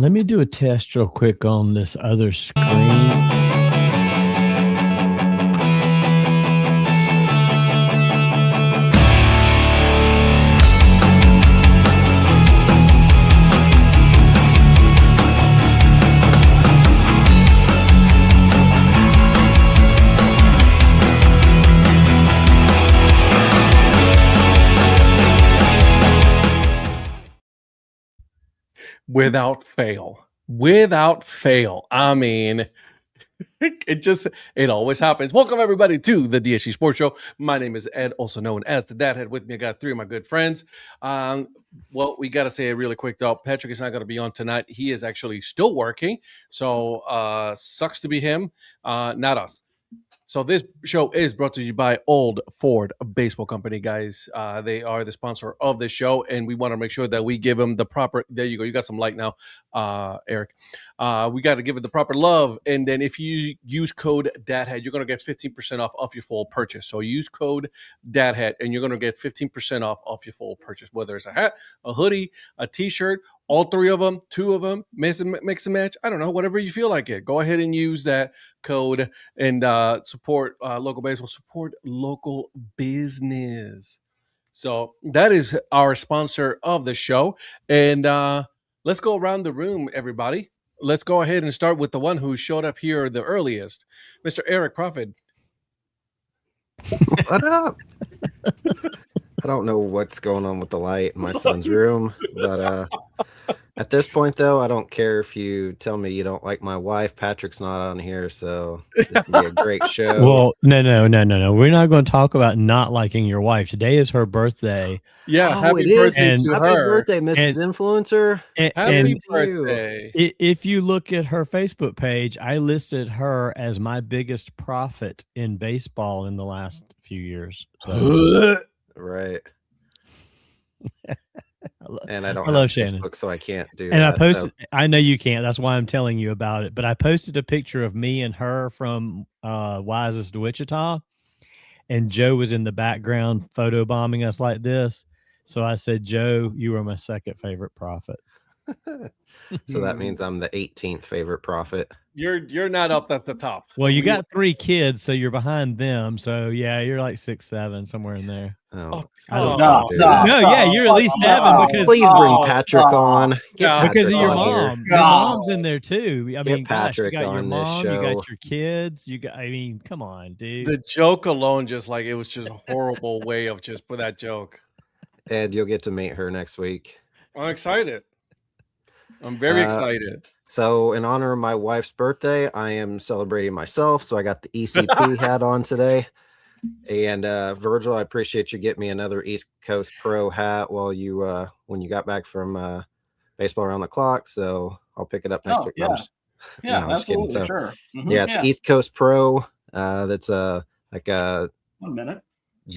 Let me do a test real quick on this other screen. Without fail. I mean, it always happens. Welcome everybody to the DHC Sports Show. My name is Ed, also known as the Dad Hat. With me, I got three of my good friends. Well, we got to say it really quick though. Patrick is not going to be on tonight. He is actually still working, so sucks to be him, not us. So this show is brought to you by Old Ford Baseball Company, guys. They are the sponsor of this show, and we want to make sure that we give them the proper. There you go. You got some light now, Eric. We got to give it the proper love, and then if you use code DADHAT, you're going to get 15% off your full purchase. So use code DADHAT, and you're going to get 15% off your full purchase, whether it's a hat, a hoodie, a T-shirt. All three of them, two of them, mix and match. I don't know, whatever you feel like it. Go ahead and use that code and support local baseball, support local business. So that is our sponsor of the show. And let's go around the room, everybody. Let's go ahead and start with the one who showed up here the earliest, Mr. Eric Prophet. What up? I don't know what's going on with the light in my son's room, but at this point, though, I don't care if you tell me you don't like my wife. Patrick's not on here, so this will be a great show. Well, no. We're not going to talk about not liking your wife. Today is her birthday. Yeah, happy birthday to her. Happy birthday, Mrs. Influencer. Happy birthday. If you look at her Facebook page, I listed her as my biggest profit in baseball in the last few years. So. Right. And I don't love have Shannon. Facebook, so I can't do and that. I posted. I know you can't. That's why I'm telling you about it. But I posted a picture of me and her from Wisest to Wichita, and Joe was in the background photo bombing us like this. So I said, Joe, you are my second favorite prophet. So that means I'm the 18th favorite prophet. You're not up at the top. Well, you got 3 kids, so you're behind them. So yeah, you're like 6, 7, somewhere in there. No, yeah, you're at least 7 because please bring Patrick on. Because of your mom. Your mom's in there too. I mean, Patrick you got your on mom, this show. you got your kids. Come on, dude. The joke alone, just like it was just a horrible way of just put that joke. Ed, you'll get to meet her next week. I'm excited. I'm very excited. So in honor of my wife's birthday, I am celebrating myself. So I got the ECP hat on today. And Virgil, I appreciate you getting me another East Coast Pro hat while you when you got back from baseball around the clock. So I'll pick it up next week. Yeah, absolutely, So, sure. Mm-hmm. Yeah, it's East Coast Pro. That's like a 1 minute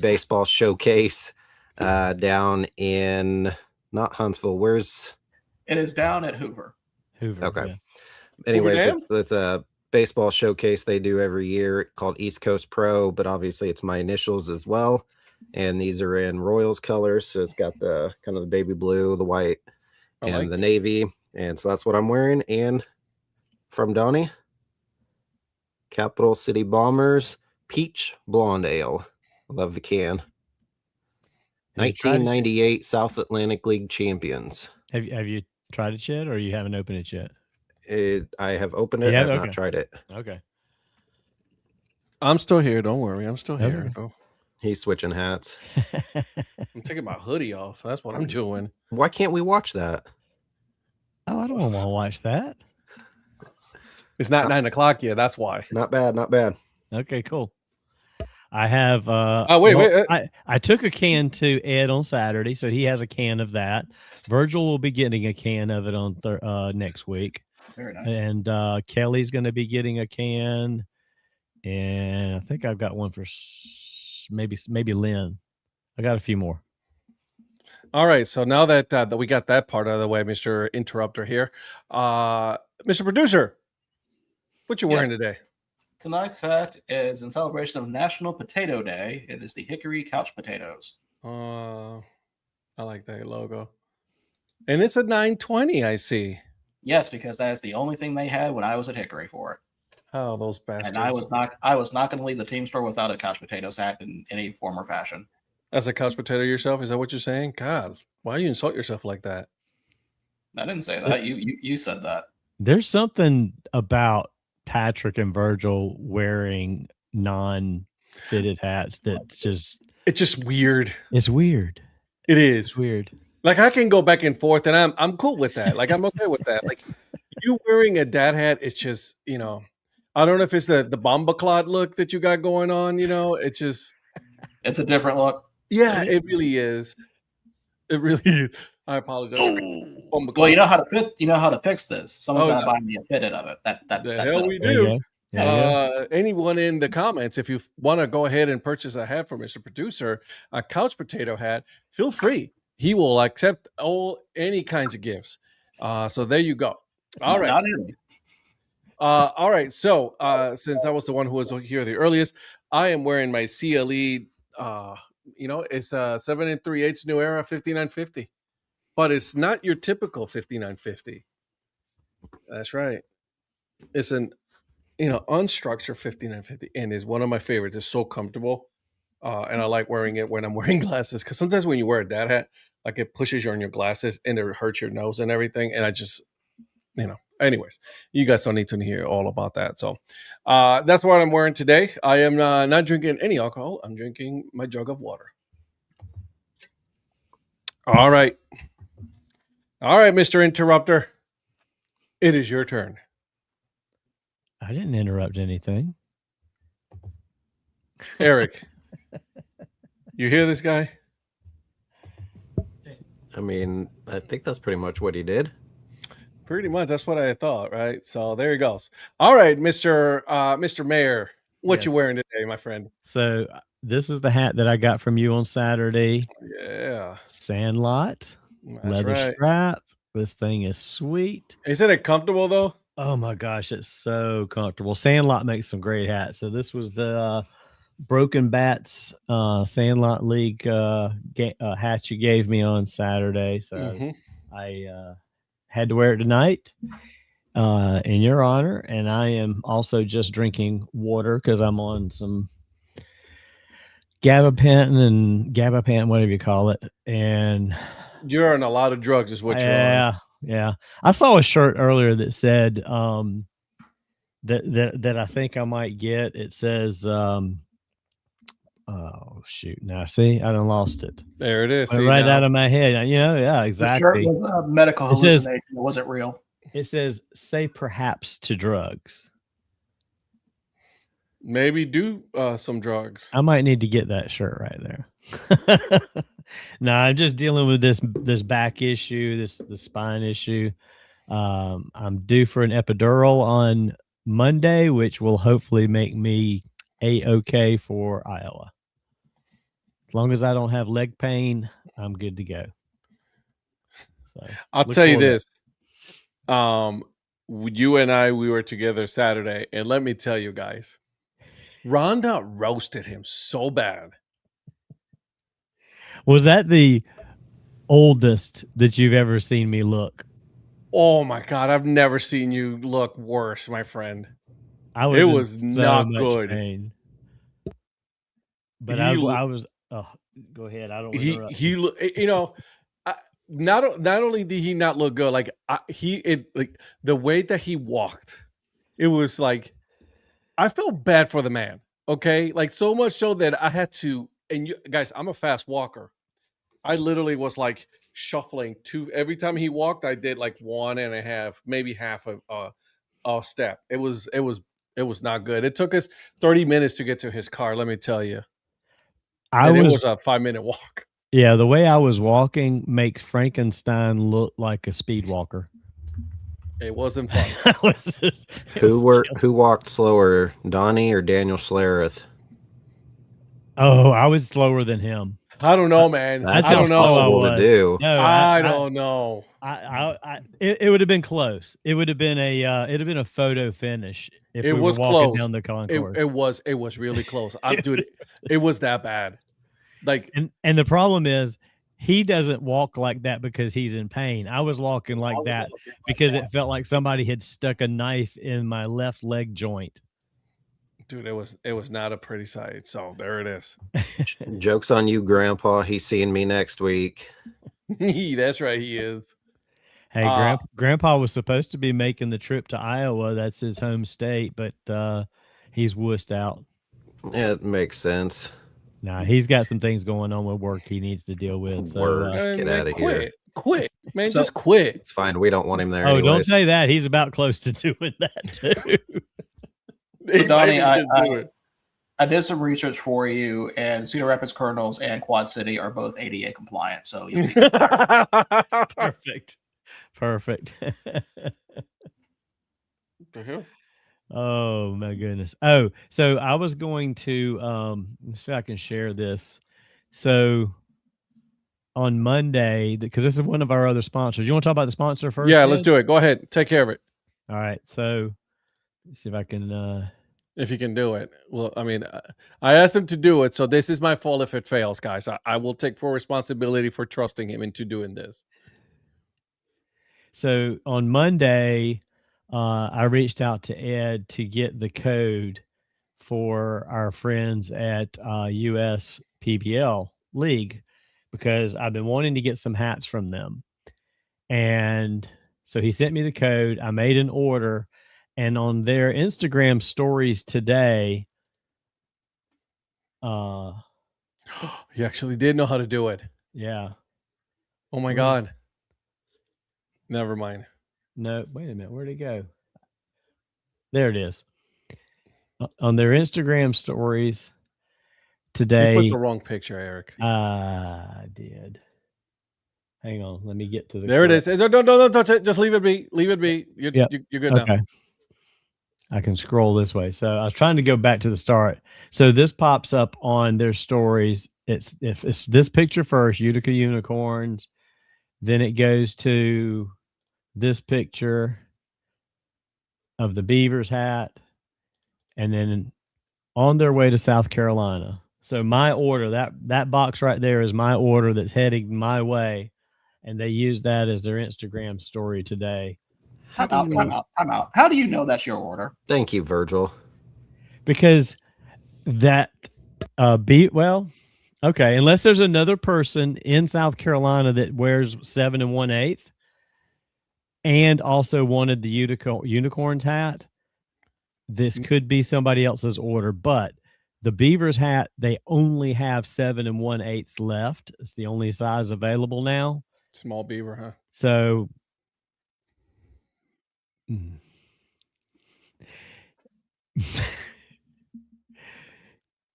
baseball showcase down in not Huntsville. It is down at Hoover. Okay. Yeah. Anyways, it's a baseball showcase they do every year called East Coast Pro, but obviously it's my initials as well. And these are in Royals colors. So it's got the kind of the baby blue, the white, and the navy. And so that's what I'm wearing. And from Donnie, Capital City Bombers Peach Blonde Ale. Love the can. 1998 South Atlantic League champions. Have you tried it yet, or you haven't opened it yet? I have opened it. I have not tried it. Okay. I'm still here. Don't worry. I'm still here. Okay. He's switching hats. I'm taking my hoodie off. That's what I'm doing. Why can't we watch that? Oh, I don't want to watch that. It's not 9 o'clock yet. That's why. Not bad. Not bad. Okay, cool. I have. Wait. I took a can to Ed on Saturday, so he has a can of that. Virgil will be getting a can of it on next week. Very nice. And Kelly's going to be getting a can, and I think I've got one for maybe Lynn. I got a few more. All right. So now that we got that part out of the way, Mr. Interrupter here, Mr. Producer, what you wearing today? Tonight's hat is in celebration of National Potato Day. It is the Hickory Couch Potatoes. I like that logo. And it's a 920, I see. Yes, because that is the only thing they had when I was at Hickory for it. Oh, those bastards! And I was not going to leave the team store without a couch potatoes hat in any form or fashion. As a couch potato yourself, is that what you're saying? God, why you insult yourself like that? I didn't say that. You said that. There's something about Patrick and Virgil wearing non-fitted hats that's just It's just weird. it's weird. It is. It's weird. Like I can go back and forth, and I'm cool with that. Like I'm okay with that. Like you wearing a dad hat, it's just I don't know if it's the bomba clot look that you got going on. It's just it's a different look. Yeah, it really is. It really is. I apologize. Well, you know how to fit. You know how to fix this. Someone's got to buy me a fitted of it. That's hell it. we do. Anyone in the comments, if you want to go ahead and purchase a hat from Mr. Producer, a couch potato hat, feel free. He will accept any kinds of gifts. So there you go. All right. All right. So since I was the one who was here the earliest, I am wearing my CLE. It's a 7 3/8 New Era 5950, but it's not your typical 5950. That's right. It's an unstructured 5950, and is one of my favorites. It's so comfortable, and I like wearing it when I'm wearing glasses, because sometimes when you wear a dad hat, like it pushes you on your glasses and it hurts your nose and everything. And I just, anyways, you guys don't need to hear all about that. So that's what I'm wearing today. I am not drinking any alcohol. I'm drinking my jug of water. All right, Mr. Interrupter, it is your turn. I didn't interrupt anything. Eric, you hear this guy? I mean, I think that's pretty much what he did. Pretty much. That's what I thought, right? So there he goes. All right, Mr. Mayor, what you wearing today, my friend? So this is the hat that I got from you on Saturday. Yeah. Sandlot. That's leather right. strap. This thing is sweet. Isn't it comfortable though? Oh my gosh, it's so comfortable. Sandlot makes some great hats. So this was the Broken Bats Sandlot League hat you gave me on Saturday. So I had to wear it tonight in your honor. And I am also just drinking water because I'm on some gabapentin, whatever you call it. And you're on a lot of drugs is what you're on. Yeah. I saw a shirt earlier that said that I think I might get. It says oh shoot. Now see, I done lost it. There it is. Out of my head. Yeah, exactly. The shirt was a medical hallucination. It wasn't real. It says, say perhaps to drugs. Maybe do some drugs. I might need to get that shirt right there. No, I'm just dealing with this back issue, this spine issue. I'm due for an epidural on Monday, which will hopefully make me A-OK for Iowa. As long as I don't have leg pain, I'm good to go. So I'll tell you this. You and I, we were together Saturday, and let me tell you guys, Rhonda roasted him so bad. Was that the oldest that you've ever seen me look? Oh my God, I've never seen you look worse, my friend. It was not good. Pain. But I was. Oh, go ahead. I don't. Not only did he not look good, like the way that he walked, it was like I felt bad for the man. Okay, like so much so that I had to. And you guys, I'm a fast walker. I literally was like shuffling every time he walked. I did like 1.5, maybe half a step. It was not good. It took us 30 minutes to get to his car. Let me tell you. It was a 5-minute walk. Yeah, the way I was walking makes Frankenstein look like a speed walker. It wasn't fun. Who walked slower, Donnie or Daniel Schlereth? Oh, I was slower than him. I don't know, man. That's I don't know. Possible to do. No, I don't know. It would have been close. It would have been a photo finish if it we was were walking close down the concourse. It was really close. Dude, it was that bad. Like, and the problem is he doesn't walk like that because he's in pain. I was walking like that because it felt like somebody had stuck a knife in my left leg joint. Dude, it was not a pretty sight. So there it is. Joke's on you, Grandpa. He's seeing me next week. That's right, he is. Hey, Grandpa was supposed to be making the trip to Iowa. That's his home state, but he's wussed out. Yeah, it makes sense. Nah, he's got some things going on with work he needs to deal with. So Get out of here. Quit, man, just quit. It's fine. We don't want him there. Oh, anyways. don't say that. He's about close to doing that too. So Donnie, I did some research for you, and Cedar Rapids Colonels and Quad City are both ADA compliant. So you'll be Perfect. The hell? Oh my goodness. Oh, so I was going to let's see if I can share this. So on Monday, because this is one of our other sponsors. You want to talk about the sponsor first? Yeah, let's do it. Go ahead. Take care of it. All right. So let's see if I can if you can do it. Well, I mean, I asked him to do it, so this is my fault if it fails, guys. I will take full responsibility for trusting him into doing this. So on Monday, I reached out to Ed to get the code for our friends at US PBL League because I've been wanting to get some hats from them. And so he sent me the code. I made an order, and on their Instagram stories today, He actually did know how to do it. Yeah. Oh my God. Never mind. No, wait a minute. Where'd it go? There it is. On their Instagram stories today. You put the wrong picture, Eric. I did. Hang on. Let me get to the. There it is. Don't touch it. Just leave it be. Leave it be. You're good now. Okay. I can scroll this way. So I was trying to go back to the start. So this pops up on their stories. It's this picture first, Utica Unicorns. Then it goes to this picture of the Beavers hat, and then on their way to South Carolina. So my order, that box right there is my order that's heading my way, and they use that as their Instagram story today. Time out. How do you know that's your order? Thank you, Virgil. Because that okay, unless there's another person in South Carolina that wears 7 1/8 and also wanted the Utica Unicorns hat, this could be somebody else's order. But the Beavers hat, they only have 7 1/8 left. It's the only size available now. Small beaver, huh? So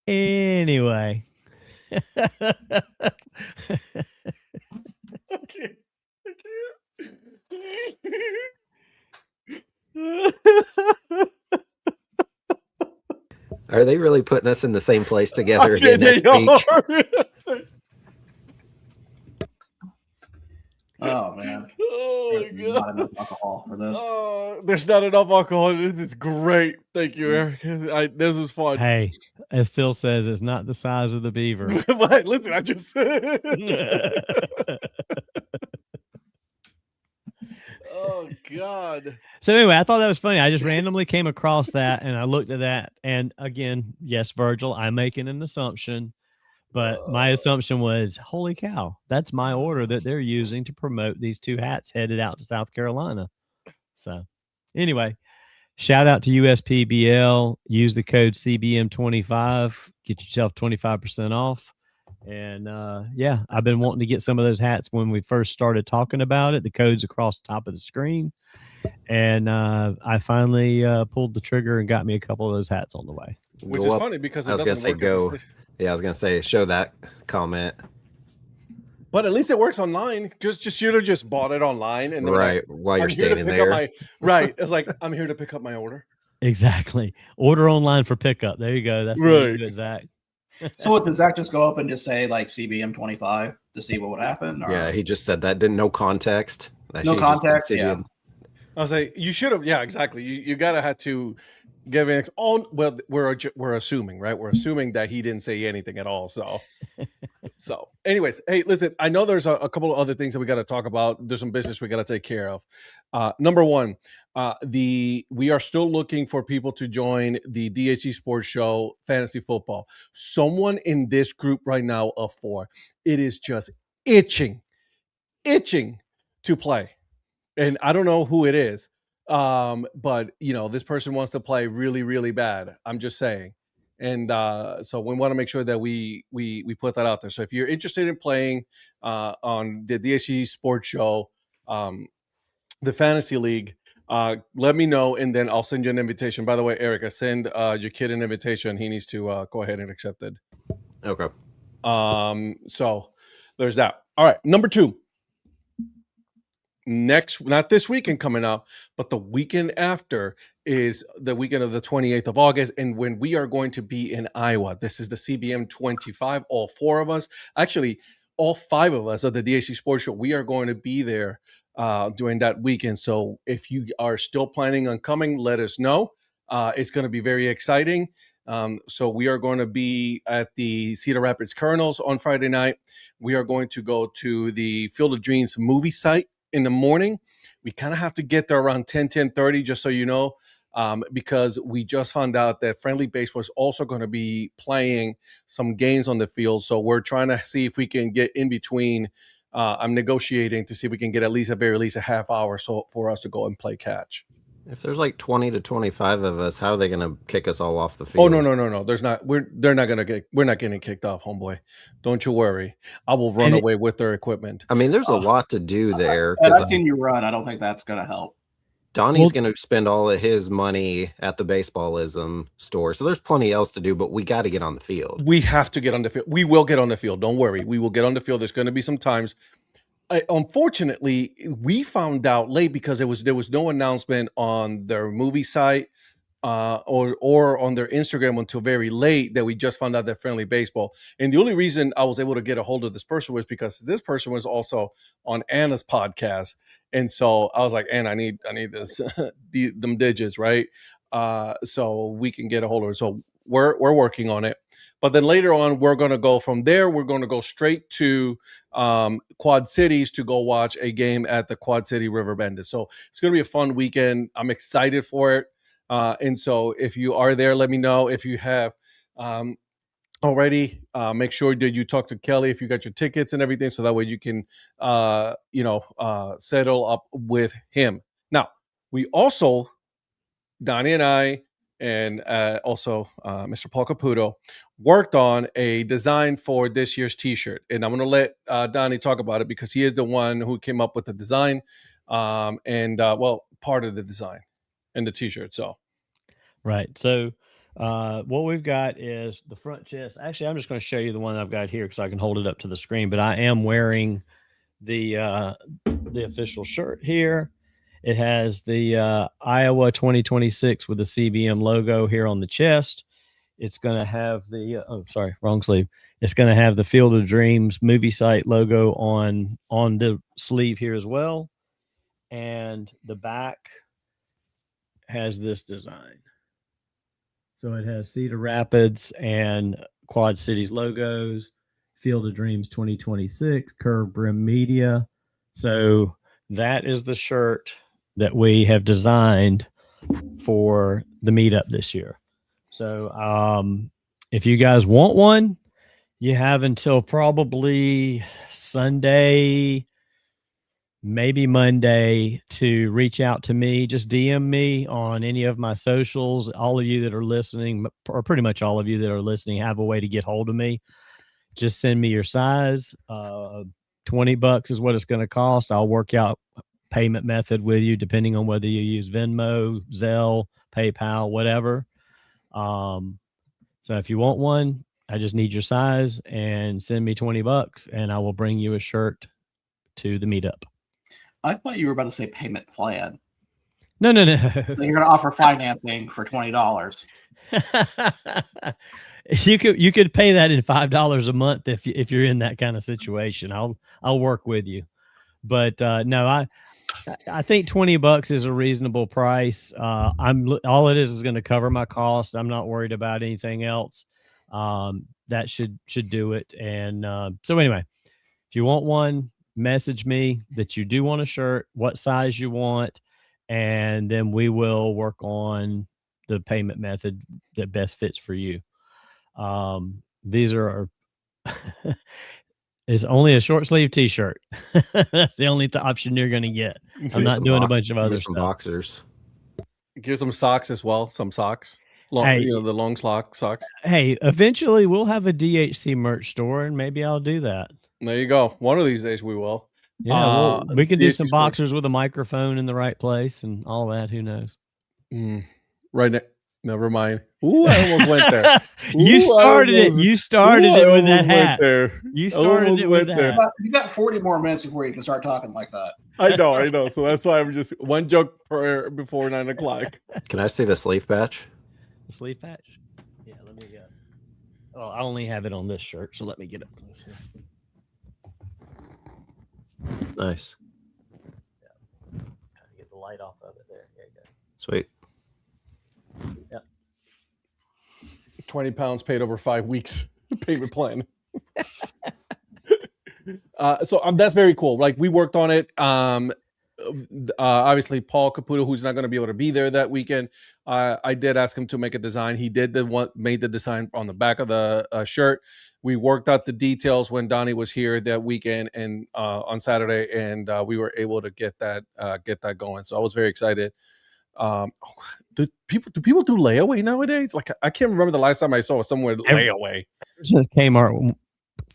anyway. Okay. Are they really putting us in the same place together again next week? Oh man! Oh my God! Not enough alcohol for this. There's not enough alcohol. This is great. Thank you, Eric. This was fun. Hey, as Phil says, it's not the size of the beaver. But listen, I just. Oh God. So anyway, I thought that was funny. I just randomly came across that and I looked at that. And again, yes, Virgil, I'm making an assumption, but my assumption was, holy cow, that's my order that they're using to promote these two hats headed out to South Carolina. So anyway, shout out to USPBL. Use the code CBM25. Get yourself 25% off. And yeah, I've been wanting to get some of those hats when we first started talking about it. The code's across the top of the screen. And I finally pulled the trigger and got me a couple of those hats on the way. Which is funny because I was going to say go. Yeah, I was going to say show that comment. But at least it works online. Just should have just bought it online. And then right, while you're standing there. Right. It's like, I'm here to pick up my order. Exactly. Order online for pickup. There you go. That's right. Good, Zach. So what, did Zach just go up and just say like CBM 25 to see what would happen? Or? Yeah, he just said that. Didn't no context. No context. Yeah. I was like, you should have. Yeah, exactly. You gotta have to give it. Oh, well, we're assuming, right? We're assuming that he didn't say anything at all. So So, anyways, hey, listen, I know there's a couple of other things that we got to talk about. There's some business we got to take care of. Number one, we are still looking for people to join the DHC Sports Show Fantasy Football. Someone in this group right now of 4, it is just itching to play. And I don't know who it is. But this person wants to play really, really bad. I'm just saying. And so we want to make sure that we put that out there. So if you're interested in playing on the DHC Sports Show, the Fantasy League, let me know, and then I'll send you an invitation. By the way, Eric, I send your kid an invitation. He needs to go ahead and accept it. Okay. So there's that. All right, number 2. Not this weekend coming up, but the weekend after is the weekend of the 28th of August, and when we are going to be in Iowa. This is the CBM 25. All 4 of us, actually all 5 of us of the DHC Sports Show, we are going to be there during that weekend. So if you are still planning on coming, let us know. It's going to be very exciting. So we are going to be at the Cedar Rapids Colonels on Friday night. We are going to go to the Field of Dreams movie site in the morning. We kind of have to get there around 10:30, just so you know, because we just found out that Friendly Baseball is also going to be playing some games on the field. So we're trying to see if we can get in between. I'm negotiating to see if we can get at least a half hour so for us to go and play catch. If there's like 20 to 25 of us, how are they going to kick us all off the field? Oh, no. There's not. We're not getting kicked off, homeboy. Don't you worry. I will run away with their equipment. I mean, there's a lot to do there. I've seen you run. I don't think that's going to help. Donnie's going to spend all of his money at the Baseballism store. So there's plenty else to do, but we got to get on the field. We have to get on the field. We will get on the field. Don't worry. We will get on the field. There's going to be some times. Unfortunately, we found out late because there was no announcement on their movie site or on their Instagram until very late that we just found out that Friendly Baseball. And the only reason I was able to get a hold of this person was because this person was also on Anna's podcast. And so I was like, Anna, I need this, them digits, right? So we can get a hold of it. So we're working on it. But then later on, we're going to go from there. We're going to go straight to Quad Cities to go watch a game at the Quad City River Bandits. So it's going to be a fun weekend. I'm excited for it. And so if you are there, let me know. If you have already, make sure that you talk to Kelly if you got your tickets and everything. So that way you can, settle up with him. Now, we also, Donnie and I, and also Mr. Paul Caputo, worked on a design for this year's T-shirt. And I'm going to let Donnie talk about it because he is the one who came up with the design part of the design and the T-shirt. So, right. So what we've got is the front chest. Actually, I'm just going to show you the one I've got here because I can hold it up to the screen. But I am wearing the official shirt here. It has the Iowa 2026 with the CBM logo here on the chest. It's going to have the wrong sleeve. It's going to have the Field of Dreams movie site logo on the sleeve here as well. And the back has this design. So it has Cedar Rapids and Quad Cities logos, Field of Dreams 2026, Curved Brim Media. So that is the shirt that we have designed for the meetup this year. So if you guys want one, you have until probably Sunday, maybe Monday, to reach out to me. Just DM me on any of my socials. All of you that are listening, or pretty much all of you that are listening, have a way to get hold of me. Just send me your size. $20 is what it's going to cost. I'll work out payment method with you, depending on whether you use Venmo, Zelle, PayPal, whatever. So if you want one, I just need your size and send me $20 and I will bring you a shirt to the meetup. I thought you were about to say payment plan. No. You're going to offer financing for $20. You could pay that in $5 a month if you're in that kind of situation. I'll work with you. But no, I think $20 is a reasonable price. All it is going to cover my cost. I'm not worried about anything else. The that should do it. And so anyway, if you want one, message me that you do want a shirt, what size you want, and then we will work on the payment method that best fits for you. These are it's only a short sleeve t-shirt. That's the only option you're going to get. I'm not doing a bunch of other stuff. Boxers. Give some socks as well. Some socks. Long, Hey, the long socks. Hey, eventually we'll have a DHC merch store, and maybe I'll do that. There you go. One of these days we will. Yeah, we can do DHC some boxers with a microphone in the right place and all that. Who knows? Right now. Never mind. Ooh, I almost went there. You started it with that hat. You started it with that hat. You got 40 more minutes before you can start talking like that. I know. So that's why I'm just one joke before 9 o'clock. Can I see the sleeve patch? The sleeve patch? Yeah, let me go. Oh, I only have it on this shirt, so let me get it close here. Nice. Yeah. Trying to get the light off of it there. There you go. Sweet. Yep. 20 pounds paid over 5 weeks payment plan. So that's very cool. Like, we worked on it. Obviously Paul Caputo, who's not going to be able to be there that weekend, I did ask him to make a design. He did made the design on the back of the shirt. We worked out the details when Donnie was here that weekend and on Saturday, and we were able to get that going. So I was very excited. Do people do layaway nowadays? Like, I can't remember the last time I saw somewhere layaway. Since Kmart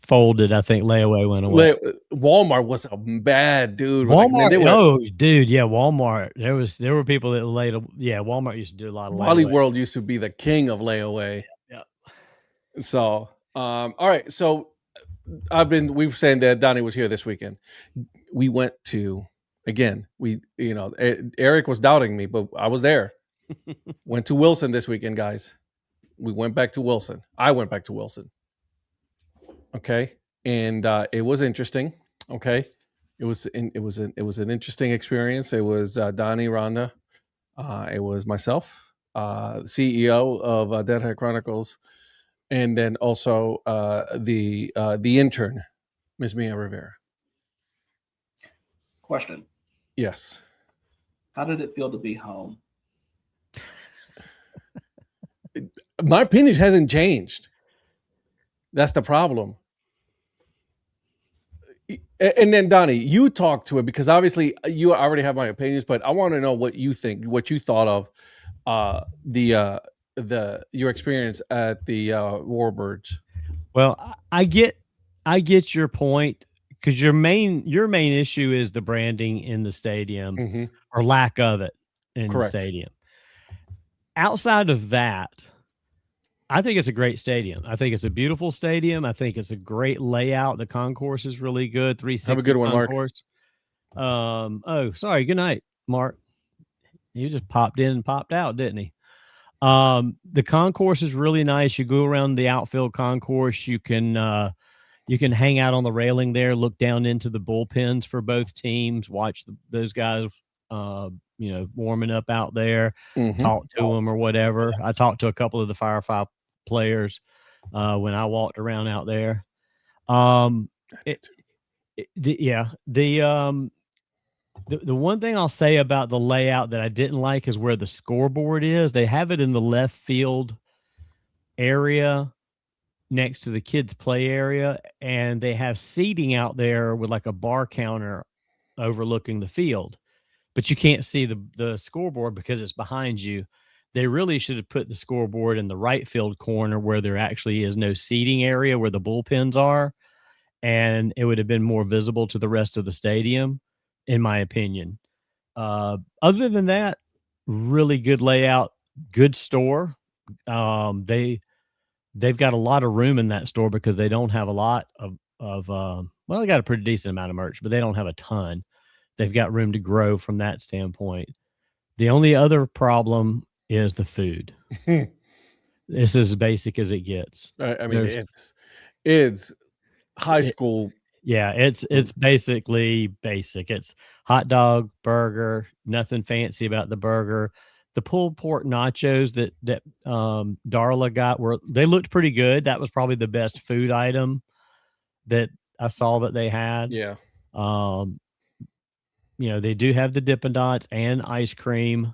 folded, I think layaway went away. Walmart was a bad dude. Walmart, Walmart. There were people that laid. Yeah, Walmart used to do a lot of Wally layaway. World used to be the king of layaway. Yeah. So, all right. So we were saying that Donnie was here this weekend. We went to, again, Eric was doubting me, but I was there. Went to Wilson this weekend, guys. We went back to Wilson. I went back to Wilson. Okay. And it was interesting. Okay. It was an interesting experience. It was Donnie, Rhonda. It was myself, CEO of Dad Hat Chronicles, and then also the intern, Ms. Mia Rivera. Question. Yes. How did it feel to be home? My opinion hasn't changed. That's the problem. And then Donnie, you talk to it, because obviously you already have my opinions, but I want to know what you think, what you thought of your experience at the Warbirds. Well, I get your point, because your main issue is the branding in the stadium, or lack of it in the stadium. Outside of that, I think it's a great stadium. I think it's a beautiful stadium. I think it's a great layout. The concourse is really good. 360. Have a good one, concourse. Mark. Oh, sorry. Good night, Mark. He just popped in and popped out, didn't he? The concourse is really nice. You go around the outfield concourse. You can hang out on the railing there, look down into the bullpens for both teams, watch those guys, warming up out there, talk to them or whatever. I talked to a couple of the Firefly players when I walked around out there. The one thing I'll say about the layout that I didn't like is where the scoreboard is. They have it in the left field area next to the kids' play area, and they have seating out there with like a bar counter overlooking the field, but you can't see the scoreboard because it's behind you. They really should have put the scoreboard in the right field corner where there actually is no seating area where the bullpens are, and it would have been more visible to the rest of the stadium, in my opinion. Other than that, really good layout, good store. They've got a lot of room in that store because they don't have a lot of they got a pretty decent amount of merch, but they don't have a ton. They've got room to grow from that standpoint. The only other problem is the food. It's as basic as it gets. I mean, it's high school. Yeah, it's basically basic. It's hot dog, burger, nothing fancy about the burger. the pulled pork nachos that Darla got they looked pretty good. That was probably the best food item that I saw that they had. Yeah. They do have the Dippin' Dots and ice cream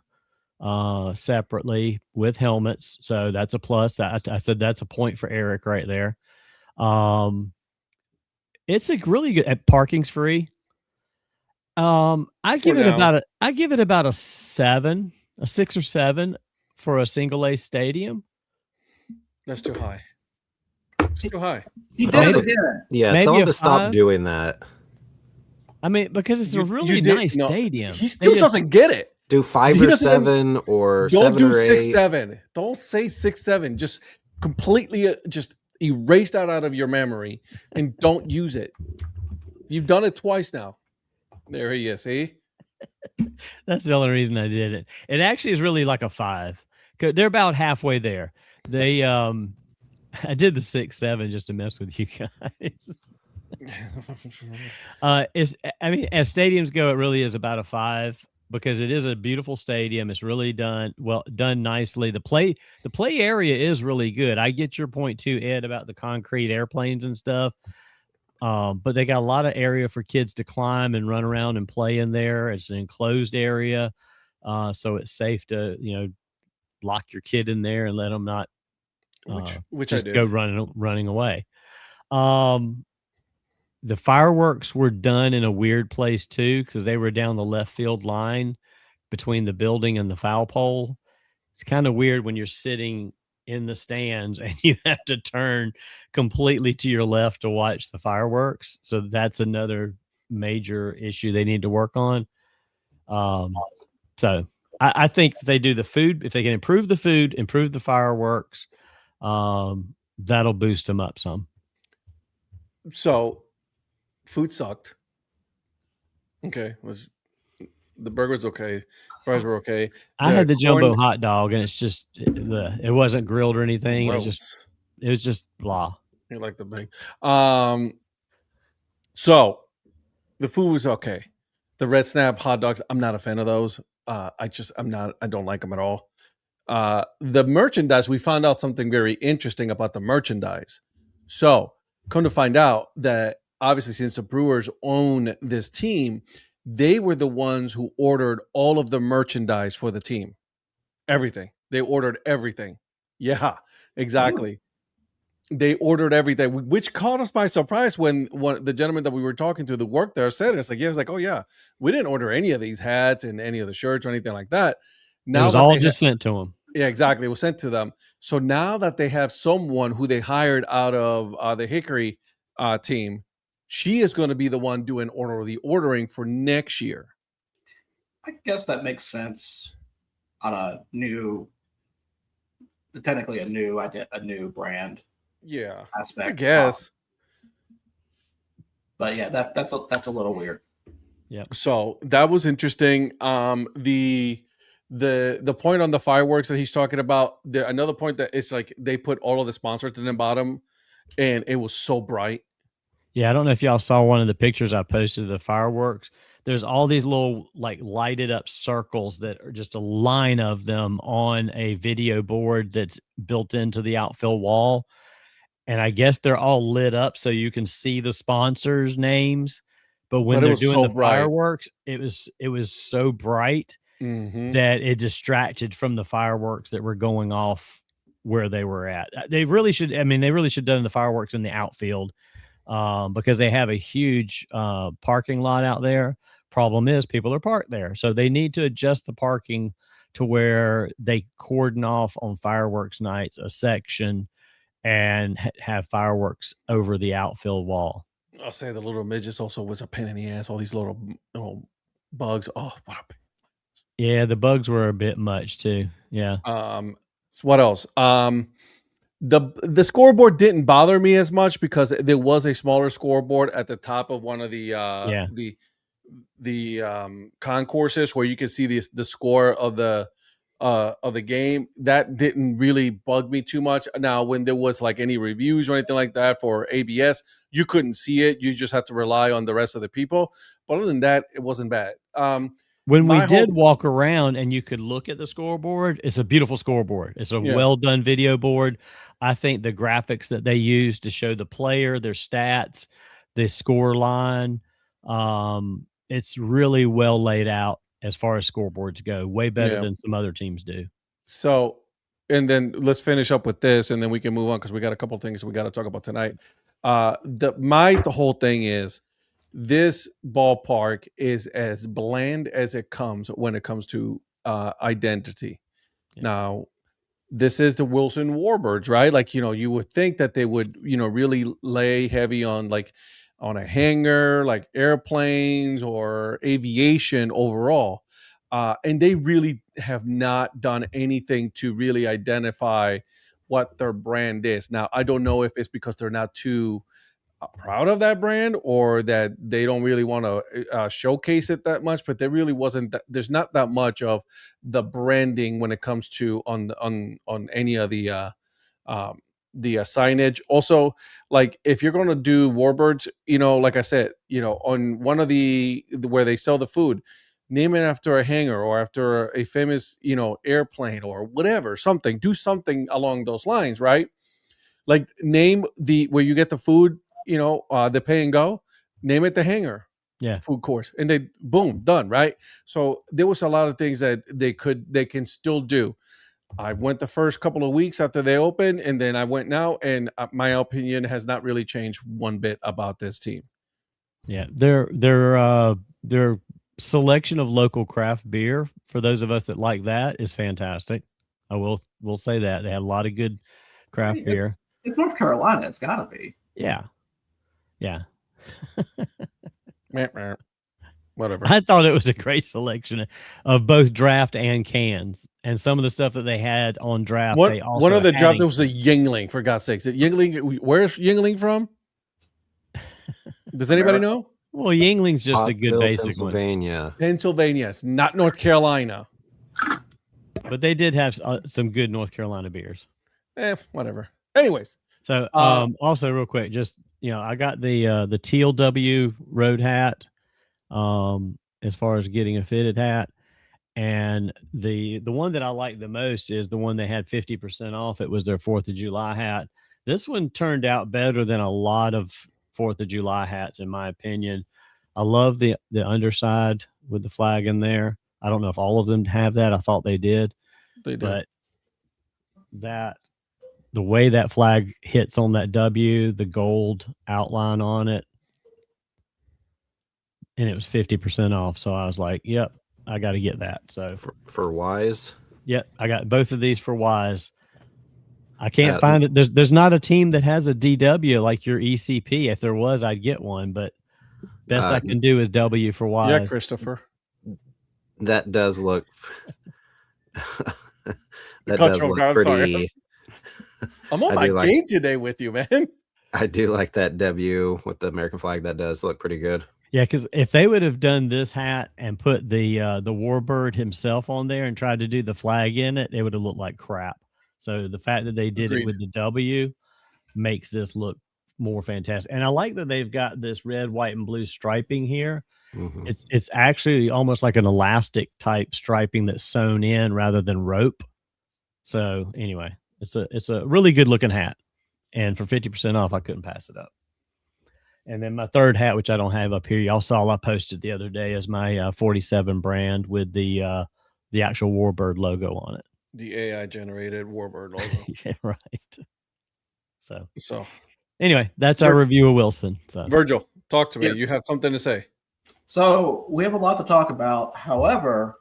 separately with helmets, so that's a plus. I said that's a point for Eric right there. It's a really good. Parking's free. I give it about a 7, a 6 or 7 for a single A stadium. That's too high. It's too high. He did it again. Yeah, tell him to stop doing that. I mean, because it's a really nice stadium. He still doesn't get it. Do 5 or 7 or 7 or 8. 6, 7. Don't say 6, 7. Just completely just erase that out of your memory and don't use it. You've done it twice now. There he is. See? That's the only reason I did it. It actually is really like a 5. They're about halfway there. They I did the 6, 7 just to mess with you guys. As stadiums go, it really is about a 5 because it is a beautiful stadium. It's really done nicely. The play area is really good. I get your point too, Ed, about the concrete airplanes and stuff. But they got a lot of area for kids to climb and run around and play in there. It's an enclosed area, so it's safe to lock your kid in there and let them not which just I did. go running away. The fireworks were done in a weird place too, because they were down the left field line between the building and the foul pole. It's kind of weird when you're sitting in the stands and you have to turn completely to your left to watch the fireworks. So that's another major issue they need to work on. So I think if they do the food, if they can improve the food, improve the fireworks, that'll boost them up some. So food sucked. Okay. The burger was okay. Fries were okay. I had the jumbo hot dog, and it's just it wasn't grilled or anything. Gross. It was just blah. You like the big. So the food was okay. The Red Snap hot dogs, I'm not a fan of those. I don't like them at all. The merchandise, we found out something very interesting about the merchandise. So come to find out that obviously since the Brewers own this team, they were the ones who ordered all of the merchandise for the team. Everything. They ordered everything. Yeah, exactly. Ooh. They ordered everything, which caught us by surprise when the gentleman that we were talking to that worked there said it. It's like, yeah, oh yeah, we didn't order any of these hats and any of the shirts or anything like that. Now it was all just sent to them. Yeah, exactly. It was sent to them. So now that they have someone who they hired out of the Hickory team, she is going to be the one doing the ordering for next year. I guess that makes sense on technically a new brand. Yeah, aspect. I guess. But yeah, that's a little weird. Yeah. So that was interesting. The point on the fireworks that he's talking about, another point that it's like they put all of the sponsors in the bottom, and it was so bright. Yeah, I don't know if y'all saw one of the pictures I posted of the fireworks. There's all these little like lighted up circles that are just a line of them on a video board that's built into the outfield wall. And I guess they're all lit up so you can see the sponsors' names. But when they're doing the fireworks, it was so bright that it distracted from the fireworks that were going off where they were at. They really should have done the fireworks in the outfield. Because they have a huge parking lot out there. Problem is people are parked there. So they need to adjust the parking to where they cordon off on fireworks nights a section and have fireworks over the outfield wall. I'll say the little midgets also was a pain in the ass. All these little bugs. Oh, what a pain. Yeah, the bugs were a bit much too. Yeah. What else? The scoreboard didn't bother me as much because there was a smaller scoreboard at the top of one of the concourses where you can see the score of the game. That didn't really bug me too much. Now, when there was like any reviews or anything like that for ABS, you couldn't see it. You just have to rely on the rest of the people. But other than that, it wasn't bad. When we did walk around and you could look at the scoreboard, it's a beautiful scoreboard. It's a well done video board. I think the graphics that they use to show the player, their stats, the score line, it's really well laid out as far as scoreboards go. Way better than some other teams do. So, and then let's finish up with this, and then we can move on because we got a couple of things we got to talk about tonight. The whole thing is, this ballpark is as bland as it comes when it comes to identity. Yeah. Now, this is the Wilson Warbirds, right? Like, you would think that they would, really lay heavy on on a hangar, like airplanes or aviation overall. And they really have not done anything to really identify what their brand is. Now, I don't know if it's because they're not too proud of that brand or that they don't really want to showcase it that much, but there really wasn't there's not that much of the branding when it comes to on any of the signage. Also, like if you're going to do Warbirds, like I said, on one of where they sell the food, name it after a hangar or after a famous airplane or whatever, something, do something along those lines, right? Like name where you get the food, the pay and go, name it the hangar, food course, and they boom, done, right? So there was a lot of things that they can still do. I went the first couple of weeks after they opened, and then I went now, and my opinion has not really changed one bit about this team. Yeah, their selection of local craft beer for those of us that like that is fantastic. We'll say that they have a lot of good craft beer. It's North Carolina. It's got to be. Yeah. Whatever. I thought it was a great selection of both draft and cans, and some of the stuff that they had on draft. One of the draft, there was a Yingling, for God's sakes. Yingling, where's Yingling from? Does anybody know? Well, Yingling's just a good basic Pennsylvania. Pennsylvania. It's not North Carolina. But they did have some good North Carolina beers. Whatever. Anyways. So also real quick, just, I got the Teal W road hat as far as getting a fitted hat. And the one that I like the most is the one they had 50% off. It was their 4th of July hat. This one turned out better than a lot of 4th of July hats, in my opinion. I love the underside with the flag in there. I don't know if all of them have that. I thought they did. They did. But the way that flag hits on that W, the gold outline on it, and it was 50% off. So I was like, yep, I got to get that. So for Wise. Yep. I got both of these for Wise. I can't find it. There's not a team that has a DW like your ECP. If there was, I'd get one, but best I can do is W for Wise. Yeah, Christopher. That does look pretty. I'm on my game today with you, man. I do like that W with the American flag. That does look pretty good. Yeah, because if they would have done this hat and put the Warbird himself on there and tried to do the flag in it, it would have looked like crap. So the fact that they did it with the W makes this look more fantastic. And I like that they've got this red, white, and blue striping here. Mm-hmm. It's actually almost like an elastic type striping that's sewn in rather than rope. So anyway, it's a really good looking hat. And for 50% off, I couldn't pass it up. And then my third hat, which I don't have up here, y'all saw I posted the other day, is my 47 brand with the actual Warbird logo on it. The AI generated Warbird logo. Yeah, right. So anyway, that's our review of Wilson. So Virgil, talk to me. You have something to say. So we have a lot to talk about. However,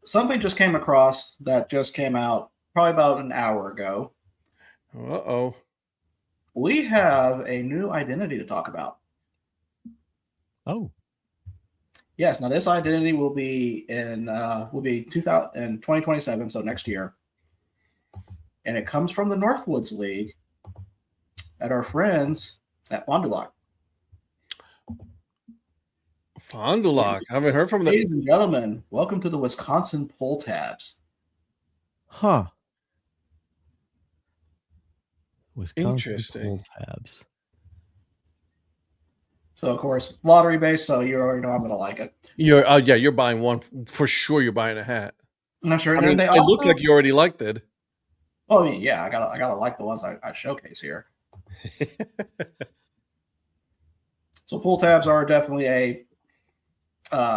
something just came across that just came out probably about an hour ago. Uh-oh. We have a new identity to talk about. Oh. Yes. Now this identity will be in 2027, so next year. And it comes from the Northwoods League at our friends at Fond du Lac. Fond du Lac. I haven't heard from them. Ladies and gentlemen, welcome to the Wisconsin Pull Tabs. Huh. Wisconsin Interesting. Pull Tabs. So of course, lottery based. So you already know I'm going to like it. You're buying one for sure. You're buying a hat. I'm not sure. I mean, it looks like you already liked it. Well, I mean, yeah, I gotta like the ones I showcase here. So pull tabs are definitely a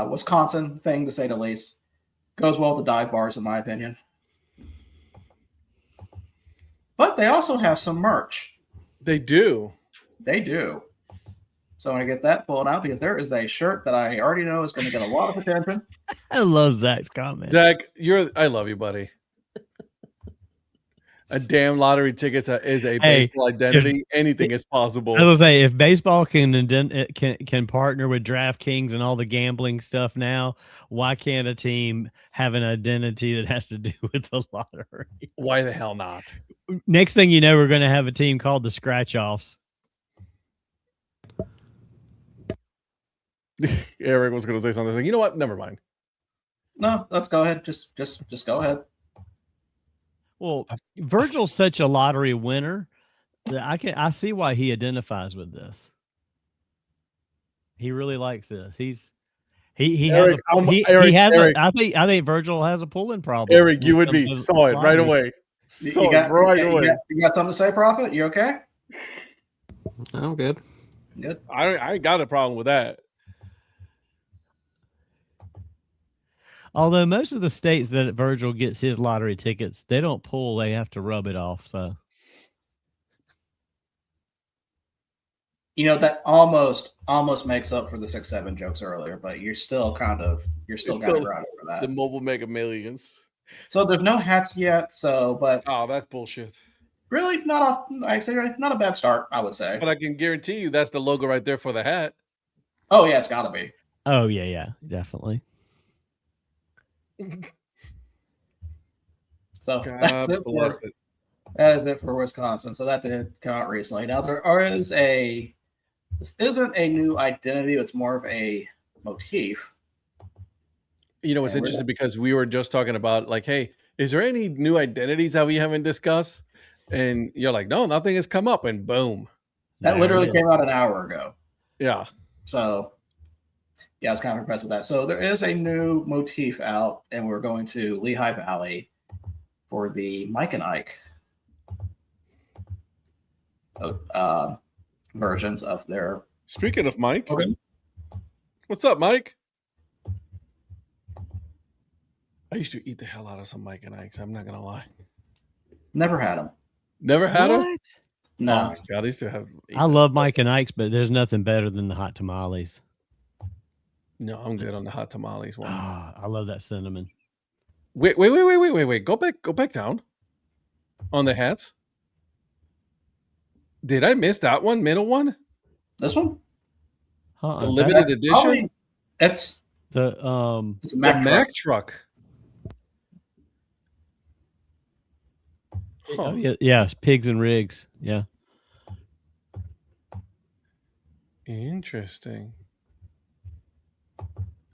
Wisconsin thing, to say the least. Goes well with the dive bars, in my opinion. But they also have some merch. They do. They do. So I'm going to get that pulled out because there is a shirt that I already know is going to get a lot of attention. I love Zach's comment. Zach, I love you, buddy. A damn lottery ticket is a baseball identity. Anything is possible. I was gonna say, if baseball can partner with DraftKings and all the gambling stuff now, why can't a team have an identity that has to do with the lottery? Why the hell not? Next thing you know, we're going to have a team called the Scratch Offs. Eric was going to say something. Like, you know what? Never mind. No, let's go ahead. Just go ahead. Well, Virgil's such a lottery winner that I see why he identifies with this. He really likes this. I think Virgil has a pulling problem. Eric, you would be saw it right away. You got something to say, Prophet? You okay? I'm good. Good. I ain't got a problem with that. Although most of the states that Virgil gets his lottery tickets, they don't pull; they have to rub it off. So, you know, that almost makes up for the 6-7 jokes earlier, but you're still got it around for that. The Mobile Mega Millions. So there's no hats yet. But that's bullshit. Really, not a bad start, I would say. But I can guarantee you that's the logo right there for the hat. Oh yeah, it's got to be. Oh yeah, definitely. So that is it for Wisconsin. So that did come out recently. Now this isn't a new identity, it's more of a motif. You know, it's interesting because we were just talking about like, hey, is there any new identities that we haven't discussed? And you're like, no, nothing has come up, and boom. That literally came out an hour ago. Yeah. So yeah, I was kind of impressed with that. So there is a new motif out, and we're going to Lehigh Valley for the Mike and Ike versions of their. Speaking of Mike, okay. What's up, Mike? I used to eat the hell out of some Mike and Ike's. I'm not gonna lie. Never had them. Never had them? No. Oh my God, I used to have. I love Mike and Ike's, but there's nothing better than the hot tamales. No, I'm good on the hot tamales one. I love that cinnamon. Wait. Go back down on the hats. Did I miss that one? Middle one? This one? The limited edition? It's a Mack truck. Huh. Oh, yeah, pigs and rigs. Yeah. Interesting.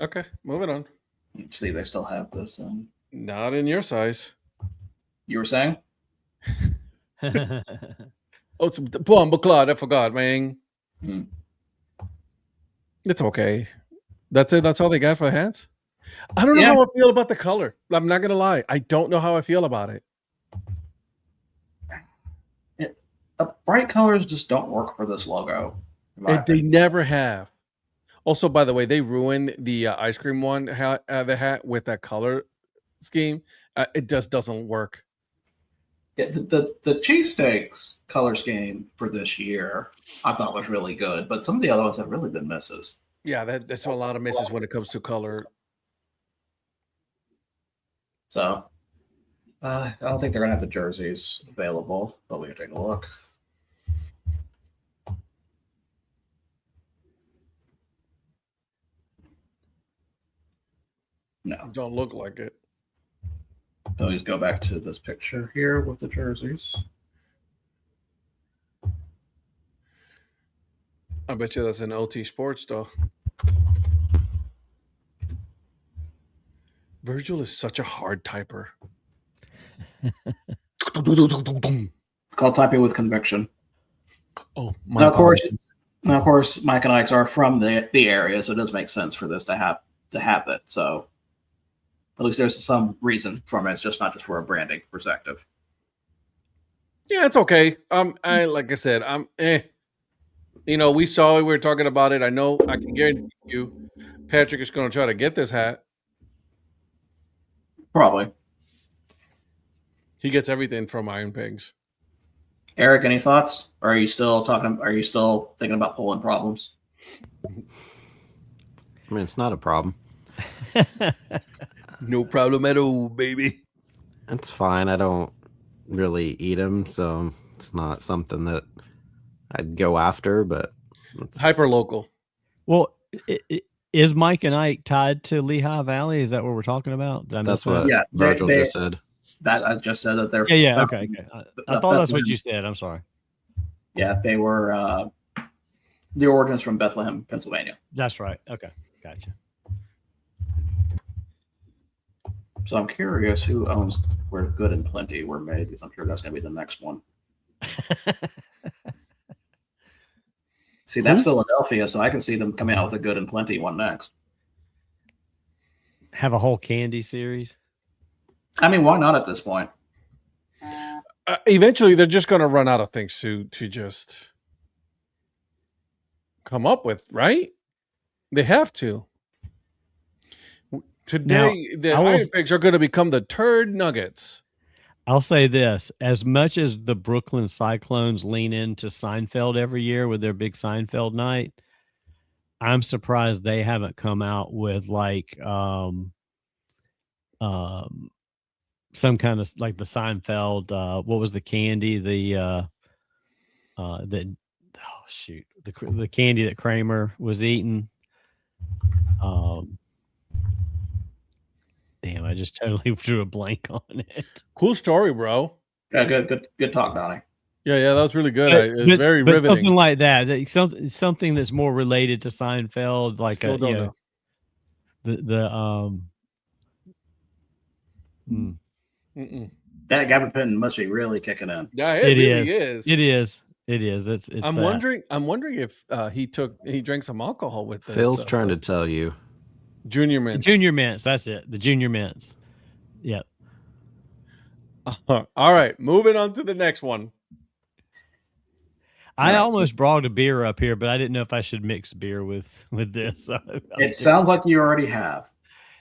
Okay, moving on. See, they still have this. Not in your size. You were saying? It's Bomba Clot. I forgot, man. It's okay. That's it. That's all they got for the hats. I don't know how I feel about the color. I'm not gonna lie. I don't know how I feel about it. Bright colors just don't work for this logo. They never have. Also, by the way, they ruined the ice cream one, the hat with that color scheme. It just doesn't work. The cheesesteaks color scheme for this year, I thought was really good, but some of the other ones have really been misses. Yeah, there's a lot of misses when it comes to color. So, I don't think they're gonna have the jerseys available, but we can take a look. No, don't look like it. So let's go back to this picture here with the jerseys. I bet you that's an OT Sports though. Virgil is such a hard typer. Called typing with conviction. Oh, my of course, Now, of course, Mike and Ike's are from the area, so it does make sense for this to have it. So at least there's some reason from it. It's just not just for a branding perspective. Yeah, it's okay. Like I said, You know, we saw it. We were talking about it. I know. I can guarantee you, Patrick is going to try to get this hat. Probably. He gets everything from Iron Pigs. Eric, any thoughts? Or are you still talking? Are you still thinking about Poland problems? I mean, it's not a problem. No problem at all, baby. It's fine. I don't really eat them, so it's not something that I'd go after, but it's Hyper local. Well, is Mike and Ike tied to Lehigh Valley? Is that what we're talking about? That's what Virgil just said. That I just said that they're okay. I thought that's what you said. I'm sorry. Yeah, they were the origins from Bethlehem, Pennsylvania. That's right. Okay, gotcha. So I'm curious who owns where Good and Plenty were made, because I'm sure that's going to be the next one. See, that's Philadelphia, so I can see them coming out with a Good and Plenty one next. Have a whole candy series? I mean, why not at this point? Eventually, they're just going to run out of things to just come up with, right? They have to. Today, the Iron Pigs are going to become the Turd Nuggets. I'll say this. As much as the Brooklyn Cyclones lean into Seinfeld every year with their big Seinfeld night, I'm surprised they haven't come out with like some kind of like the Seinfeld, what was the candy? The candy that Kramer was eating. Damn, I just totally drew a blank on it. Cool story, bro. Yeah, good talk, Donnie. Yeah, that was really good. It was very riveting. Something like that, something that's more related to Seinfeld, like Still don't know. That gabapentin must be really kicking in. Yeah, it really is. It is. It's I'm wondering if he drank some alcohol with this. Phil's trying to tell you. Junior Mints. Junior Mints, that's it. The Junior Mints. Yep. All right, moving on to the next one. I almost brought a beer up here, but I didn't know if I should mix beer with this. So it sounds like you already have.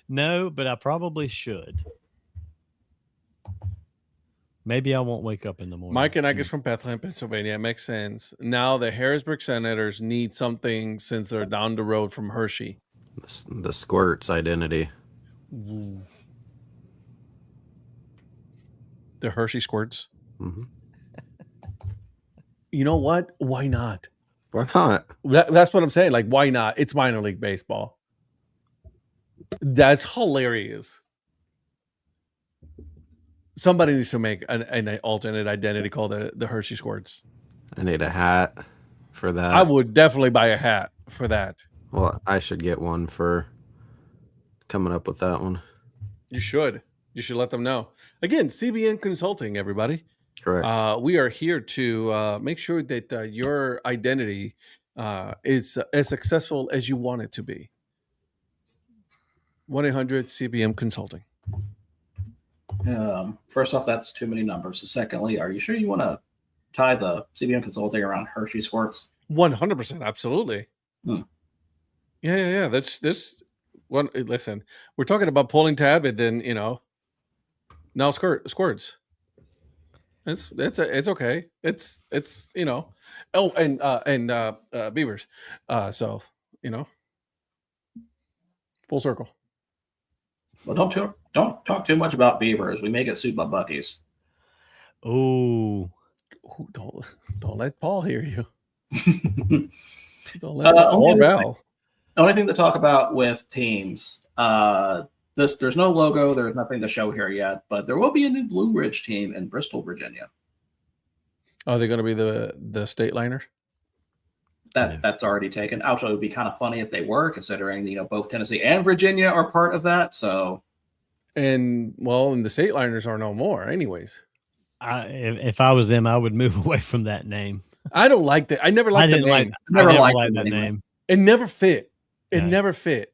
No, but I probably should. Maybe I won't wake up in the morning. Mike and Ike is from Bethlehem, Pennsylvania. It makes sense. Now the Harrisburg Senators need something since they're down the road from Hershey. The Squirts identity. Ooh. The Hershey Squirts. Mm-hmm. You know what? Why not? Why not? That's what I'm saying. Like, why not? It's minor league baseball. That's hilarious. Somebody needs to make an alternate identity called the Hershey Squirts. I need a hat for that. I would definitely buy a hat for that. Well, I should get one for coming up with that one. You should. You should let them know. Again, CBN Consulting, everybody. Correct. We are here to make sure that your identity is as successful as you want it to be. 1-800-CBM Consulting. First off, that's too many numbers. Secondly, are you sure you want to tie the CBN Consulting around Hershey Squirts? 100%. Absolutely. Yeah. That's this one. Listen, we're talking about pulling tab, and then now squirts. It's okay. It's Oh, and beavers. So full circle. Well, don't talk too much about beavers. We may get sued by Buc-ee's. Oh, don't let Paul hear you. Don't let Paul Val. Only thing to talk about with teams. There's no logo. There's nothing to show here yet, but there will be a new Blue Ridge team in Bristol, Virginia. Are they going to be the state liners? That's already taken. Actually, it would be kind of funny if they were, considering both Tennessee and Virginia are part of that. So, and the state liners are no more, anyways. If I was them, I would move away from that name. I don't like that. I never liked the name. I never liked liked it that anyway. name. It never fit. It No. never fit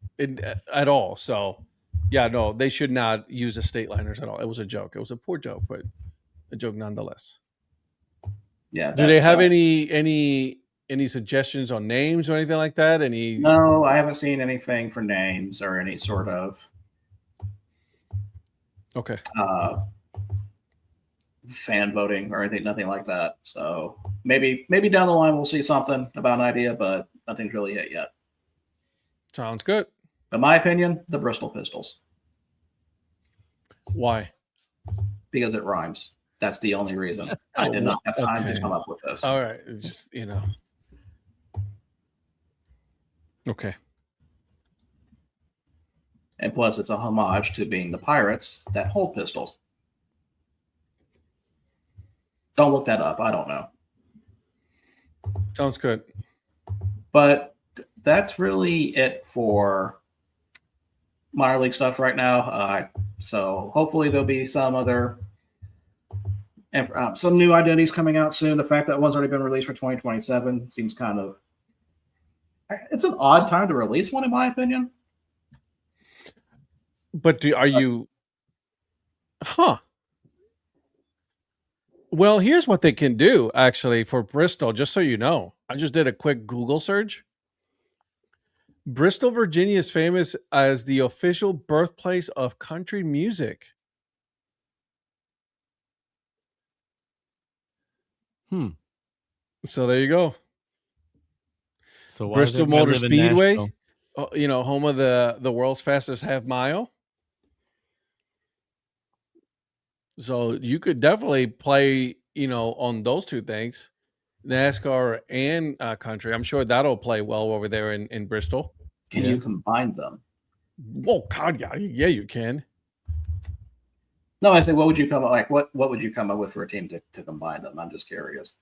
at all. So, yeah, no, they should not use the state liners at all. It was a joke. It was a poor joke, but a joke nonetheless. Yeah. Do they have any suggestions on names or anything like that? Any? No, I haven't seen anything for names or any sort of Okay. fan voting or anything, nothing like that. So maybe down the line we'll see something about an idea, but nothing's really hit yet. Sounds good. In my opinion, the Bristol Pistols, Why? because it rhymes. That's the only reason. I did not have time to come up with this. All right. Just, Okay. And plus, it's a homage to being the pirates that hold pistols. Don't look that up. I don't know. Sounds good. But that's really it for minor league stuff right now. So hopefully there'll be some other some new identities coming out soon. The fact that one's already been released for 2027 seems kind of it's an odd time to release one, in my opinion. But are you? Huh. Well, here's what they can do actually for Bristol, just so you know. I just did a quick Google search. Bristol, Virginia is famous as the official birthplace of country music. So there you go. So Bristol Motor Speedway, home of the world's fastest half mile. So you could definitely play, on those two things, NASCAR and country. I'm sure that'll play well over there in Bristol. Can you combine them? Oh God, yeah, you can. No, I said, what would you come up What would you come up with for a team to combine them? I'm just curious.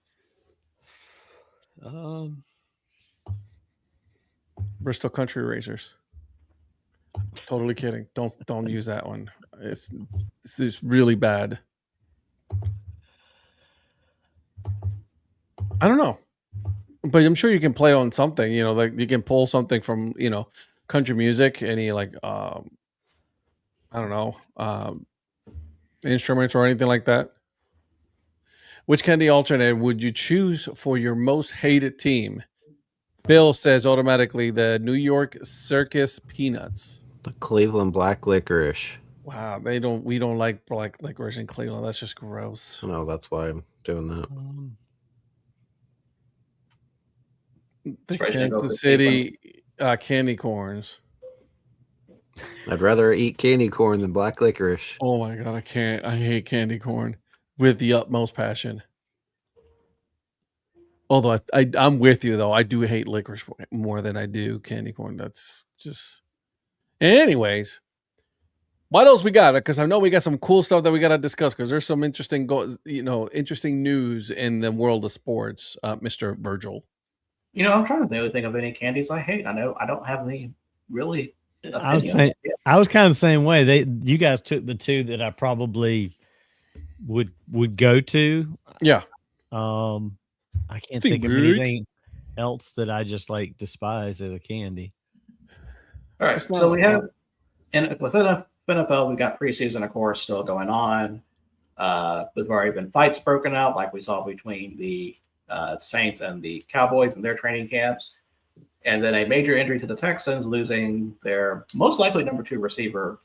Bristol Country Racers. Totally kidding. Don't use that one. This is really bad. I don't know, but I'm sure you can play on something. Like you can pull something from country music. Any I don't know, instruments or anything like that. Which candy alternate would you choose for your most hated team? Bill says automatically the New York Circus Peanuts. The Cleveland Black Licorice. Wow, we don't like black licorice in Cleveland. That's just gross. No, that's why I'm doing that. The Kansas City candy corns. I'd rather eat candy corn than black licorice. Oh my God, I can't. I hate candy corn with the utmost passion. Although I'm with you though, I do hate licorice more than I do candy corn. That's just. Anyways, what else we got? Because I know we got some cool stuff that we got to discuss. Because there's some interesting news in the world of sports, Mr. Virgil. I'm trying to think of any candies I hate. I know I don't have any really. I was kind of the same way. You guys took the two that I probably would go to. Yeah. I can't think of anything else that I just despise as a candy. All right. So we have within NFL, we've got preseason, of course, still going on. There's already been fights broken out, like we saw between the Saints and the Cowboys in their training camps. And then a major injury to the Texans, losing their most likely number 2 receiver,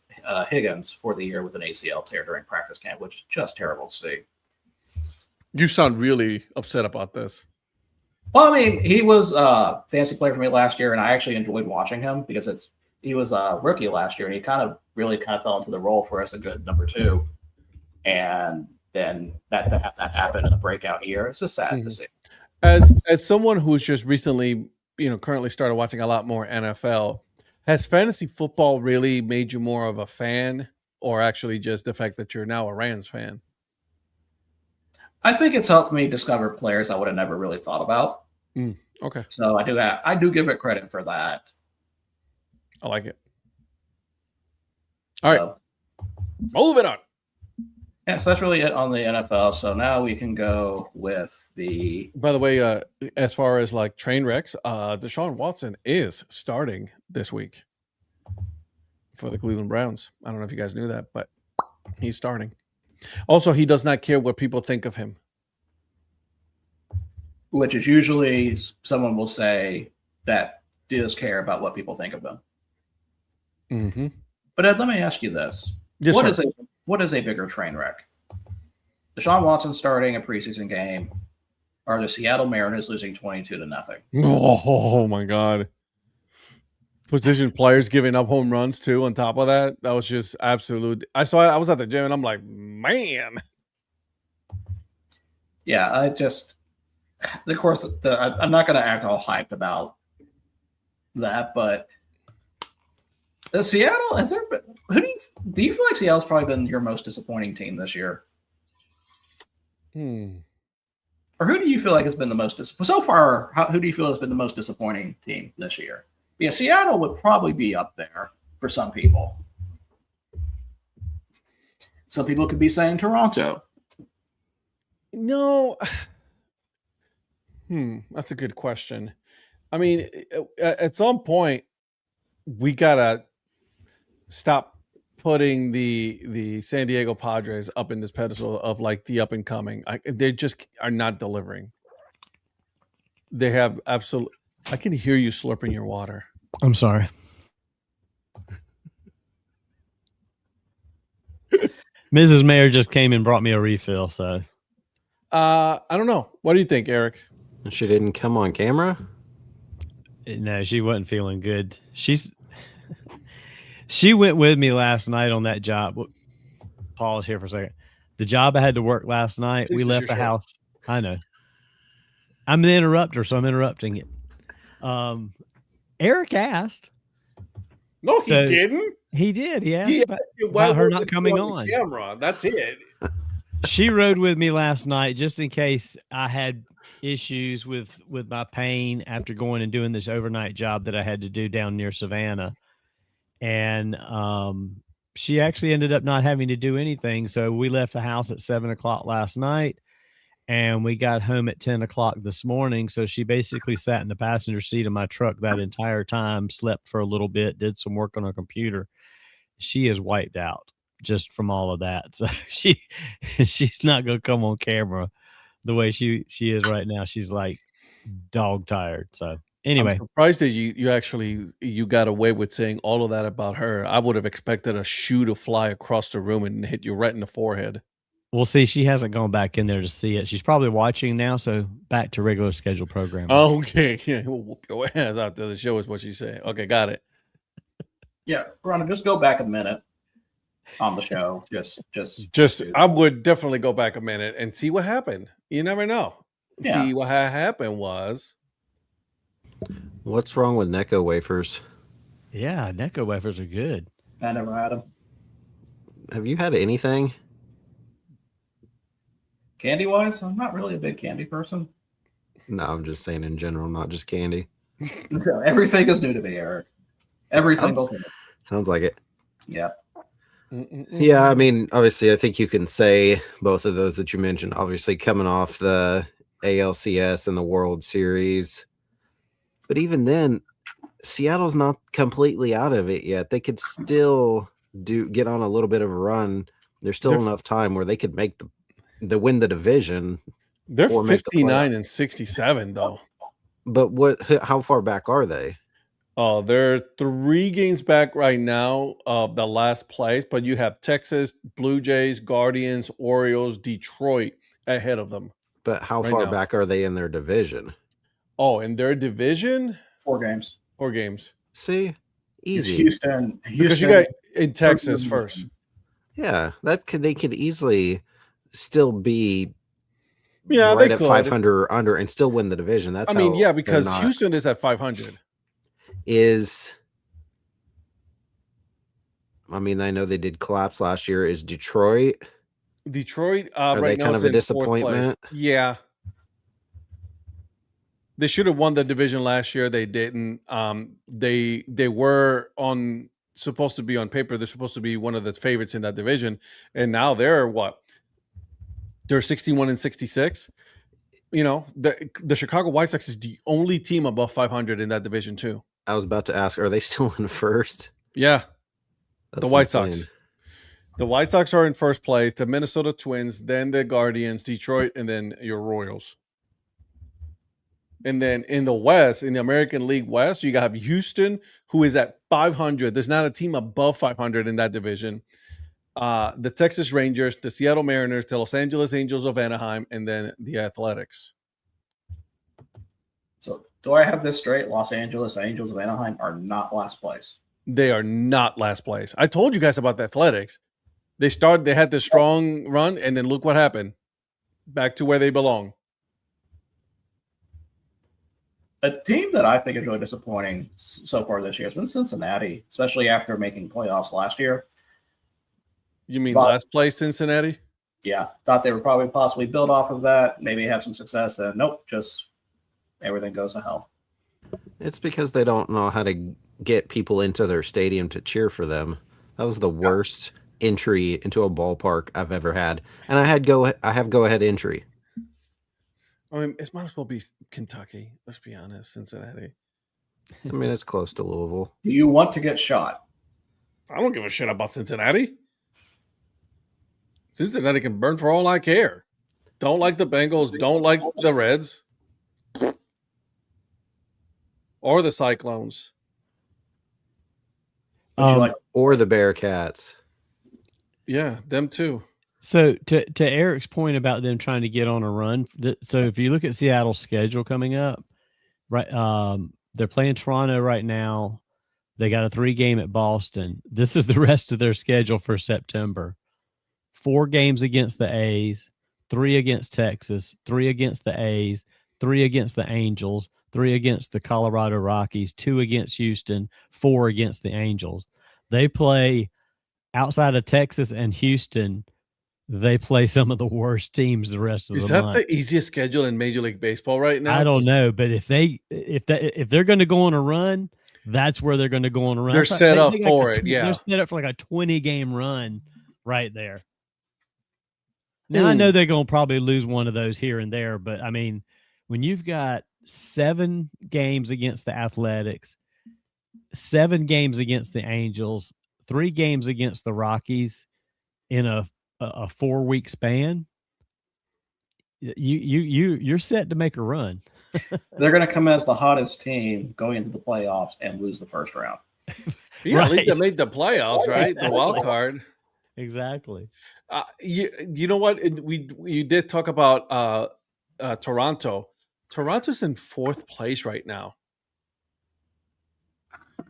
Higgins, for the year with an ACL tear during practice camp, which is just terrible to see. You sound really upset about this. Well, I mean, he was a fantasy player for me last year, and I actually enjoyed watching him because he was a rookie last year, and he really fell into the role for us, a good number 2. And then that happened in a breakout year. It's just sad to see. As someone who's just recently, currently started watching a lot more NFL, has fantasy football really made you more of a fan, or actually just the fact that you're now a Rams fan? I think it's helped me discover players I would have never really thought about. Okay. So I do give it credit for that. I like it. All right. Moving on. Yeah, so that's really it on the NFL. So now we can go with the. By the way, as far as like train wrecks, Deshaun Watson is starting this week for the Cleveland Browns. I don't know if you guys knew that, but he's starting. Also, he does not care what people think of him. Which is usually someone will say that does care about what people think of them. Mm-hmm. But Ed, let me ask you this. Yes, What is a bigger train wreck? Deshaun Watson starting a preseason game, or the Seattle Mariners losing 22-0? Oh my God. Position players giving up home runs too on top of that. That was just absolute. I saw it. I was at the gym and I'm like, man. Yeah, of course, I'm not going to act all hyped about that, but the Seattle, do you feel like Seattle's probably been your most disappointing team this year? Or who do you feel like has been the most so far? Who do you feel has been the most disappointing team this year? Yeah, Seattle would probably be up there for some people. Some people could be saying Toronto. No. That's a good question. I mean, at some point, we gotta stop putting the San Diego Padres up in this pedestal of like the up and coming. They just are not delivering. They have absolute. I can hear you slurping your water. I'm sorry. Mrs. Mayor just came and brought me a refill. So, I don't know. What do you think, Eric? She didn't come on camera? No, she wasn't feeling good. She went with me last night on that job. Pause here for a second. The job I had to work last night, we left the house. I know. I'm the interrupter, so I'm interrupting it. Eric asked. No, he didn't. He did. He asked about her not coming on camera. That's it. She rode with me last night just in case I had issues with my pain after going and doing this overnight job that I had to do down near Savannah. And she actually ended up not having to do anything. So we left the house at 7:00 last night and we got home at 10:00 this morning. So she basically sat in the passenger seat of my truck that entire time, slept for a little bit, did some work on her computer. She is wiped out just from all of that. So she's not going to come on camera the way she is right now. She's like dog tired. So anyway, I'm surprised that you got away with saying all of that about her. I would have expected a shoe to fly across the room and hit you right in the forehead. We'll see. She hasn't gone back in there to see it. She's probably watching now. So back to regular scheduled programming. Okay. Yeah. We'll whoop your ass after the show is what she said. Okay. Got it. Yeah. Rhonda, just go back a minute on the show. I would definitely go back a minute and see what happened. You never know. Yeah. See what happened was. What's wrong with Necco wafers? Yeah, Necco wafers are good. I never had them. Have you had anything? Candy wise, I'm not really a big candy person. No, I'm just saying in general, not just candy. So everything is new to me, Eric. Every single thing. Sounds like it. Yeah. Yeah, I mean, obviously, I think you can say both of those that you mentioned. Obviously, coming off the ALCS and the World Series. But even then, Seattle's not completely out of it yet. They could still get on a little bit of a run. There's still enough time where they could make win the division. They're 59 and 67 though. But how far back are they? Oh, they're 3 games back right now of the last place, but you have Texas, Blue Jays, Guardians, Orioles, Detroit ahead of them. But how far back are they in their division? Oh, in their division? 4 games. 4 games. See? Easy. Houston. Because you got in Texas first. Yeah, they could easily still be right at 500 or under and still win the division. That's because Houston is at 500. I know they did collapse last year. Is Detroit are they right now kind of a in 4th disappointment? place. Yeah. They should have won the division last year. They didn't. They were supposed to be on paper. They're supposed to be one of the favorites in that division, and now they're what They're 61-66. You know, the Chicago White Sox is the only team above 500 in that division too. I was about to ask, are they still in first? Yeah, That's the White insane. Sox. The White Sox are in first place. The Minnesota Twins, then the Guardians, Detroit, and then your Royals. And then in the West, in the American League West, you have Houston, who is at 500. There's not a team above 500 in that division. The Texas Rangers, the Seattle Mariners, the Los Angeles Angels of Anaheim, and then the Athletics. So do I have this straight? Los Angeles Angels of Anaheim are not last place. They are not last place. I told you guys about the Athletics. They had this strong run, and then look what happened. Back to where they belong. A team that I think is really disappointing so far this year has been Cincinnati, especially after making playoffs last year. You mean last place Cincinnati? Yeah, thought they would probably possibly build off of that, maybe have some success, and nope, just everything goes to hell. It's because they don't know how to get people into their stadium to cheer for them. That was the worst entry into a ballpark I've ever had, and I have go ahead entry. I mean, it might as well be Kentucky. Let's be honest, Cincinnati. I mean, it's close to Louisville. Do you want to get shot? I don't give a shit about Cincinnati. Cincinnati can burn for all I care. Don't like the Bengals. Don't like the Reds. Or the Cyclones. Or the Bearcats. Yeah, them too. So to Eric's point about them trying to get on a run, so if you look at Seattle's schedule coming up, right, they're playing Toronto right now. They got a 3-game at Boston. This is the rest of their schedule for September. 4 games against the A's, 3 against Texas, 3 against the A's, 3 against the Angels, 3 against the Colorado Rockies, 2 against Houston, 4 against the Angels. They play outside of Texas and Houston. They play some of the worst teams the rest of the month. Is that the easiest schedule in Major League Baseball right now? I don't know, but if they're going to go on a run, that's where they're going to go on a run. They're set up for it. Yeah, they're set up for like a 20-game run right there. Now I know they're going to probably lose one of those here and there, but I mean, when you've got 7 games against the Athletics, 7 games against the Angels, 3 games against the Rockies in a 4-week span, you're set to make a run. They're going to come as the hottest team going into the playoffs and lose the first round. Yeah, right. At least they made the playoffs, right? The wild card. Exactly. You know what? You did talk about Toronto. Toronto's in 4th place right now.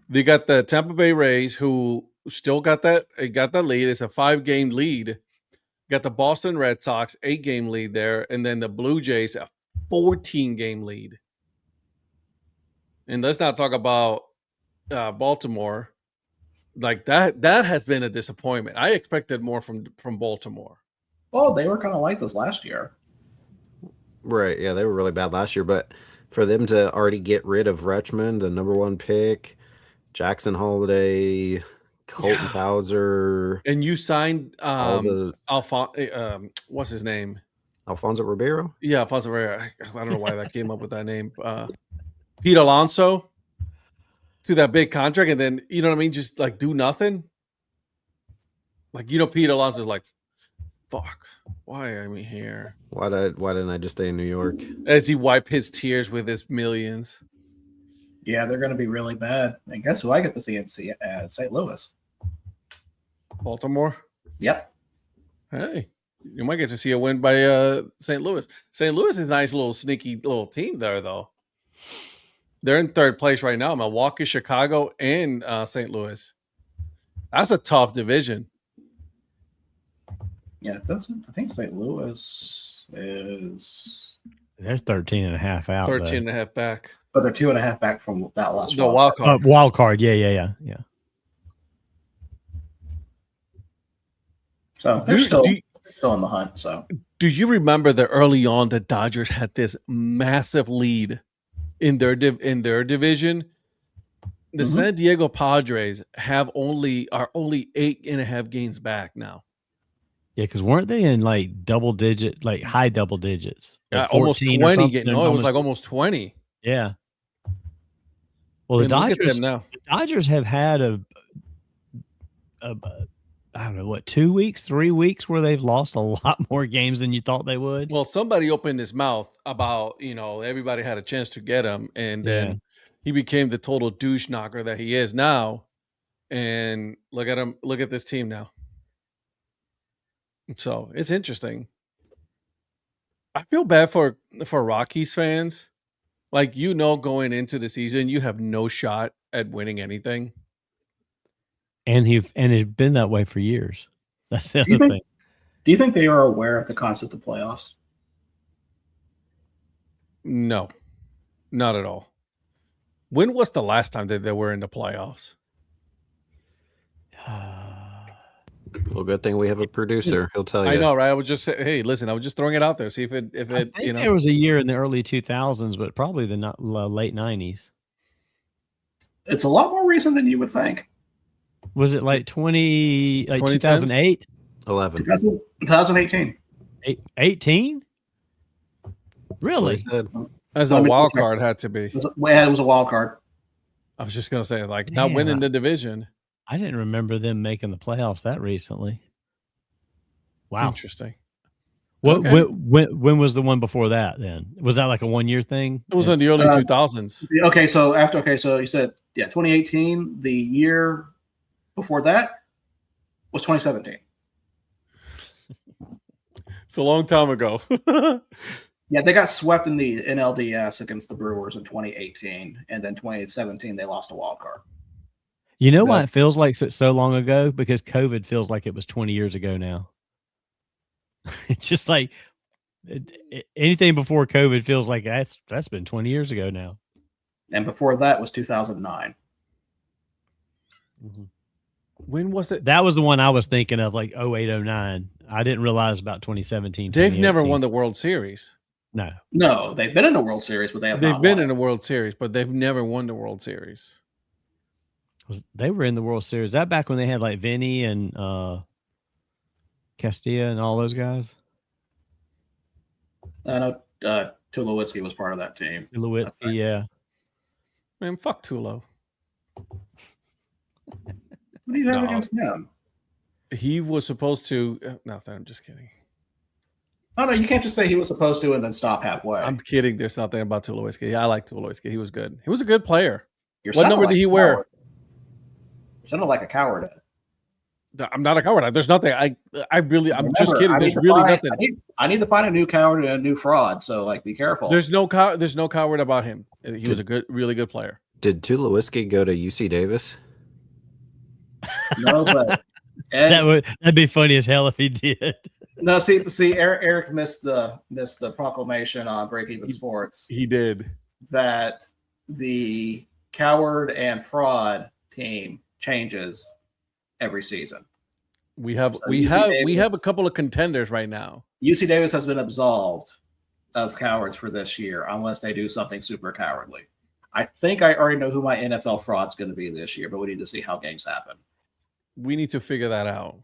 They got the Tampa Bay Rays, who still got that lead. It's a 5-game lead. Got the Boston Red Sox, 8-game lead there, and then the Blue Jays, a 14-game lead. And let's not talk about Baltimore. Like that has been a disappointment. I expected more from Baltimore. Oh, they were kind of like this last year. Right, yeah, they were really bad last year, but for them to already get rid of Rutschman, the number 1 pick, Jackson Holiday, Colton Hauser, and you signed what's his name? Alfonso Ribeiro? Yeah, Alfonso Ribeiro. I don't know why that came up with that name. Pete Alonso to that big contract, and then you know what I mean, just like do nothing. Like Pete Alonso's like, fuck, why am I here? Why didn't I just stay in New York? As he wiped his tears with his millions. Yeah, they're going to be really bad. And guess who I get to see in St. Louis? Baltimore? Yep. Hey, you might get to see a win by St. Louis. St. Louis is a nice little sneaky little team there, though. They're in 3rd place right now. Milwaukee, Chicago, and St. Louis. That's a tough division. Yeah, I think St. Louis is... They're 13.5 out. 13.5 back. But they're 2.5 back from that last the wild card. Wild card, yeah. So they're still in the hunt. So do you remember that early on the Dodgers had this massive lead in their division? The San Diego Padres are only 8.5 games back now. Yeah, because weren't they in like double digit, like high double digits? Like Almost 14 or 20 something? getting. And No, it was like almost 20. yeah. Well, And look at them now. The Dodgers have had a I don't know what, 2 weeks, 3 weeks where they've lost a lot more games than you thought they would. Well, somebody opened his mouth about, everybody had a chance to get him, and then he became the total douche knocker that he is now. And look at him, look at this team now. So it's interesting. I feel bad for Rockies fans. Like, going into the season, you have no shot at winning anything. And it's been that way for years. That's the other thing. Do you think they are aware of the concept of playoffs? No, not at all. When was the last time that they were in the playoffs? Well, good thing we have a producer. He'll tell you. I know, right? I would just say, hey, listen, I was just throwing it out there. See if it, I think there was a year in the early 2000s, but probably the late 90s. It's a lot more recent than you would think. Was it like 2008? 11. 2018. 18? Really? As a wild card had to be. It was a wild card. I was just going to say, like, not winning the division. I didn't remember them making the playoffs that recently. Wow. Interesting. When was the one before that then? Was that like a 1 year thing? It was in the early 2000s. Okay, so you said 2018. The year before that was 2017. It's a long time ago. Yeah, they got swept in the NLDS against the Brewers in 2018, and then 2017 they lost a wild card. You know why it feels like it's so long ago? Because COVID feels like it was 20 years ago now. It's just like anything before COVID feels like that's been 20 years ago now. And before that was 2009. Mm-hmm. When was it? That was the one I was thinking of, like 08, 09. I didn't realize about 2017. They've never won the World Series. No, they've been in the World Series, but they've been in the World Series, but they've never won the World Series. They were in the World Series. Is that back when they had like Vinny and Castilla and all those guys? I know Tulowitzki was part of that team. Tulowitzki, yeah. Man, fuck Tulo. What do you have against him? He was supposed to. Nothing. I'm just kidding. No, you can't just say he was supposed to and then stop halfway. I'm kidding. There's nothing about Tulowitzki. I like Tulowitzki. He was good. He was a good player. What number did he wear? You sounded like a coward. I'm not a coward. There's nothing. I'm just kidding. There's really nothing. I need to find a new coward and a new fraud. So, like, be careful. There's no coward about him. He was a really good player. Did Tulowitzki go to UC Davis? No, but that'd be funny as hell if he did. No, see, Eric missed the proclamation on Break Even Sports. He did. That the coward and fraud team changes every season. We have a couple of contenders right now. UC Davis has been absolved of cowards for this year unless they do something super cowardly. I think I already know who my NFL fraud's going to be this year, but we need to see how games happen. We need to figure that out.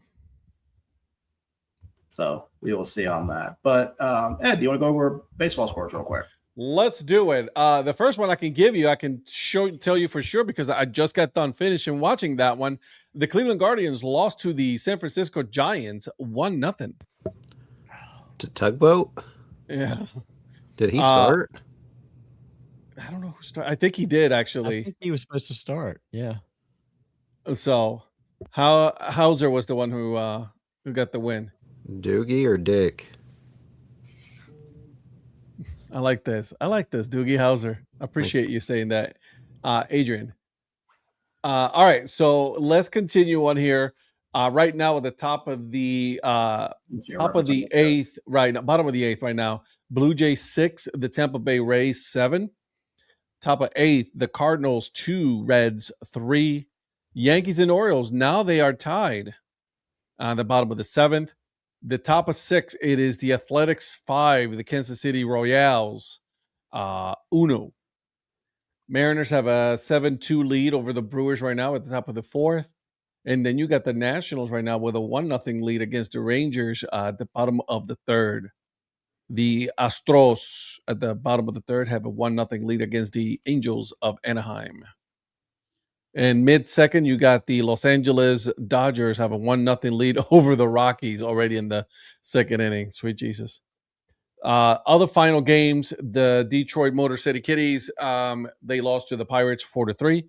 So we will see on that. But Ed, do you want to go over baseball scores real quick? Let's do it. The first one I can give you, I can tell you for sure because I just got done finishing watching that one. The Cleveland Guardians lost to the San Francisco Giants 1-0. To Tugboat? Yeah. Did he start? I don't know who started. I think he did actually. I think he was supposed to start. Yeah. So, Hauser was the one who got the win. Doogie or Dick? I like this. Doogie Howser. I appreciate you saying that, Adrian. All right, so let's continue on here. Right now, at the top of the eighth, right now, bottom of the eighth, right now. Blue Jays 6, the Tampa Bay Rays 7. Top of eighth, the Cardinals 2, Reds 3. Yankees and Orioles, now they are tied. On the bottom of the seventh. The top of 6, it is the Athletics 5, the Kansas City Royals 1. Mariners have a 7-2 lead over the Brewers right now at the top of the 4th. And then you got the Nationals right now with a 1-0 lead against the Rangers at the bottom of the third. The Astros at the bottom of the third have a 1-0 lead against the Angels of Anaheim. And mid-second, you got the Los Angeles Dodgers have a 1-0 lead over the Rockies already in the second inning. Sweet Jesus. Other final games, the Detroit Motor City Kitties, they lost to the Pirates 4-3.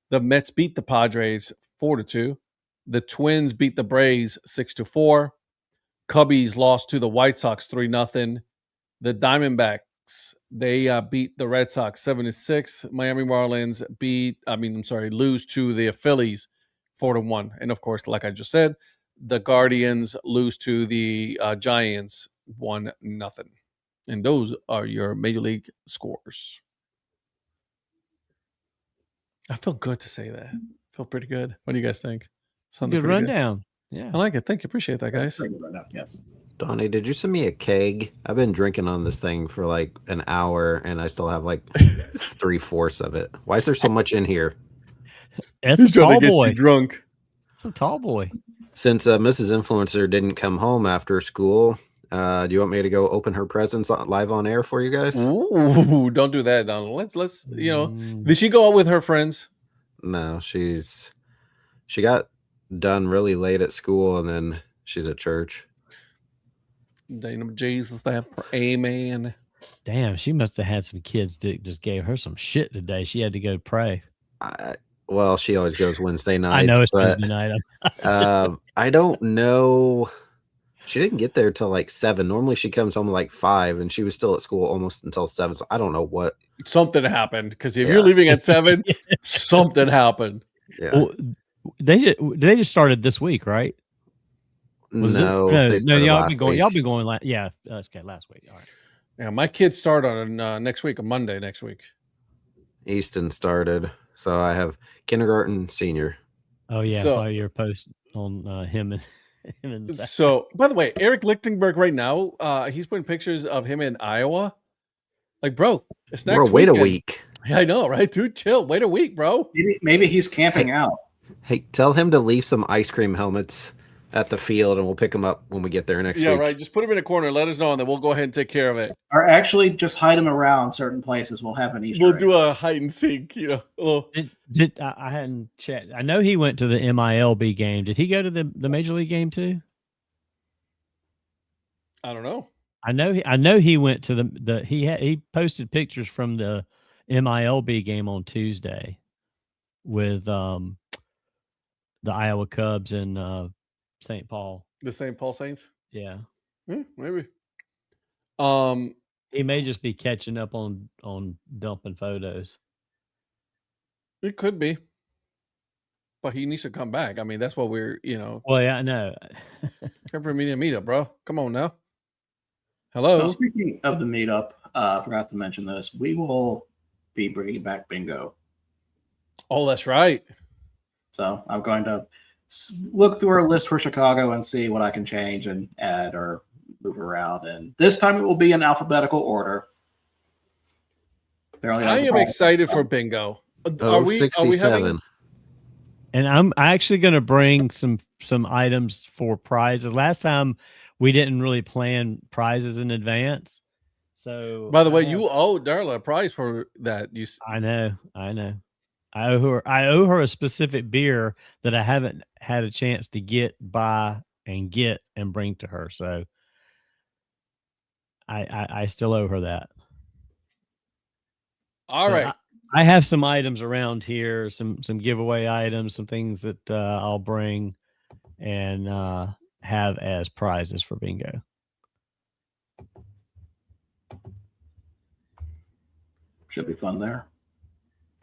The Mets beat the Padres 4-2. The Twins beat the Braves 6-4. Cubbies lost to the White Sox 3-0. The Diamondbacks, they beat the Red Sox 7-6. Miami Marlins lose to the Phillies 4-1. And of course, like I just said, the Guardians lose to the Giants 1-0. And those are your Major League scores. I feel good to say that. I feel pretty good. What do you guys think? Good rundown. Yeah. I like it. Thank you. Appreciate that, guys. Yes. Donnie, did you send me a keg? I've been drinking on this thing for like an hour, and I still have like 3/4 of it. Why is there so much in here? That's a tall boy. Drunk. It's a tall boy. Since Mrs. Influencer didn't come home after school, do you want me to go open her presents live on air for you guys? Ooh, don't do that, Donald. Let's did she go out with her friends? No, she got done really late at school, and then she's at church. In the name of Jesus, amen. Damn, she must have had some kids that just gave her some shit today. She had to go pray. Well, she always goes Wednesday nights. I know it's Wednesday night. I don't know. She didn't get there till like 7. Normally she comes home like 5, and she was still at school almost until 7. So I don't know what. Something happened, because if you're leaving at 7, something happened. Yeah. Well, they just started this week, right? No, y'all be going last week. All right. Yeah, my kids start on next week, on Monday next week. Easton started, so I have kindergarten, senior. Oh yeah, I saw your post on him and so, by the way, Eric Lichtenberg right now, he's putting pictures of him in Iowa. Like, bro, it's next week. Wait a week. Yeah, I know, right, dude? Chill. Wait a week, bro. Maybe he's camping out. Hey, tell him to leave some ice cream helmets at the field, and we'll pick them up when we get there next week. Yeah, right. Just put them in a corner. Let us know, and then we'll go ahead and take care of it. Or actually, just hide them around certain places. We'll have an Easter egg. Do a hide and seek. I hadn't checked. I know he went to the MILB game. Did he go to the Major League game too? I don't know. I know he went to he posted pictures from the MILB game on Tuesday with the Iowa Cubs and St. Paul. The St. Paul Saints? Yeah. Maybe. He may just be catching up on dumping photos. It could be. But he needs to come back. I mean, that's what we're, Well, yeah, I know. Come for a media meetup, bro. Come on now. Hello. So speaking of the meetup, I forgot to mention this. We will be bringing back bingo. Oh, that's right. So I'm going to look through our list for Chicago and see what I can change and add or move around. And this time it will be in alphabetical order. I am excited for bingo. Are we 67? And I'm actually going to bring some items for prizes. Last time we didn't really plan prizes in advance. So, by the way, you owe Darla a prize for that. I know. I owe her a specific beer that I haven't had a chance to buy and bring to her. So I still owe her that. All right. I have some items around here, some giveaway items, some things that I'll bring and have as prizes for bingo. Should be fun there.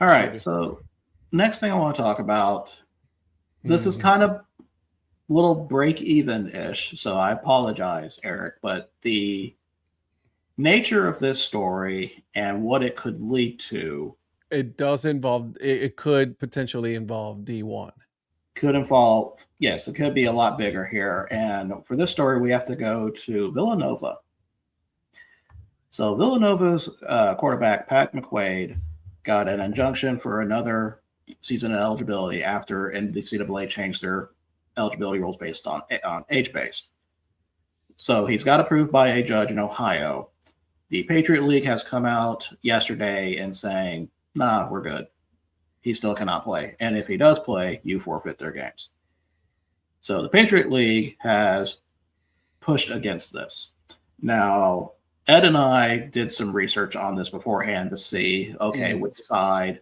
All right, so next thing I want to talk about, this is kind of a little break-even-ish, so I apologize, Eric, but the nature of this story and what it could lead to. It does involve, it could potentially involve D1. Could involve, yes, it could be a lot bigger here. And for this story, we have to go to Villanova. So Villanova's quarterback, Pat McQuaid, got an injunction for another season eligibility after NCAA changed their eligibility rules based on age base. So he's got approved by a judge in Ohio. The Patriot League has come out yesterday and saying, nah, we're good. He still cannot play. And if he does play, you forfeit their games. So the Patriot League has pushed against this. Now, Ed and I did some research on this beforehand to see, okay, which side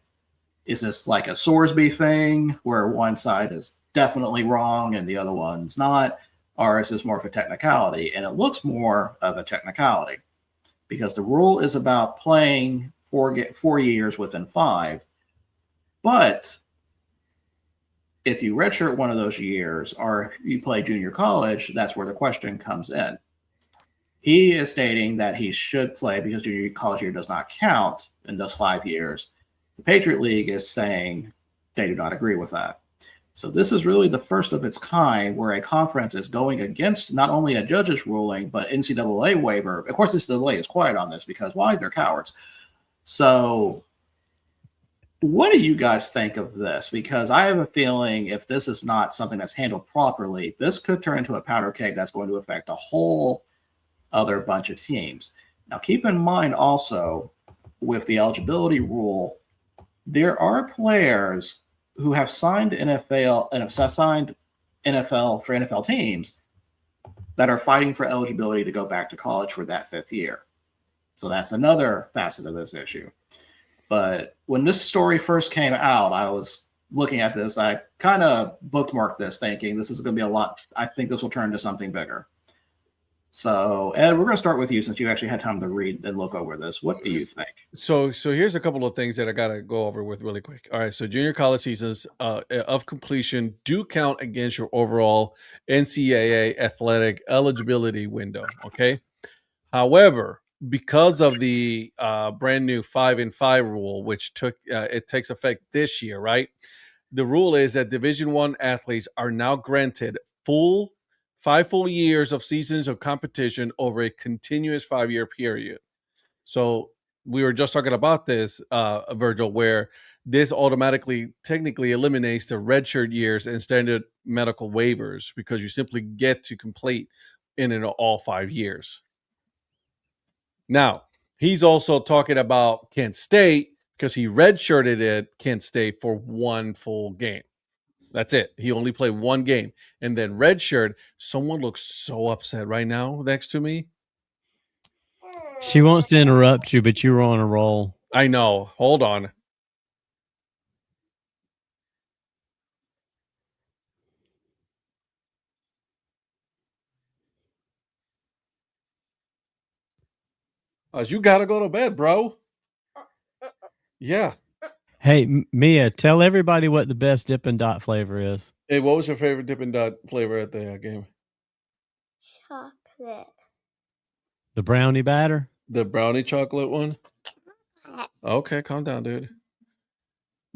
is this, like a Sorsby thing where one side is definitely wrong and the other one's not, or is this more of a technicality? And it looks more of a technicality because the rule is about playing 4 years within 5. But if you redshirt one of those years or you play junior college, that's where the question comes in. He is stating that he should play because junior college year does not count in those 5 years. The Patriot League is saying they do not agree with that. So this is really the first of its kind where a conference is going against not only a judge's ruling, but NCAA waiver. Of course, NCAA is quiet on this because why? They're cowards. So what do you guys think of this? Because I have a feeling if this is not something that's handled properly, this could turn into a powder keg that's going to affect a whole other bunch of teams. Now, keep in mind also with the eligibility rule, there are players who have signed NFL and have signed NFL for NFL teams that are fighting for eligibility to go back to college for that 5th year. So that's another facet of this issue. But when this story first came out, I was looking at this. I kind of bookmarked this thinking this is going to be a lot. I think this will turn into something bigger. So, Ed, we're going to start with you since you actually had time to read and look over this. What do you think? So here's a couple of things that I got to go over with really quick. All right. So junior college seasons of completion do count against your overall NCAA athletic eligibility window. Okay. However, because of the brand new 5-and-5 rule, which it takes effect this year, right? The rule is that Division I athletes are now granted 5 full years of seasons of competition over a continuous 5-year period. So we were just talking about this, Virgil, where this automatically technically eliminates the redshirt years and standard medical waivers because you simply get to complete in all 5 years. Now, he's also talking about Kent State because he redshirted at Kent State for 1 full game. That's it. He only played 1 game. And then redshirt, someone looks so upset right now next to me. She wants to interrupt you, but you were on a roll. I know. Hold on. You got to go to bed, bro. Yeah. Hey, Mia, tell everybody what the best Dippin' Dot flavor is. Hey, what was your favorite Dippin' Dot flavor at the game? Chocolate. The brownie batter? The brownie chocolate one? Okay, calm down, dude.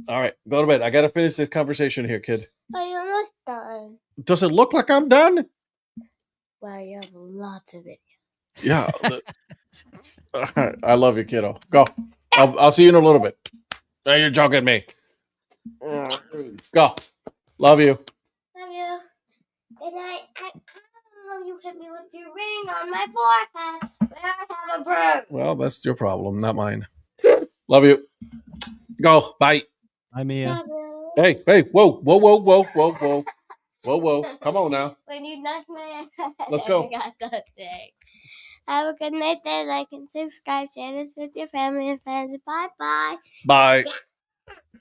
All right, go to bed. I got to finish this conversation here, kid. Are you almost done? Does it look like I'm done? Well, you have lots of it. Yeah. I love you, kiddo. Go. I'll see you in a little bit. Oh, you're joking me. Go. Love you. Love you. Good night. I don't know you hit me with your ring on my forehead, but I have a bruise. Well, that's your problem, not mine. Love you. Go. Bye. Bye, Mia. Love you. Hey. Whoa. Come on now. When you knock my Let's go. I got something. Have a good night, then. Like and subscribe. Share this with your family and friends. Bye-bye. Bye.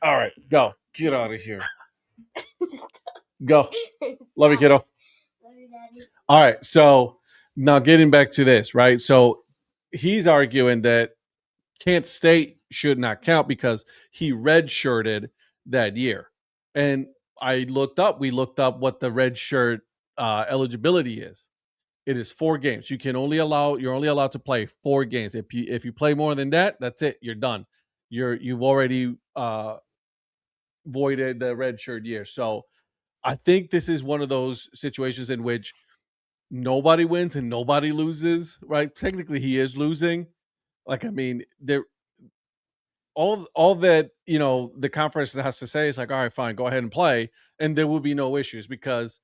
All right, go. Get out of here. Go. Love you, kiddo. Love you, Daddy. All right, so now getting back to this, right? So he's arguing that Kent State should not count because he redshirted that year. And we looked up what the redshirt eligibility is. It is 4 games. You're only allowed to play 4 games. If you play more than that, that's it. You're done. You've already voided the redshirt year. So I think this is one of those situations in which nobody wins and nobody loses, right? Technically, he is losing. Like, I mean, all that, you know, the conference has to say is like, all right, fine, go ahead and play, and there will be no issues because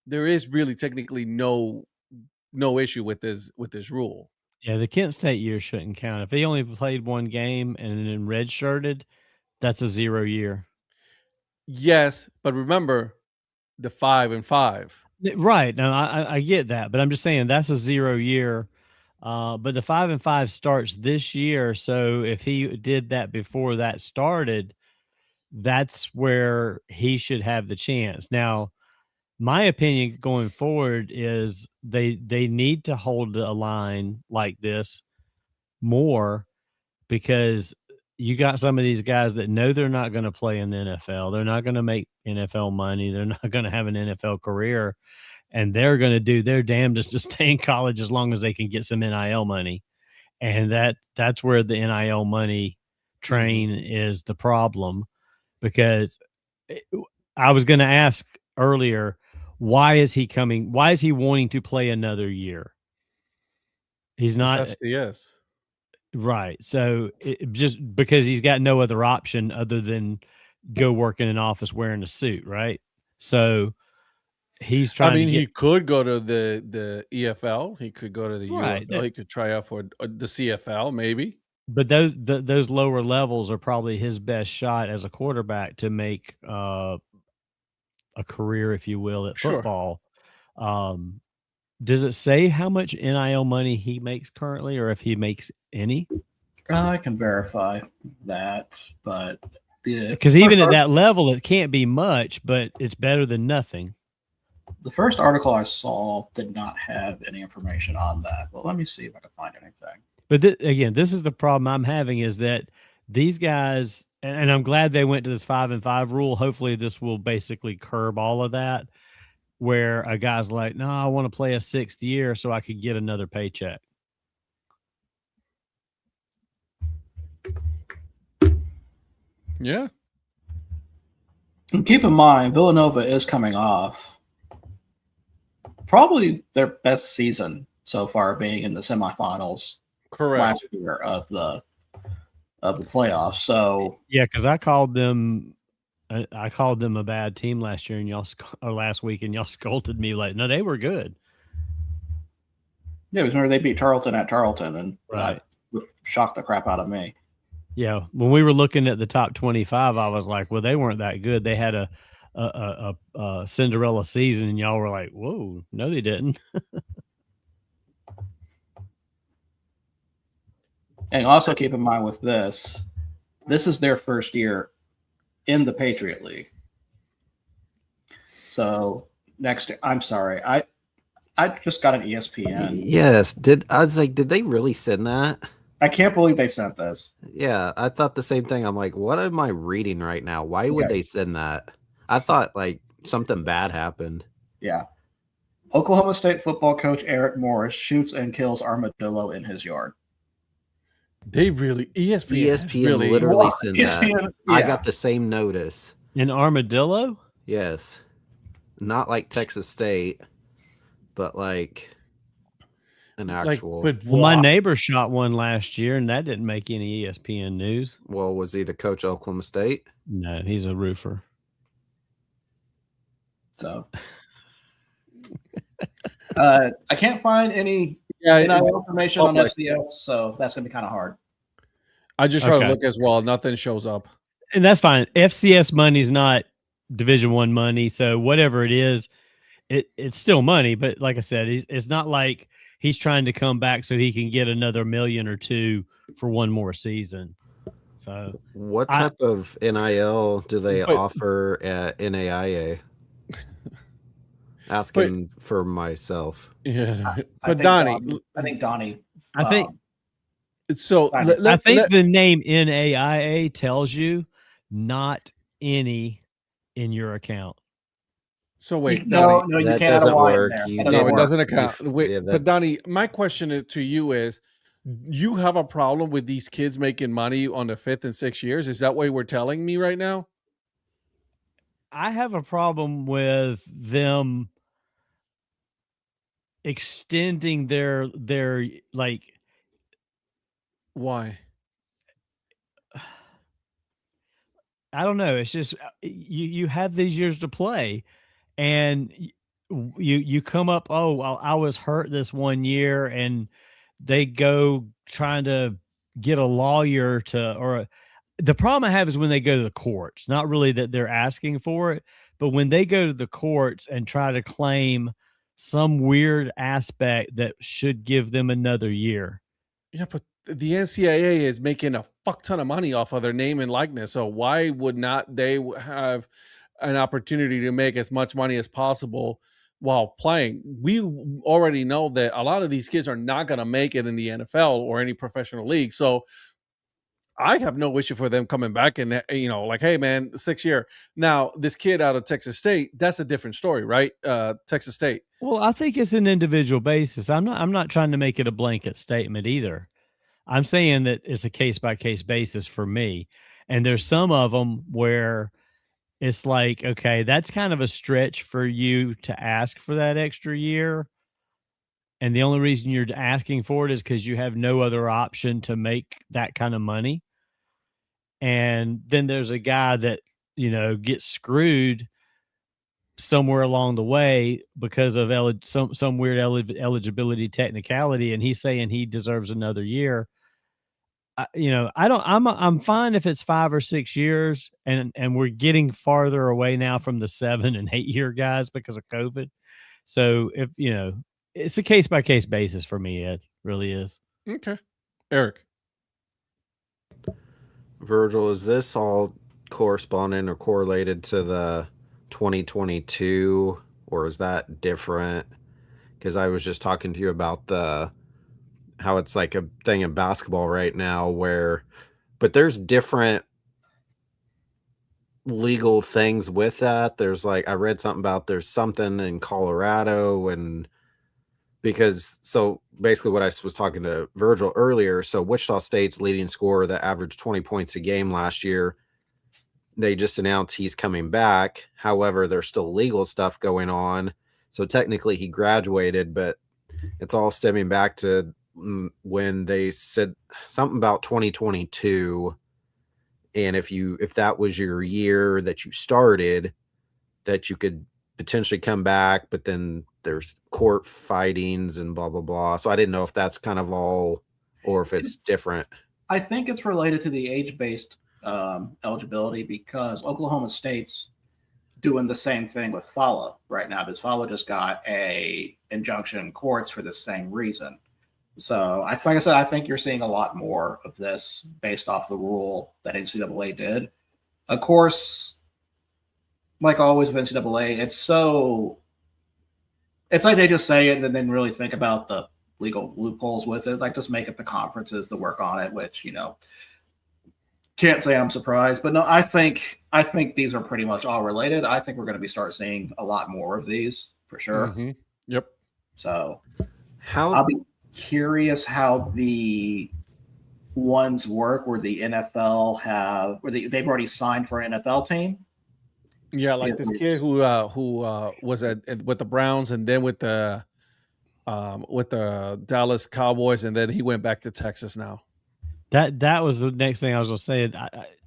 there is really technically no issue with this rule. Yeah, the Kent State year shouldn't count. If he only played one game and then redshirted, that's a 0 year. Yes, but remember the 5 and 5. Right. No, I get that, but I'm just saying that's a 0 year. But the 5 and 5 starts this year. So if he did that before that started, that's where he should have the chance. Now, my opinion going forward is they need to hold a line like this more, because you got some of these guys that know they're not going to play in the NFL. They're not going to make NFL money. They're not going to have an NFL career, and they're going to do their damnedest to stay in college as long as they can get some NIL money. And that's where the NIL money train is the problem, because I was going to ask earlier, why is he coming? Why is he wanting to play another year? He's not FCS. right. So just because he's got no other option other than go work in an office wearing a suit, right? So he's trying. I mean, to get, he could go to the EFL. He could go to the right. UFL. He could try out for the CFL, maybe. But those lower levels are probably his best shot as a quarterback to make a career, if you will, at Sure. football. Does it say how much NIL money he makes currently, or if he makes any? I can verify that, but because even at that level, it can't be much, but it's better than nothing. The first article I saw did not have any information on that. Well, let me see if I can find anything. But again, this is the problem I'm having, is that these guys, and I'm glad they went to this 5 and 5 rule. Hopefully this will basically curb all of that, where a guy's like, no, I want to play a 6th year so I could get another paycheck. Yeah. And keep in mind, Villanova is coming off probably their best season so far, being in the semifinals. Correct. Last year of the playoffs. So yeah, because I called them a bad team last year, and last week, and y'all scolded me like, no, they were good. Yeah, because remember they beat Tarleton at Tarleton, and right, shocked the crap out of me. Yeah, when we were looking at the top 25, I was like, well, they weren't that good. They had a Cinderella season, and y'all were like, whoa, no, they didn't. And also keep in mind with this is their first year in the Patriot League. So I'm sorry, I just got an ESPN. Yes, did they really send that? I can't believe they sent this. Yeah, I thought the same thing. I'm like, what am I reading right now? Why would they send that? I thought like something bad happened. Yeah. Oklahoma State football coach Eric Morris shoots and kills armadillo in his yard. They really ESPN really literally sent ESPN, that. Yeah. I got the same notice. An armadillo? Yes. Not like Texas State, but like an actual. Well, my neighbor shot one last year, and that didn't make any ESPN news. Well, was he the coach of Oklahoma State? No, he's a roofer. So I can't find any information on FCS, so that's going to be kind of hard. I just try to look as well. Nothing shows up. And that's fine. FCS money is not Division I money, so whatever it is, it's still money. But like I said, it's not like he's trying to come back so he can get another $1 million or $2 million for one more season. So what type of NIL do they offer at NAIA? Asking for myself. Yeah, but Donnie, I think Donnie. I think so. I think the name NAIA tells you not any in your account. So wait, no, you that can't doesn't work. It doesn't account. Wait, but Donnie, my question to you is: you have a problem with these kids making money on the 5th and 6th years? Is that what we're telling me right now? I have a problem with them extending their like. Why? I don't know. It's just you have these years to play, and you come up. Oh, well, I was hurt this one year, and they go trying to get a lawyer the problem I have is when they go to the courts. Not really that they're asking for it, but when they go to the courts and try to claim some weird aspect that should give them another year. Yeah, but the NCAA is making a fuck ton of money off of their name and likeness. So why would not they have an opportunity to make as much money as possible while playing? We already know that a lot of these kids are not going to make it in the NFL or any professional league. So I have no issue for them coming back and, like, hey, man, 6 year. Now, this kid out of Texas State, that's a different story, right? Texas State. Well, I think it's an individual basis. I'm not trying to make it a blanket statement either. I'm saying that it's a case by case basis for me. And there's some of them where it's like, okay, that's kind of a stretch for you to ask for that extra year. And the only reason you're asking for it is because you have no other option to make that kind of money. And then there's a guy that, gets screwed somewhere along the way because of some weird eligibility technicality. And he's saying he deserves another year. I'm fine if it's 5 or 6 years and we're getting farther away now from the 7 and 8 year guys because of COVID. So if, it's a case by case basis for me. It really is. Okay. Eric. Virgil, is this all corresponding or correlated to the 2022, or is that different? Because I was just talking to you about how it's like a thing in basketball right now but there's different legal things with that. There's I read something about there's something in Colorado, and so basically what I was talking to Virgil earlier. So Wichita State's leading scorer that averaged 20 points a game last year, they just announced he's coming back. However, there's still legal stuff going on. So technically he graduated, but it's all stemming back to when they said something about 2022. And if that was your year that you started, that you could potentially come back, but then there's court fightings and blah, blah, blah. So I didn't know if that's kind of all, or if it's different. I think it's related to the age-based eligibility, because Oklahoma State's doing the same thing with Fala right now, because Fala just got a injunction in courts for the same reason. So like I said, I think you're seeing a lot more of this based off the rule that NCAA did. Of course, like always with NCAA, it's like they just say it and then really think about the legal loopholes with it. Like, just make it the conferences to work on it, which, can't say I'm surprised. But no, I think these are pretty much all related. I think we're going to start seeing a lot more of these for sure. Mm-hmm. Yep. So I'll be curious how the ones work where the NFL they've already signed for an NFL team. Yeah, like this kid who was with the Browns and then with the Dallas Cowboys, and then he went back to Texas now. That was the next thing I was going to say.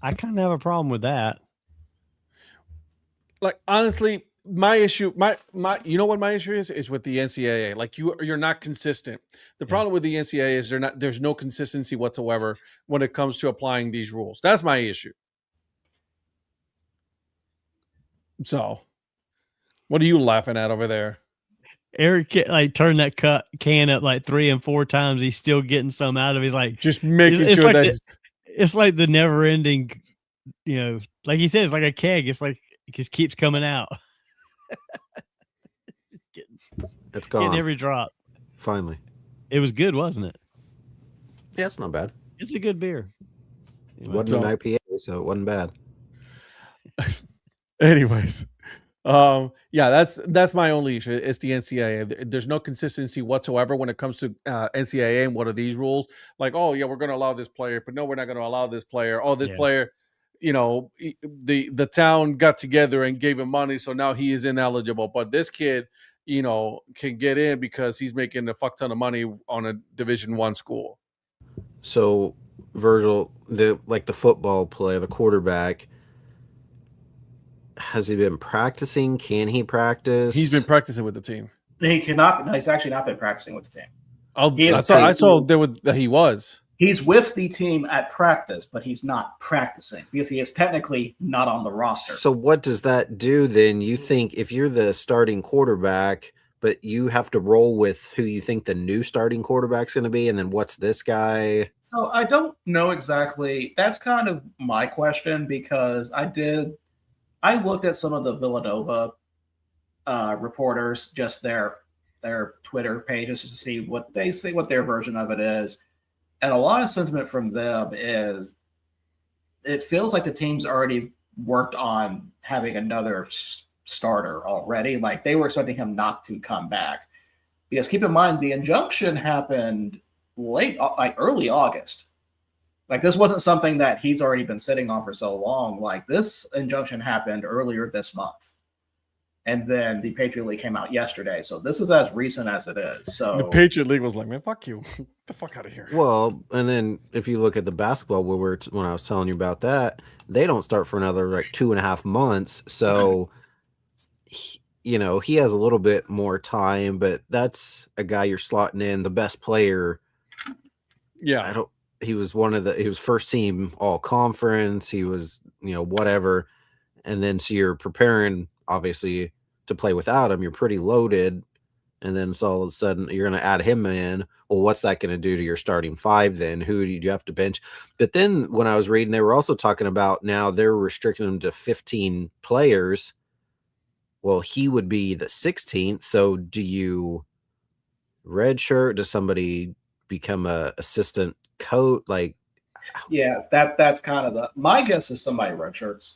I kind of have a problem with that. Like, honestly, my issue, you know what my issue is with the NCAA. Like, you're not consistent. The problem with the NCAA is there's no consistency whatsoever when it comes to applying these rules. That's my issue. So, what are you laughing at over there? Eric turned that can up like 3 and 4 times. He's still getting some out of it. He's like, just making sure that it's like the never ending, like he said, it's like a keg. It's like it just keeps coming out. It's gone. Getting every drop. Finally. It was good, wasn't it? Yeah, it's not bad. It's a good beer. It wasn't an IPA, so it wasn't bad. Anyways, that's my only issue. It's the NCAA. There's no consistency whatsoever when it comes to NCAA and what are these rules. Like, oh yeah, we're going to allow this player, but no, we're not going to allow this player. Oh, this player, the town got together and gave him money, so now he is ineligible. But this kid, can get in because he's making a fuck ton of money on a Division I school. So, Virgil, the football player, the quarterback, has he been practicing? Can he practice? He's been practicing with the team. He cannot. No, he's actually not been practicing with the team. I saw that he was. He's with the team at practice, but he's not practicing because he is technically not on the roster. So what does that do then? You think if you're the starting quarterback, but you have to roll with who you think the new starting quarterback's going to be, and then what's this guy? So I don't know exactly. That's kind of my question because I looked at some of the Villanova reporters, just their Twitter pages to see what they say, what their version of it is. And a lot of sentiment from them is it feels like the team's already worked on having another starter already. Like they were expecting him not to come back. Because keep in mind, the injunction happened early August. Like this wasn't something that he's already been sitting on for so long. Like this injunction happened earlier this month. And then the Patriot League came out yesterday. So this is as recent as it is. So the Patriot League was like, man, fuck you. Get the fuck out of here. Well, and then if you look at the basketball when I was telling you about that, they don't start for another like 2.5 months. So, he has a little bit more time, but that's a guy you're slotting in, the best player. Yeah. He was he was first team all conference. He was, whatever. And then so you're preparing, obviously, to play without him. You're pretty loaded. And then so all of a sudden you're going to add him in. Well, what's that going to do to your starting five then? Who do you have to bench? But then when I was reading, they were also talking about now they're restricting him to 15 players. Well, he would be the 16th. So do you redshirt? Does somebody become a assistant coach? Like, yeah, that's kind of my guess is somebody redshirts.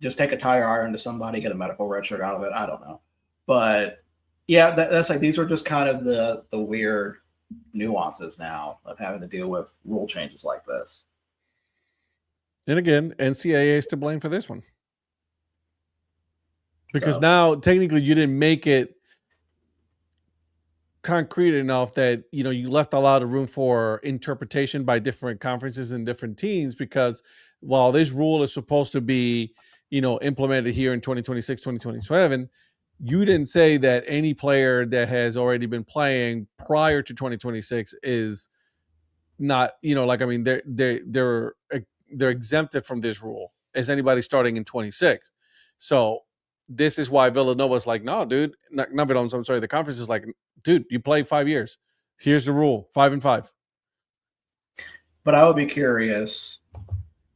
Just take a tire iron to somebody, get a medical redshirt out of it. I don't know. But yeah, that's like these are just kind of the weird nuances now of having to deal with rule changes like this. And again, NCAA is to blame for this one. Because now technically you didn't make it concrete enough that you left a lot of room for interpretation by different conferences and different teams, because while this rule is supposed to be implemented here in 2026, 2027, you didn't say that any player that has already been playing prior to 2026 is not, they're exempted from this rule as anybody starting in 26. So this is why Villanova's like, no, dude, not Villanova. I'm sorry. The conference is like, dude, you played 5 years. Here's the rule, 5 and 5. But I would be curious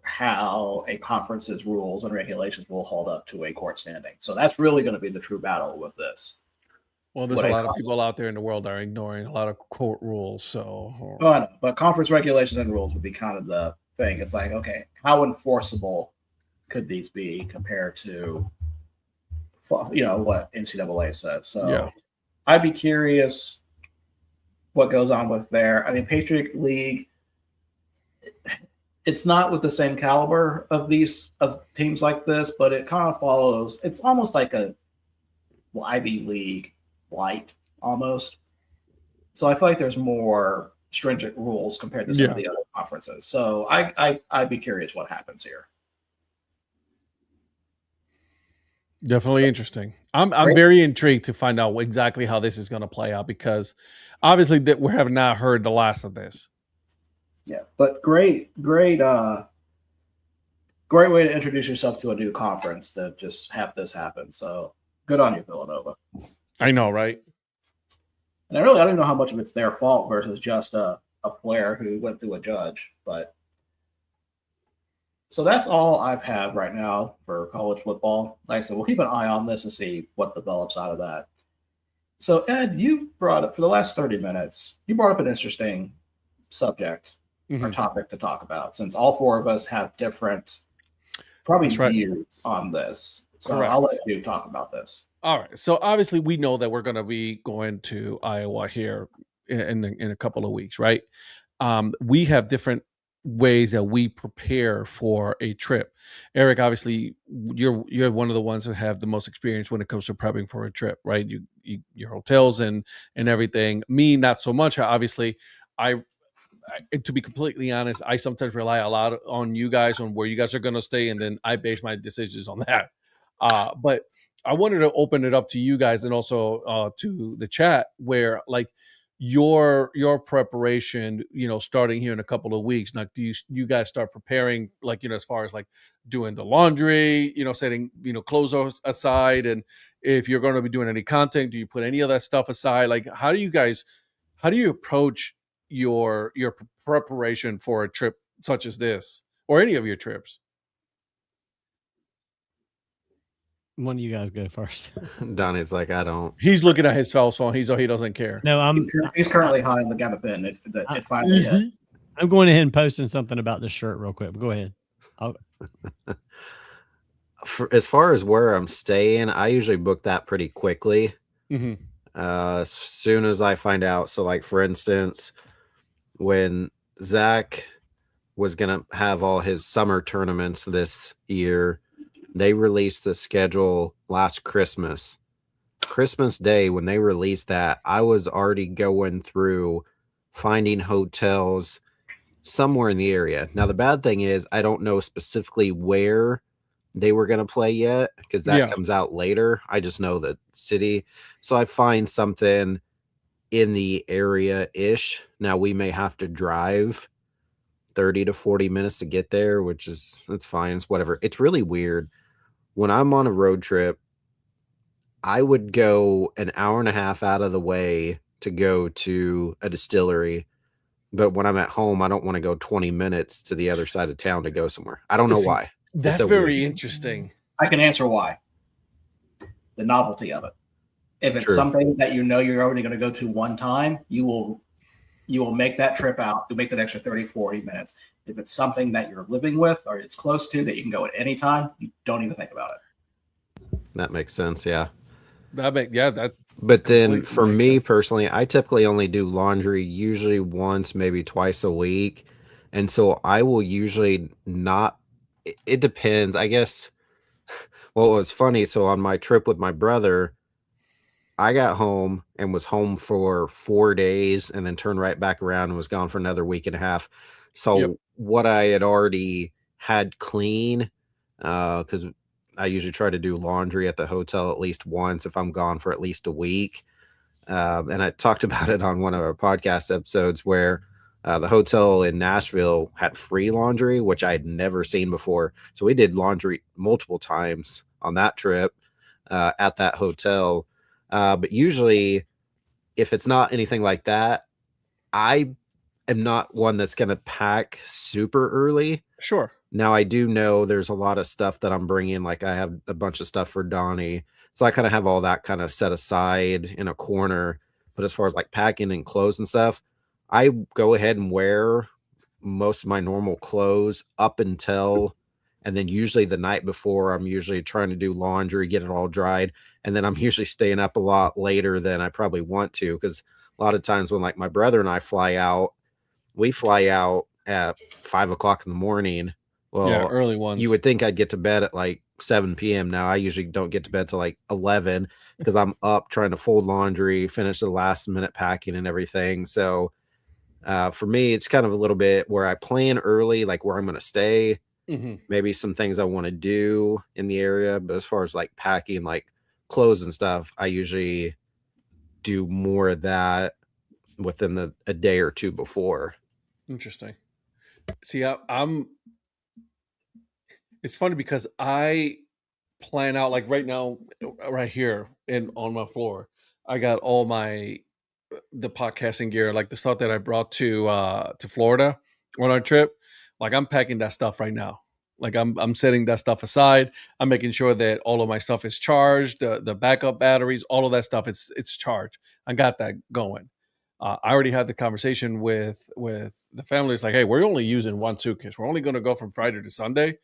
how a conference's rules and regulations will hold up to a court standing. So that's really going to be the true battle with this. Well, there's a lot of people out there in the world that are ignoring a lot of court rules. So, but conference regulations and rules would be kind of the thing. It's like, okay, how enforceable could these be compared to, what NCAA says? So yeah. I'd be curious what goes on with there. I mean, Patriot League, it's not with the same caliber of teams like this, but it kind of follows. It's almost like a Ivy League light almost. So I feel like there's more stringent rules compared to some of the other conferences. So I'd be curious what happens here. Definitely interesting. I'm very intrigued to find out exactly how this is going to play out, because obviously that we have not heard the last of this. Yeah, but great way to introduce yourself to a new conference to just have this happen. So good on you, Villanova. I know, right? And I don't even know how much of it's their fault versus just a player who went through a judge. But so that's all I've had right now for college football. Like I said, we'll keep an eye on this and see what develops out of that. So Ed, you brought up for the last 30 minutes, you brought up an interesting subject or topic to talk about, since all four of us have different views on this. So I'll let you talk about this. All right. So obviously we know that we're going to be going to Iowa here in a couple of weeks, right? We have different ways that we prepare for a trip. Eric, obviously you're one of the ones who have the most experience when it comes to prepping for a trip, right? Your hotels and everything. Me, not so much. Obviously, to be completely honest, I sometimes rely a lot on you guys on where you guys are going to stay, and then I base my decisions on that. But I wanted to open it up to you guys and also to the chat, where like your preparation, starting here in a couple of weeks. Now, do you guys start preparing, like, as far as like doing the laundry, setting, clothes aside, and if you're going to be doing any content, do you put any of that stuff aside? Like, how do you approach your preparation for a trip such as this, or any of your trips? One of you guys go first. Donnie's like, I don't. He's looking at his cell phone. He doesn't care. No, He's currently high on the GABA pen. It finally hit. I'm going ahead and posting something about this shirt real quick. But go ahead. As far as where I'm staying, I usually book that pretty quickly. Mm-hmm. As soon as I find out. So, like, for instance, when Zach was gonna have all his summer tournaments this year, they released the schedule last Christmas Day. When they released that, I was already going through finding hotels somewhere in the area. Now, the bad thing is I don't know specifically where they were going to play yet, because that comes out later. I just know the city. So I find something in the area-ish. Now, we may have to drive 30 to 40 minutes to get there, that's fine. It's whatever. It's really weird. When I'm on a road trip, I would go an hour and a half out of the way to go to a distillery. But when I'm at home, I don't want to go 20 minutes to the other side of town to go somewhere. I don't know why. That's so very weird. Interesting. I can answer why. The novelty of it. If it's something that you're already going to go to one time, you will make that trip out. You'll make that extra 30, 40 minutes. If it's something that you're living with or it's close to that you can go at any time, you don't even think about it. That makes sense, yeah. But then for me personally, I typically only do laundry usually once, maybe twice a week. And so I will usually not, it depends, I guess. Well, it was funny. So on my trip with my brother, I got home and was home for 4 days and then turned right back around and was gone for another week and a half. So what I had already had clean, because I usually try to do laundry at the hotel at least once if I'm gone for at least a week. And I talked about it on one of our podcast episodes where the hotel in Nashville had free laundry, which I had never seen before. So we did laundry multiple times on that trip at that hotel. But usually, if it's not anything like that, I am not one that's going to pack super early. Sure. Now, I do know there's a lot of stuff that I'm bringing. Like, I have a bunch of stuff for Donnie. So I kind of have all that kind of set aside in a corner. But as far as like packing and clothes and stuff, I go ahead and wear most of my normal clothes up until, and then usually the night before, I'm usually trying to do laundry, get it all dried. And then I'm usually staying up a lot later than I probably want to, because a lot of times when like my brother and I fly out, we fly out at 5 o'clock in the morning. Well, early ones. You would think I'd get to bed at like 7 p.m. Now I usually don't get to bed till like 11 because I'm up trying to fold laundry, finish the last minute packing and everything. So for me, it's kind of a little bit where I plan early, like where I'm going to stay, maybe some things I want to do in the area. But as far as like packing, like clothes and stuff, I usually do more of that within a day or two before. Interesting. See, it's funny because I plan out, like right now, right here on my floor, I got all the podcasting gear, like the stuff that I brought to Florida on our trip. Like I'm packing that stuff right now. Like I'm setting that stuff aside. I'm making sure that all of my stuff is charged, the backup batteries, all of that stuff, it's charged. I got that going. I already had the conversation with the family. It's like, hey, we're only using one suitcase. We're only going to go from Friday to Sunday.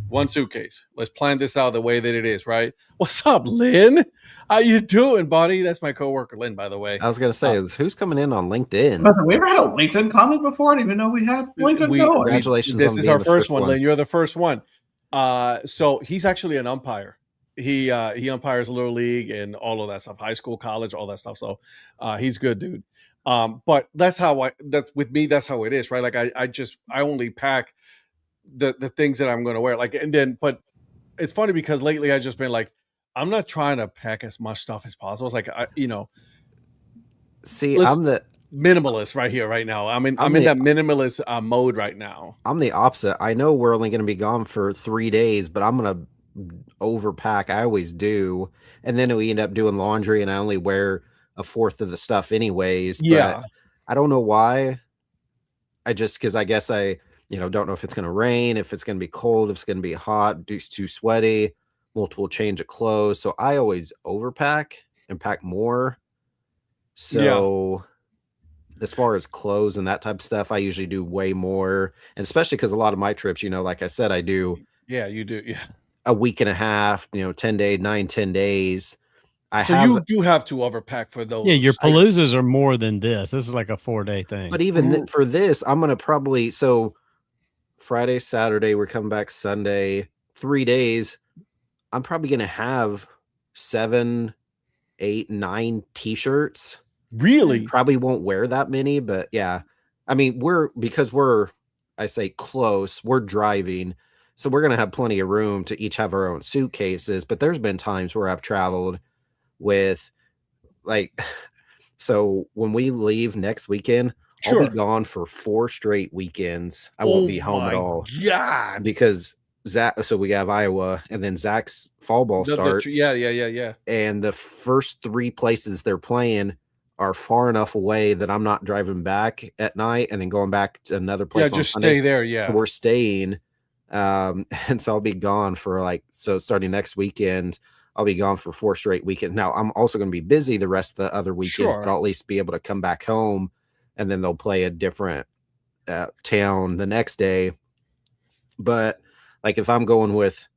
One suitcase. Let's plan this out the way that it is, right? What's up, Lynn? How you doing, buddy? That's my coworker, Lynn, by the way. I was going to say, who's coming in on LinkedIn? Have we ever had a LinkedIn comment before? I didn't even know we had LinkedIn going. Congratulations. This is our first one, Lynn. You're the first one. So he's actually an umpire. He umpires Little League and all of that stuff, high school, college, all that stuff. So he's good, dude. But that's how with me, that's how it is, right? Like I only pack the things that I'm going to wear. Like, and then, but it's funny because lately I just been like, I'm not trying to pack as much stuff as possible. It's like, see, I'm the minimalist right here, right now. I'm in that minimalist mode right now. I'm the opposite. I know we're only going to be gone for 3 days, but I'm going to overpack. I always do. And then we end up doing laundry and I only wear a fourth of the stuff anyways. Yeah. But I don't know why. Because I guess I don't know if it's going to rain, if it's going to be cold, if it's going to be hot, it's too sweaty, multiple change of clothes. So I always overpack and pack more. So as far as clothes and that type of stuff, I usually do way more. And especially because a lot of my trips, like I said, I do. Yeah, you do. Yeah. A week and a half, 10 days, 9-10 days. You do have to overpack for those. Yeah, your paloozas are more than this. This is like a 4-day thing. But even for this, I'm going to probably, so Friday, Saturday, we're coming back Sunday, 3 days. I'm probably going to have 7, 8, 9 t-shirts. Really? Probably won't wear that many, but yeah. I mean, because we're close, we're driving. So we're going to have plenty of room to each have our own suitcases. But there's been times where I've traveled with so when we leave next weekend, I'll be gone for 4 straight weekends. I won't be home at all. Yeah. Because so we have Iowa and then Zach's fall ball starts. Yeah. And the first 3 places they're playing are far enough away that I'm not driving back at night and then going back to another place. Yeah, just stay there. Yeah. So we're staying. And so I'll be gone for starting next weekend, I'll be gone for 4 straight weekends. Now I'm also going to be busy the rest of the other weekends, but I'll at least be able to come back home and then they'll play a different town the next day. But if I'm going with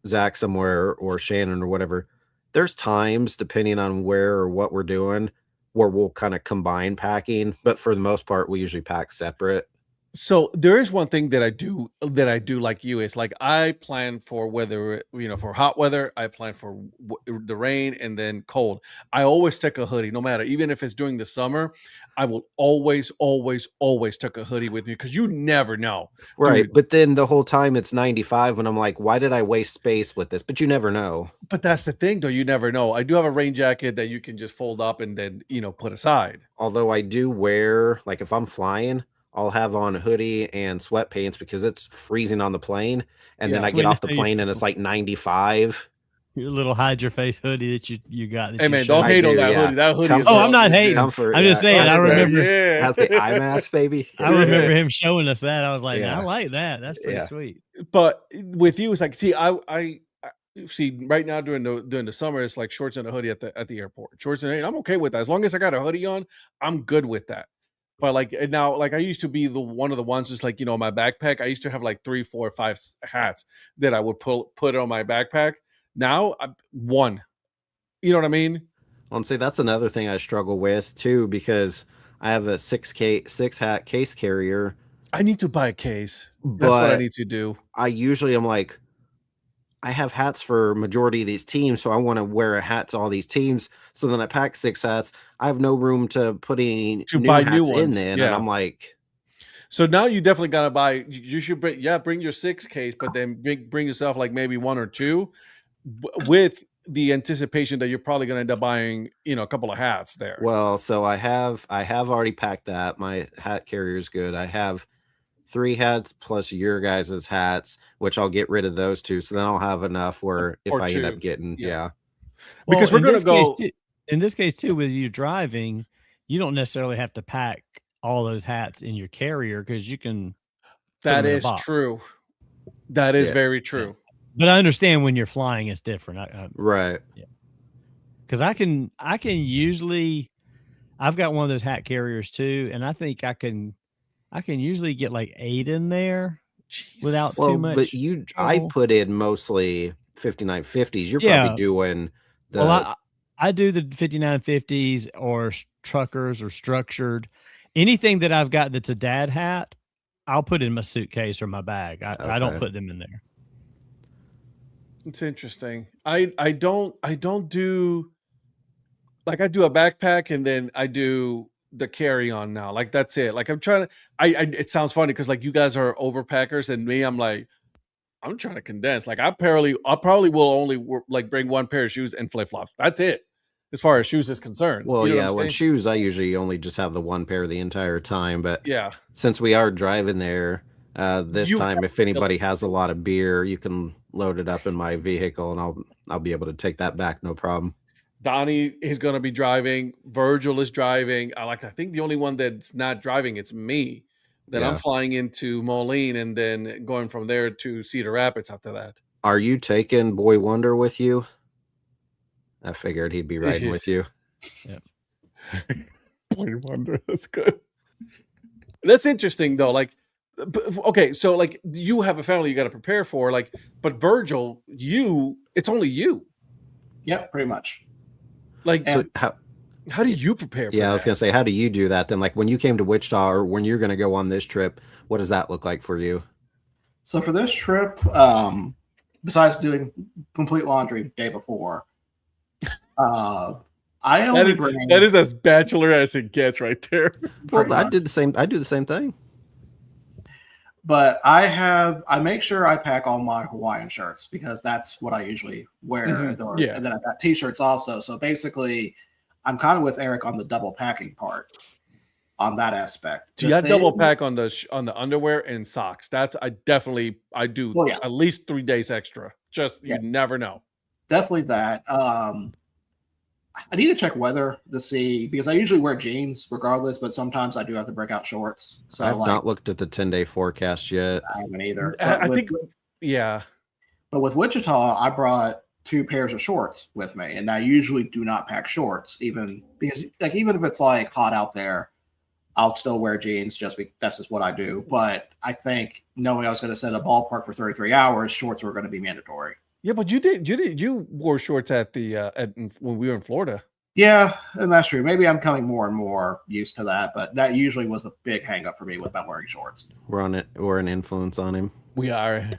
Zach somewhere or Shannon or whatever, there's times depending on where or what we're doing where we'll kind of combine packing, but for the most part, we usually pack separate. So there is one thing that I do like you is I plan for weather, for hot weather, I plan for the rain and then cold. I always take a hoodie, no matter, even if it's during the summer, I will always take a hoodie with me because you never know. Right. Dude. But then the whole time it's 95 when I'm like, why did I waste space with this? But you never know. But that's the thing though. You never know. I do have a rain jacket that you can just fold up and then, put aside. Although I do wear, if I'm flying, I'll have on a hoodie and sweatpants because it's freezing on the plane. And then I get off the plane and it's 95. Your little hide your face hoodie that you got. Hey man, don't hate on that hoodie. That hoodie is I'm not hating. Comfort, I'm just saying. I remember has the eye mask, baby. I remember him showing us that. I was like, I like that. That's pretty sweet. But with you, it's see, I see right now during the summer, it's shorts and a hoodie at the airport. Shorts and I'm okay with that. As long as I got a hoodie on, I'm good with that. But now, I used to be one of the ones just my backpack. I used to have 3, 4, 5 hats that I would put on my backpack. Now one, you know what I mean? Well, and see, that's another thing I struggle with too, because I have a 6 hat case carrier. I need to buy a case. That's what I need to do. I usually am I have hats for majority of these teams, so I want to wear a hat to all these teams. So then I pack 6 hats. I have no room to put any new hats in there. Yeah. And I'm so now you definitely got to buy, you should bring your 6 case, but then bring yourself maybe 1 or 2 with the anticipation that you're probably going to end up buying, a couple of hats there. Well, so I have already packed that. My hat carrier is good. I have 3 hats plus your guys' hats, which I'll get rid of those 2. So then I'll have enough where if I end up getting, because we're going to go in this case too, with you driving, you don't necessarily have to pack all those hats in your carrier because you can. That is true. That is very true. But I understand when you're flying, it's different. Right. Yeah. Because I can usually, I've got one of those hat carriers too, and I think I can usually get 8 in there without too much. But I put in mostly 5950s. You're probably doing the. Well, I do the 5950s or truckers or structured. Anything that I've got that's a dad hat, I'll put in my suitcase or my bag. I don't put them in there. It's interesting. I don't do, like, I do a backpack and then I do the carry on now. Like, that's it. Like, I'm trying to, it sounds funny because like you guys are overpackers and me, I'm like, I'm trying to condense. Like, I probably will only like bring one pair of shoes and flip flops. That's it, as far as shoes is concerned. Well, you know yeah, what when I'm saying? shoes, I usually only just have the one pair the entire time. But Yeah. since we are driving there this You time, have if anybody has a lot of beer, you can load it up in my vehicle, and I'll be able to take that back, no problem. Donnie is going to be driving. Virgil is driving. I think the only one that's not driving, it's me. That I'm Yeah. flying into Moline and then going from there to Cedar Rapids after that. Are you taking Boy Wonder with you? I figured he'd be riding with you. Boy Wonder, that's good. That's interesting though. Like, okay, so like you have a family you got to prepare for. Like, but Virgil, it's only you. Yep, pretty much. Like, So how do you prepare for yeah, that? I was gonna say, how do you do that then? Like when you came to Wichita, or when you're gonna go on this trip, what does that look like for you? So for this trip, besides doing complete laundry day before, I only bring that is as bachelor as it gets right there. Well, I do the same thing. But I make sure I pack all my Hawaiian shirts because that's what I usually wear. Mhm. Yeah. And then I've got t-shirts also. So basically, I'm kind of with Eric on the double packing part on that aspect. So you got double pack on the underwear and socks. I do Well, yeah. at least 3 days extra. Just you never know. Definitely that. I need to check weather to see because I usually wear jeans regardless, but sometimes I do have to break out shorts. So I've not looked at the 10-day forecast yet. I haven't either. I think, yeah. But with Wichita, I brought 2 pairs of shorts with me, and I usually do not pack shorts, even because even if it's like hot out there, I'll still wear jeans just because that's just what I do. But I think knowing I was going to set a ballpark for 33 hours, shorts were going to be mandatory. Yeah, but you wore shorts when we were in Florida. Yeah, and that's true. Maybe I'm coming more and more used to that, but that usually was a big hang up for me with not wearing shorts. We're an influence on him. We are.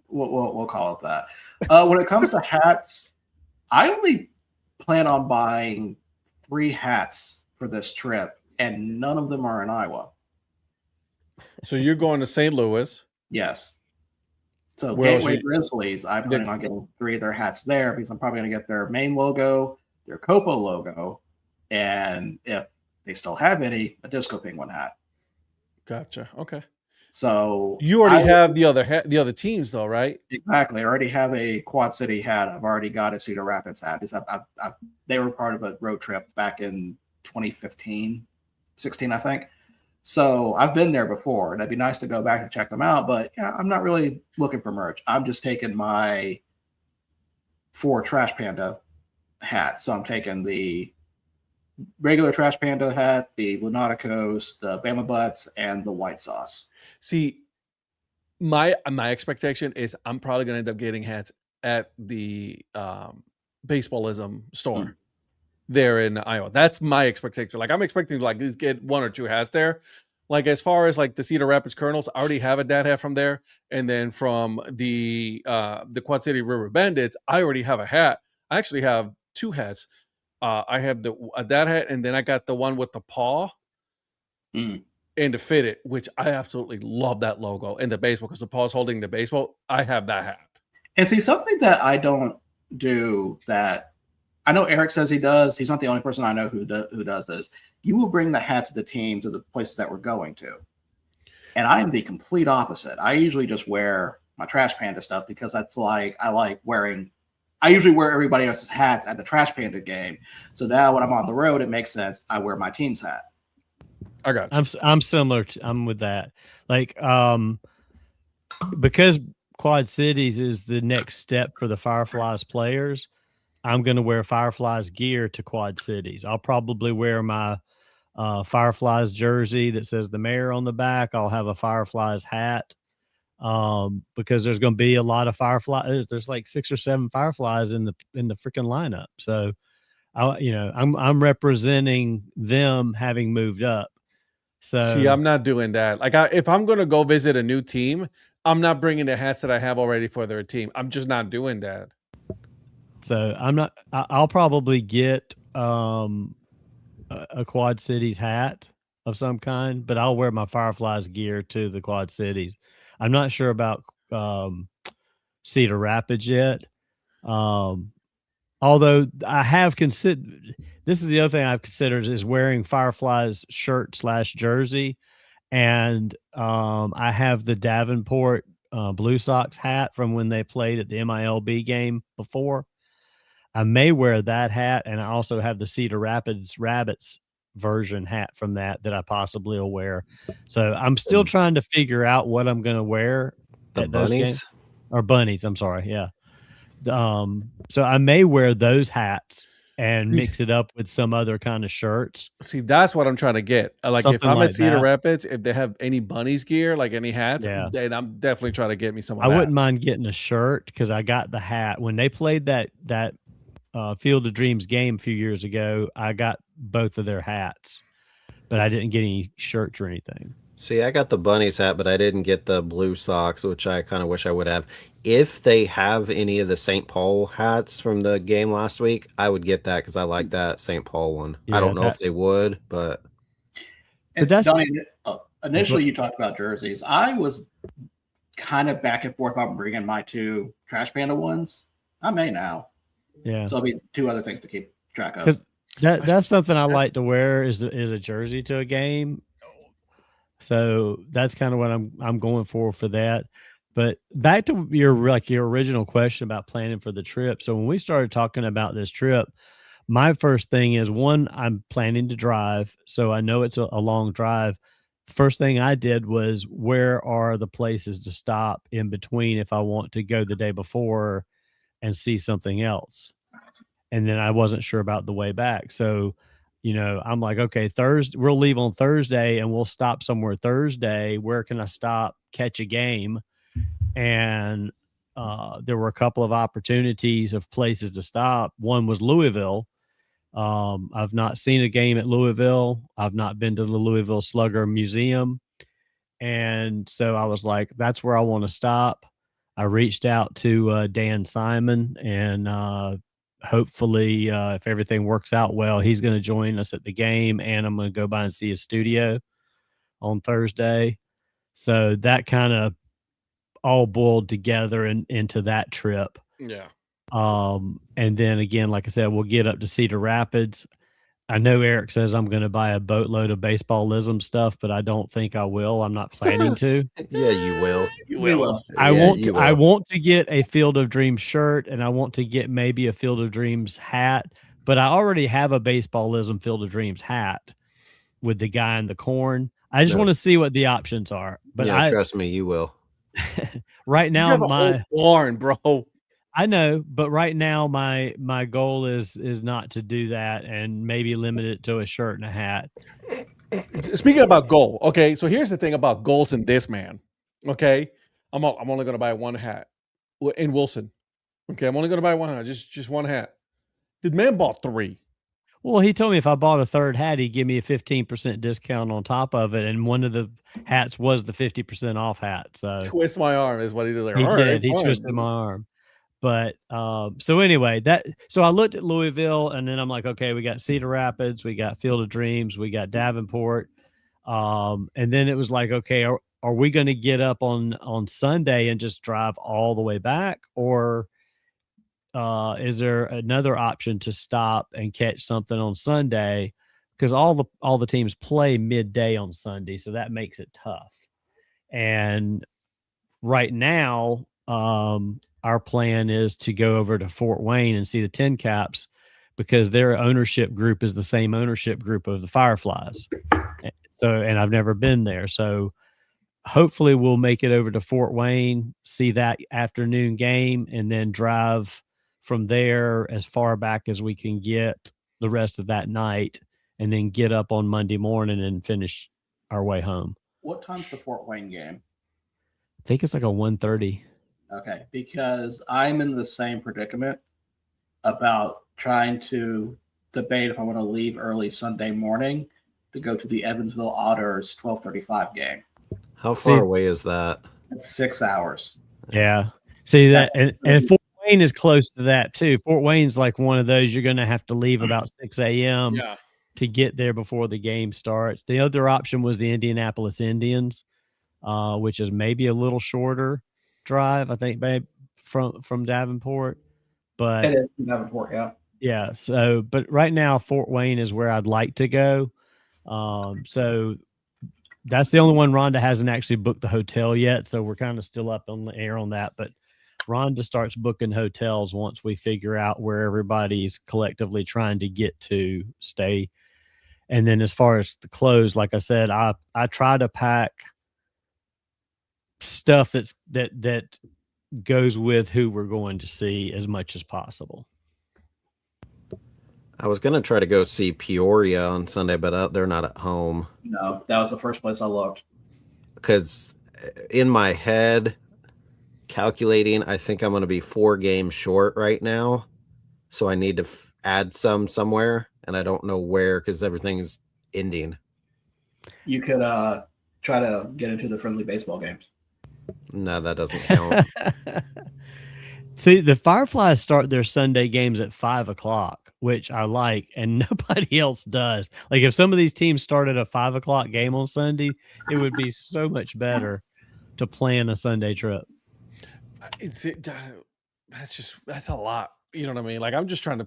We'll call it that. When it comes to hats, I only plan on buying 3 hats for this trip, and none of them are in Iowa. So you're going to St. Louis? Yes. So Where Gateway Grizzlies, I'm planning on getting 3 of their hats there because I'm probably going to get their main logo, their Copo logo, and if they still have any, a Disco Penguin hat. Gotcha. Okay. So you already have the other teams though, right? Exactly. I already have a Quad City hat. I've already got a Cedar Rapids hat. They were part of a road trip back in 2015, 16, I think. So I've been there before, and it'd be nice to go back and check them out. But yeah, I'm not really looking for merch. I'm just taking my 4 Trash Panda hats. So I'm taking the regular Trash Panda hat, the Lunaticos, the Bama Butts, and the White Sauce. See, my expectation is I'm probably going to end up getting hats at the Baseballism store there in Iowa. That's my expectation. Like I'm expecting to like get 1 or 2 hats there. Like as far as like the Cedar Rapids Colonels, I already have a Dad hat from there, and then from the Quad City River Bandits, I already have a hat. I actually have 2 hats. I have a Dad hat, and then I got the one with the paw. And to fit it, which I absolutely love that logo and the baseball because the paw's holding the baseball. I have that hat. And see, something that I don't do that I know Eric says he does. He's not the only person I know who does this. You will bring the hats of the team to the places that we're going to. And I am the complete opposite. I usually just wear my Trash Panda stuff because that's like, I usually wear everybody else's hats at the Trash Panda game. So now when I'm on the road, it makes sense. I wear my team's hat. I got you. I'm similar. I'm with that. Like, because Quad Cities is the next step for the Fireflies players, I'm going to wear Fireflies gear to Quad Cities. I'll probably wear my Fireflies jersey that says the mayor on the back. I'll have a Fireflies hat because there's going to be a lot of Fireflies. There's like 6 or 7 Fireflies in the freaking lineup. So I'm representing them having moved up. So see, I'm not doing that. Like if I'm going to go visit a new team, I'm not bringing the hats that I have already for their team. I'm just not doing that. So I'm not. I'll probably get a Quad Cities hat of some kind, but I'll wear my Fireflies gear to the Quad Cities. I'm not sure about Cedar Rapids yet. Although I have considered, this is the other thing I've considered is wearing Fireflies shirt / jersey. And I have the Davenport Blue Sox hat from when they played at the MILB game before. I may wear that hat, and I also have the Cedar Rapids Rabbits version hat from that I possibly will wear. So I'm still trying to figure out what I'm going to wear The at those bunnies? games. Or bunnies, I'm sorry, yeah. So I may wear those hats and mix it up with some other kind of shirts. See, that's what I'm trying to get. Like Something if I'm like at Cedar that. Rapids, if they have any bunnies gear, like any hats, Yeah. then I'm definitely trying to get me some of I that. wouldn't mind getting a shirt because I got the hat when they played that Field of Dreams game a few years ago. I got both of their hats, but I didn't get any shirts or anything. See, I got the bunnies hat, but I didn't get the Blue Sox, which I kind of wish I would have. If they have any of the St. Paul hats from the game last week, I would get that because I like that St. Paul one. Yeah, I don't know if they would, but And that's- Donnie, initially you talked about jerseys. I was kind of back and forth about bringing my 2 Trash Panda ones. I may now. Yeah. So it'll be 2 other things to keep track of. That's something I like to wear is a jersey to a game. So that's kind of what I'm going for that. But back to your original question about planning for the trip. So when we started talking about this trip, my first thing is one, I'm planning to drive. So I know it's a long drive. First thing I did was where are the places to stop in between if I want to go the day before and see something else. And then I wasn't sure about the way back. So, I'm like, okay, we'll leave on Thursday and we'll stop somewhere Thursday. Where can I stop, catch a game? And there were a couple of opportunities of places to stop. One was Louisville. I've not seen a game at Louisville. I've not been to the Louisville Slugger Museum. And so I was like, that's where I want to stop. I reached out to Dan Simon, and hopefully, if everything works out well, he's going to join us at the game, and I'm going to go by and see his studio on Thursday. So that kind of all boiled together into that trip. Yeah. And then again, like I said, we'll get up to Cedar Rapids. I know Eric says I'm going to buy a boatload of baseballism stuff, but I don't think I will. I'm not planning to. yeah, you will. You will. I Yeah, want to get a Field of Dreams shirt, and I want to get maybe a Field of Dreams hat, but I already have a baseballism Field of Dreams hat with the guy in the corn. I just want to see what the options are. But trust me, you will. Right now, you have a whole barn, bro. I know, but right now my goal is not to do that and maybe limit it to a shirt and a hat. Speaking about goal, okay, so here's the thing about goals in this, man. Okay, I'm only going to buy one hat in Wilson. Okay, I'm only going to buy one hat, just one hat. The man bought 3. Well, he told me if I bought a third hat, he'd give me a 15% discount on top of it, and one of the hats was the 50% off hat. So twist my arm is what he did. Like, he all did. right, He fine. twisted my arm. But so anyway, so I looked at Louisville, and then I'm like, okay, we got Cedar Rapids, we got Field of Dreams, we got Davenport, and then it was like, okay, are we going to get up on Sunday and just drive all the way back, or is there another option to stop and catch something on Sunday? Because all the teams play midday on Sunday, so that makes it tough. And right now, our plan is to go over to Fort Wayne and see the Tin Caps because their ownership group is the same ownership group of the Fireflies. So, and I've never been there. So hopefully we'll make it over to Fort Wayne, see that afternoon game, and then drive from there as far back as we can get the rest of that night, and then get up on Monday morning and finish our way home. What time's the Fort Wayne game? I think it's like a 1:30. Okay, because I'm in the same predicament about trying to debate if I want to leave early Sunday morning to go to the Evansville Otters 12:35 game. How far away is that? It's 6 hours. Yeah. See that, and Fort Wayne is close to that too. Fort Wayne's like one of those you're going to have to leave about 6 a.m. Yeah. to get there before the game starts. The other option was the Indianapolis Indians, which is maybe a little shorter drive, I think, babe, from Davenport. But It is from Davenport, yeah. Yeah. So, but right now, Fort Wayne is where I'd like to go. So that's the only one Rhonda hasn't actually booked the hotel yet. So we're kind of still up on the air on that. But Rhonda starts booking hotels once we figure out where everybody's collectively trying to get to stay. And then as far as the clothes, like I said, I try to pack stuff that goes with who we're going to see as much as possible. I was going to try to go see Peoria on Sunday, but they're not at home. No, that was the first place I looked. Because in my head, calculating, I think I'm going to be 4 games short right now. So I need to add some somewhere, and I don't know where because everything is ending. You could try to get into the friendly baseball games. No, that doesn't count. See, the Fireflies start their Sunday games at 5:00, which I like, and nobody else does. Like if some of these teams started a 5:00 game on Sunday, it would be so much better to plan a Sunday trip. That's a lot. You know what I mean? Like I'm just trying to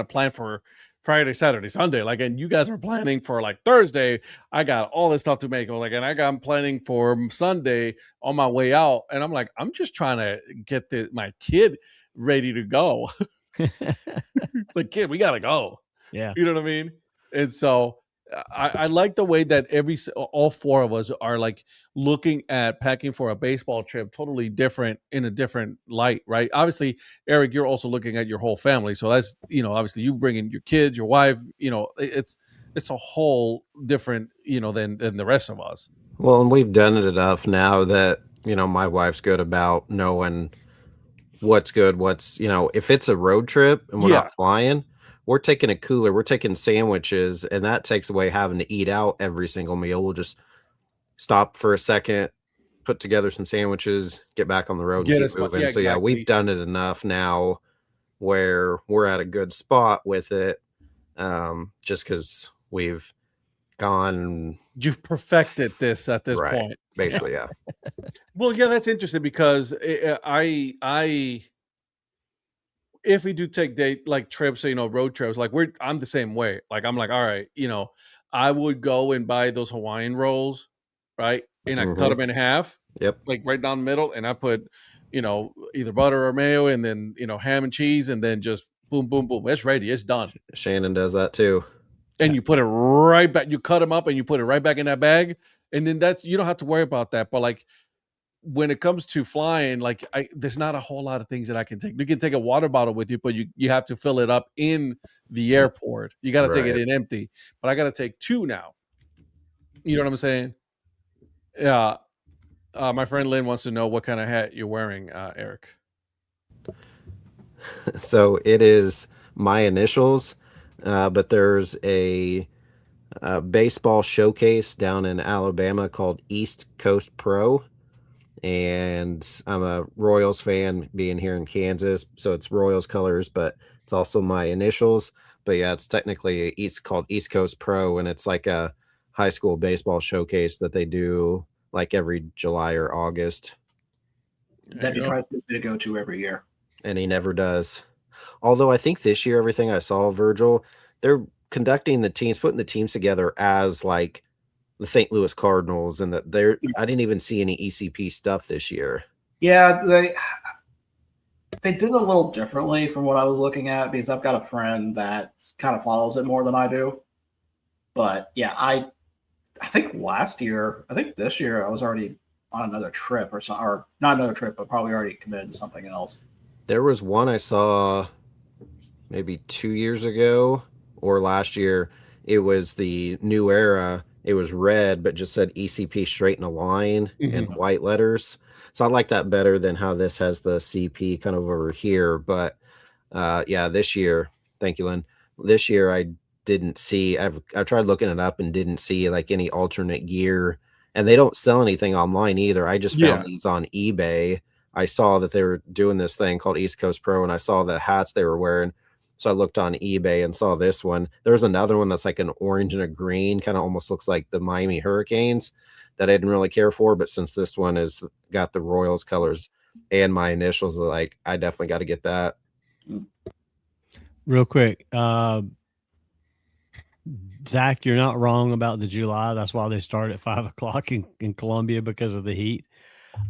plan for Friday, Saturday, Sunday. Like, and you guys are planning for like Thursday. I got all this stuff to make. I'm planning for Sunday on my way out. And I'm like, I'm just trying to get my kid ready to go. Like, kid, we got to go. Yeah. You know what I mean? And so I like the way that all 4 of us are like looking at packing for a baseball trip totally different in a different light, right? Obviously, Eric, you're also looking at your whole family. So that's, obviously you bring in your kids, your wife, it's a whole different, than the rest of us. Well, and we've done it enough now that, my wife's good about knowing what's good, if it's a road trip and we're not flying, we're taking a cooler, we're taking sandwiches, and that takes away having to eat out every single meal. We'll just stop for a second, put together some sandwiches, get back on the road, and keep moving. So yeah, we've done it enough now where we're at a good spot with it. Just because we've gone. You've perfected this at this point. Basically, yeah. Well, yeah, that's interesting because if we do take trips, road trips, like I'm the same way. Like I'm like, all right, I would go and buy those Hawaiian rolls, right? And I cut them in half. Yep. Like right down the middle, and I put, either butter or mayo, and then ham and cheese, and then just boom, boom, boom. It's ready. It's done. Shannon does that too. And you put it right back. You cut them up and you put it right back in that bag, and then you don't have to worry about that. But like, when it comes to flying, like there's not a whole lot of things that I can take. You can take a water bottle with you, but you have to fill it up in the airport. You got to take it in empty. But I got to take 2 now. You know what I'm saying? Yeah. My friend Lynn wants to know what kind of hat you're wearing, Eric. So it is my initials, but there's a baseball showcase down in Alabama called East Coast Pro. And I'm a Royals fan being here in Kansas. So it's Royals colors, but it's also my initials. But yeah, it's technically called East Coast Pro. And it's like a high school baseball showcase that they do like every July or August. That he tries to go to every year. And he never does. Although I think this year, everything I saw, Virgil, they're conducting the teams, putting the teams together as like the St. Louis Cardinals, and I didn't even see any ECP stuff this year. Yeah, they did a little differently from what I was looking at, because I've got a friend that kind of follows it more than I do. But yeah, I think this year I was already on another trip or not another trip, but probably already committed to something else. There was one I saw maybe 2 years ago or last year. It was the New Era. It was red, but just said ECP straight in a line in white letters. So I like that better than how this has the CP kind of over here. But yeah, this year, thank you, Lynn. This year I didn't see. I tried looking it up and didn't see like any alternate gear and they don't sell anything online either. I just Yeah. found these on eBay. I saw that they were doing this thing called East Coast Pro, and I saw the hats they were wearing. So I looked on eBay and saw this one. There's another one that's like an orange and a green, kind of almost looks like the Miami Hurricanes, that I didn't really care for. But since this one has got the Royals colors and my initials, like, I definitely got to get that. Real quick, Zach, you're not wrong about the July. That's why they start at 5 o'clock in Columbia, because of the heat.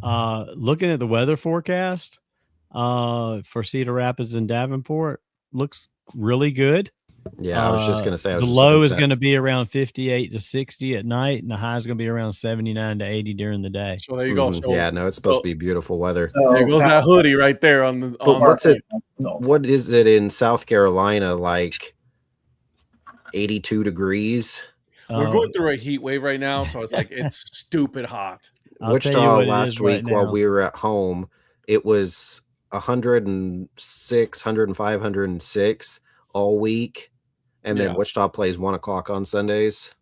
Looking at the weather forecast for Cedar Rapids and Davenport, looks really good. Yeah, I was just going to say, the low is going to be around 58 to 60 at night, and the high is going to be around 79 to 80 during the day. So there you go. So, yeah, no, it's supposed to be beautiful weather. So, there goes that hoodie right there on the. But what's it? What is it in South Carolina? Like 82 degrees. We're going through a heat wave right now, so it's like it's stupid hot. Wichita last week while we were at home, it was 106, 105, 106 all week. And then Wichita plays 1 o'clock on Sundays.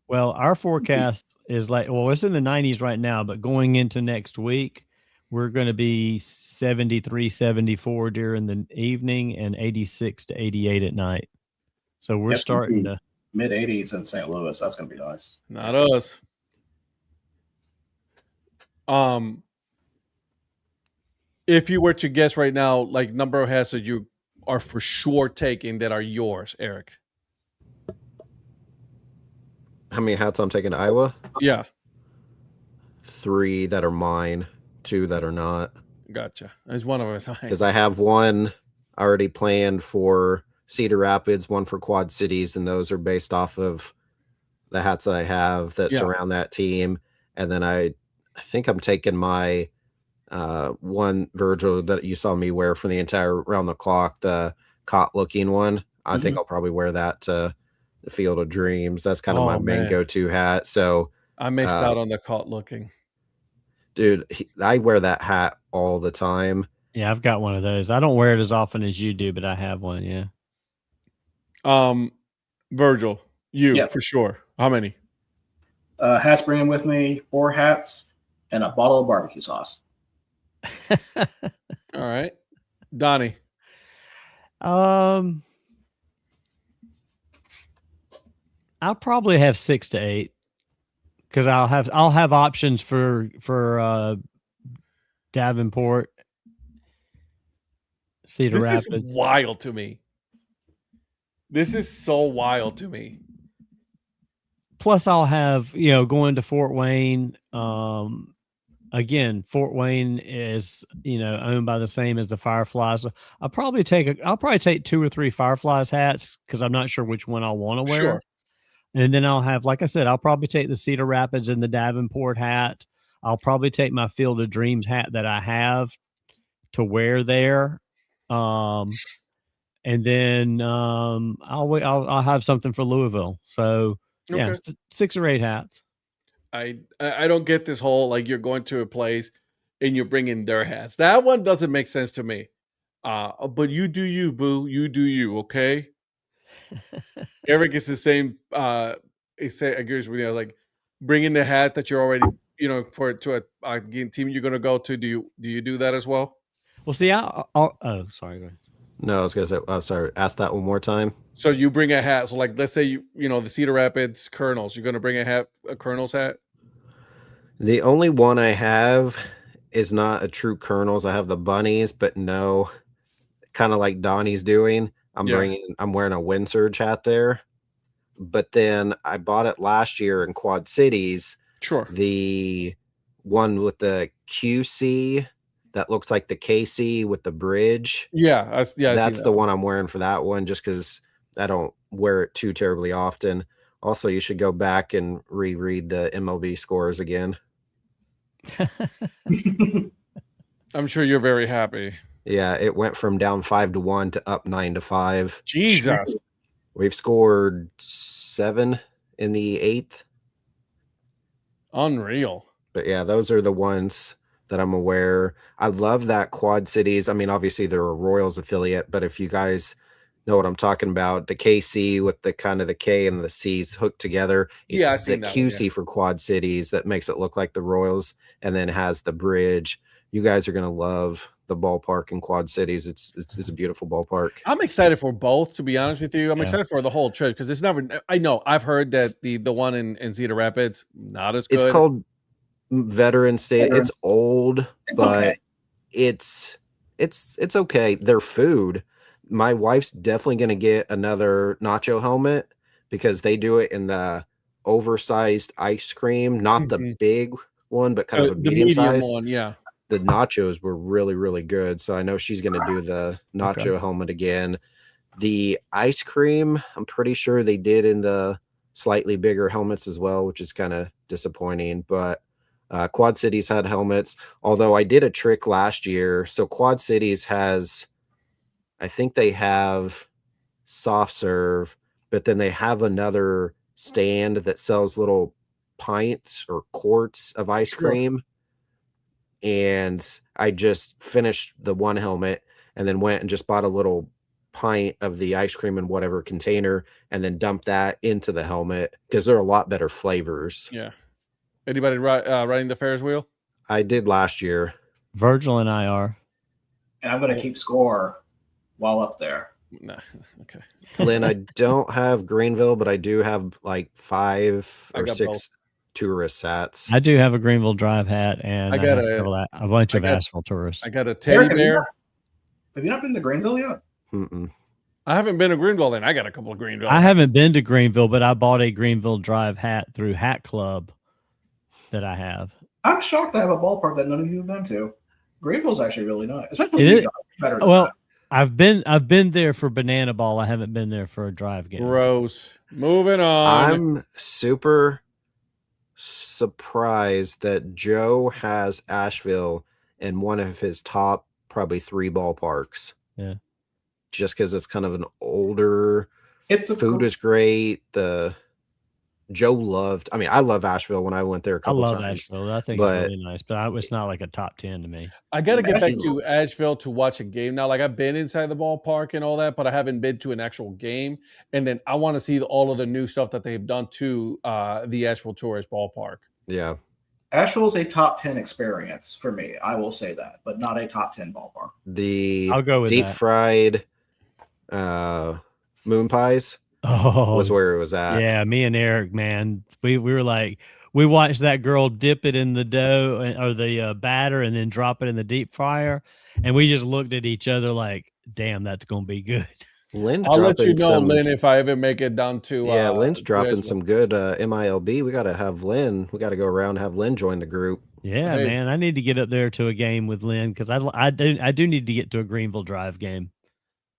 Well, our forecast is like, well, it's in the 90s right now, but going into next week, we're going to be 73, 74 during the evening and 86 to 88 at night. So we're starting to mid 80s in St. Louis. That's going to be nice. Not us. If you were to guess right now, like number of hats that you are for sure taking that are yours, Eric. How many hats I'm taking to Iowa? Yeah. 3 that are mine, 2 that are not. Gotcha. There's one of us. Because I have one already planned for Cedar Rapids, one for Quad Cities, and those are based off of the hats that I have that surround that team. And then I think I'm taking my one Virgil that you saw me wear for the entire round the clock, the caught looking one. I think I'll probably wear that to the Field of Dreams. That's kind of my main go-to hat. So I missed out on the caught looking. Dude, I wear that hat all the time. Yeah, I've got one of those. I don't wear it as often as you do, but I have one. Yeah. Virgil, you for sure. How many? Hats bringing with me 4 hats and a bottle of barbecue sauce. All right, Donnie. I'll probably have 6 to 8 because I'll have options for Davenport, Cedar Rapids. This is wild to me. This is so wild to me. Plus, I'll have going to Fort Wayne. Again, Fort Wayne is owned by the same as the Fireflies. So I'll probably take 2 or 3 Fireflies hats because I'm not sure which one I want to wear. Sure. And then I'll have, like I said, I'll probably take the Cedar Rapids and the Davenport hat. I'll probably take my Field of Dreams hat that I have to wear there. And then I'll have something for Louisville. So yeah, 6 or 8 hats. I don't get this whole like you're going to a place and you're bringing their hats. That one doesn't make sense to me. But you do you, boo. You do you, okay? Eric is the same. He agrees with you. Like bringing the hat that you're already, to a team you're going to go to. Do you do that as well? Well, see, sorry. Go ahead. No, I was going to say, oh, sorry. Ask that one more time. So you bring a hat. So like, let's say the Cedar Rapids Colonels. You're going to bring a Colonel's hat. The only one I have is not a true Colonel's. I have the bunnies, but no, kind of like Donnie's doing. I'm wearing a wind surge hat there, but then I bought it last year in Quad Cities. Sure. The one with the QC that looks like the KC with the bridge. Yeah. That's the one I'm wearing for that one, just because I don't wear it too terribly often. Also, you should go back and reread the MLB scores again. I'm sure you're very happy. Yeah, it went from down 5-1 to up 9-5. Jesus. We've scored 7 in the 8th. Unreal. But yeah, those are the ones that I'm aware. I love that Quad Cities. I mean, obviously they're a Royals affiliate, but if you guys know what I'm talking about. The KC with the kind of the K and the C's hooked together. It's Yeah, I've the seen that QC one, yeah. for Quad Cities that makes it look like the Royals, and then has the bridge. You guys are gonna love the ballpark in Quad Cities. It's a beautiful ballpark. I'm excited for both, to be honest with you. I'm Yeah. excited for the whole trip because it's never. I know I've heard that the one in Cedar Rapids not as good. It's called Veteran State. Veteran. It's old, It's but okay. it's okay. Their food. My wife's definitely gonna get another nacho helmet because they do it in the oversized ice cream, not the big one, but kind of a the medium size. one, yeah. The nachos were really, really good. So I know she's going to do the nacho helmet again. The ice cream, I'm pretty sure they did in the slightly bigger helmets as well, which is kind of disappointing. But Quad Cities had helmets, although I did a trick last year. So Quad Cities has, I think they have soft serve, but then they have another stand that sells little pints or quarts of ice cream. And I just finished the one helmet and then went and just bought a little pint of the ice cream in whatever container and then dumped that into the helmet because they're a lot better flavors. Yeah. Anybody riding the Ferris wheel? I did last year. Virgil and I are. And I'm going to keep score while up there. Nah. Okay. Lynn, I don't have Greenville, but I do have like 5 or 6 both. tourist hats. I do have a Greenville Drive hat, and I got a bunch of Asheville tourists. I got a teddy bear. Have you not been to Greenville yet? Mm-mm. I haven't been to Greenville, and I got a couple of Greenville. I haven't been to Greenville, but I bought a Greenville Drive hat through Hat Club that I have. I'm shocked I have a ballpark that none of you have been to. Greenville's actually really nice. Especially It you is- guys. Better than Well, that. I've been there for Banana Ball. I haven't been there for a drive game. Gross. Moving on. I'm super surprised that Joe has Asheville in one of his top probably 3 ballparks. Yeah. Just because it's kind of an older, It's a food is great. Joe loved, I mean, I love Asheville when I went there a I couple love times. Asheville. I think but- it's really nice, but it's not like a top 10 to me. I got to get back Asheville. to Asheville to watch a game now. Like, I've been inside the ballpark and all that, but I haven't been to an actual game. And then I want to see all of the new stuff that they've done to the Asheville Tourist Ballpark. Yeah. Asheville's a top 10 experience for me. I will say that, but not a top 10 ballpark. The I'll go with deep that. fried moon pies Oh, was where it was at. yeah. Me and Eric, man, we were like, we watched that girl dip it in the dough or the batter and then drop it in the deep fryer. And we just looked at each other like, damn, that's going to be good. Lynn's I'll let you dropping know, some, Lynn, if I ever make it down to. yeah, Lynn's to dropping Asheville. some good MILB. We got to have Lynn. We got to go around and have Lynn join the group. Yeah, Hey. man. I need to get up there to a game with Lynn because I do need to get to a Greenville Drive game.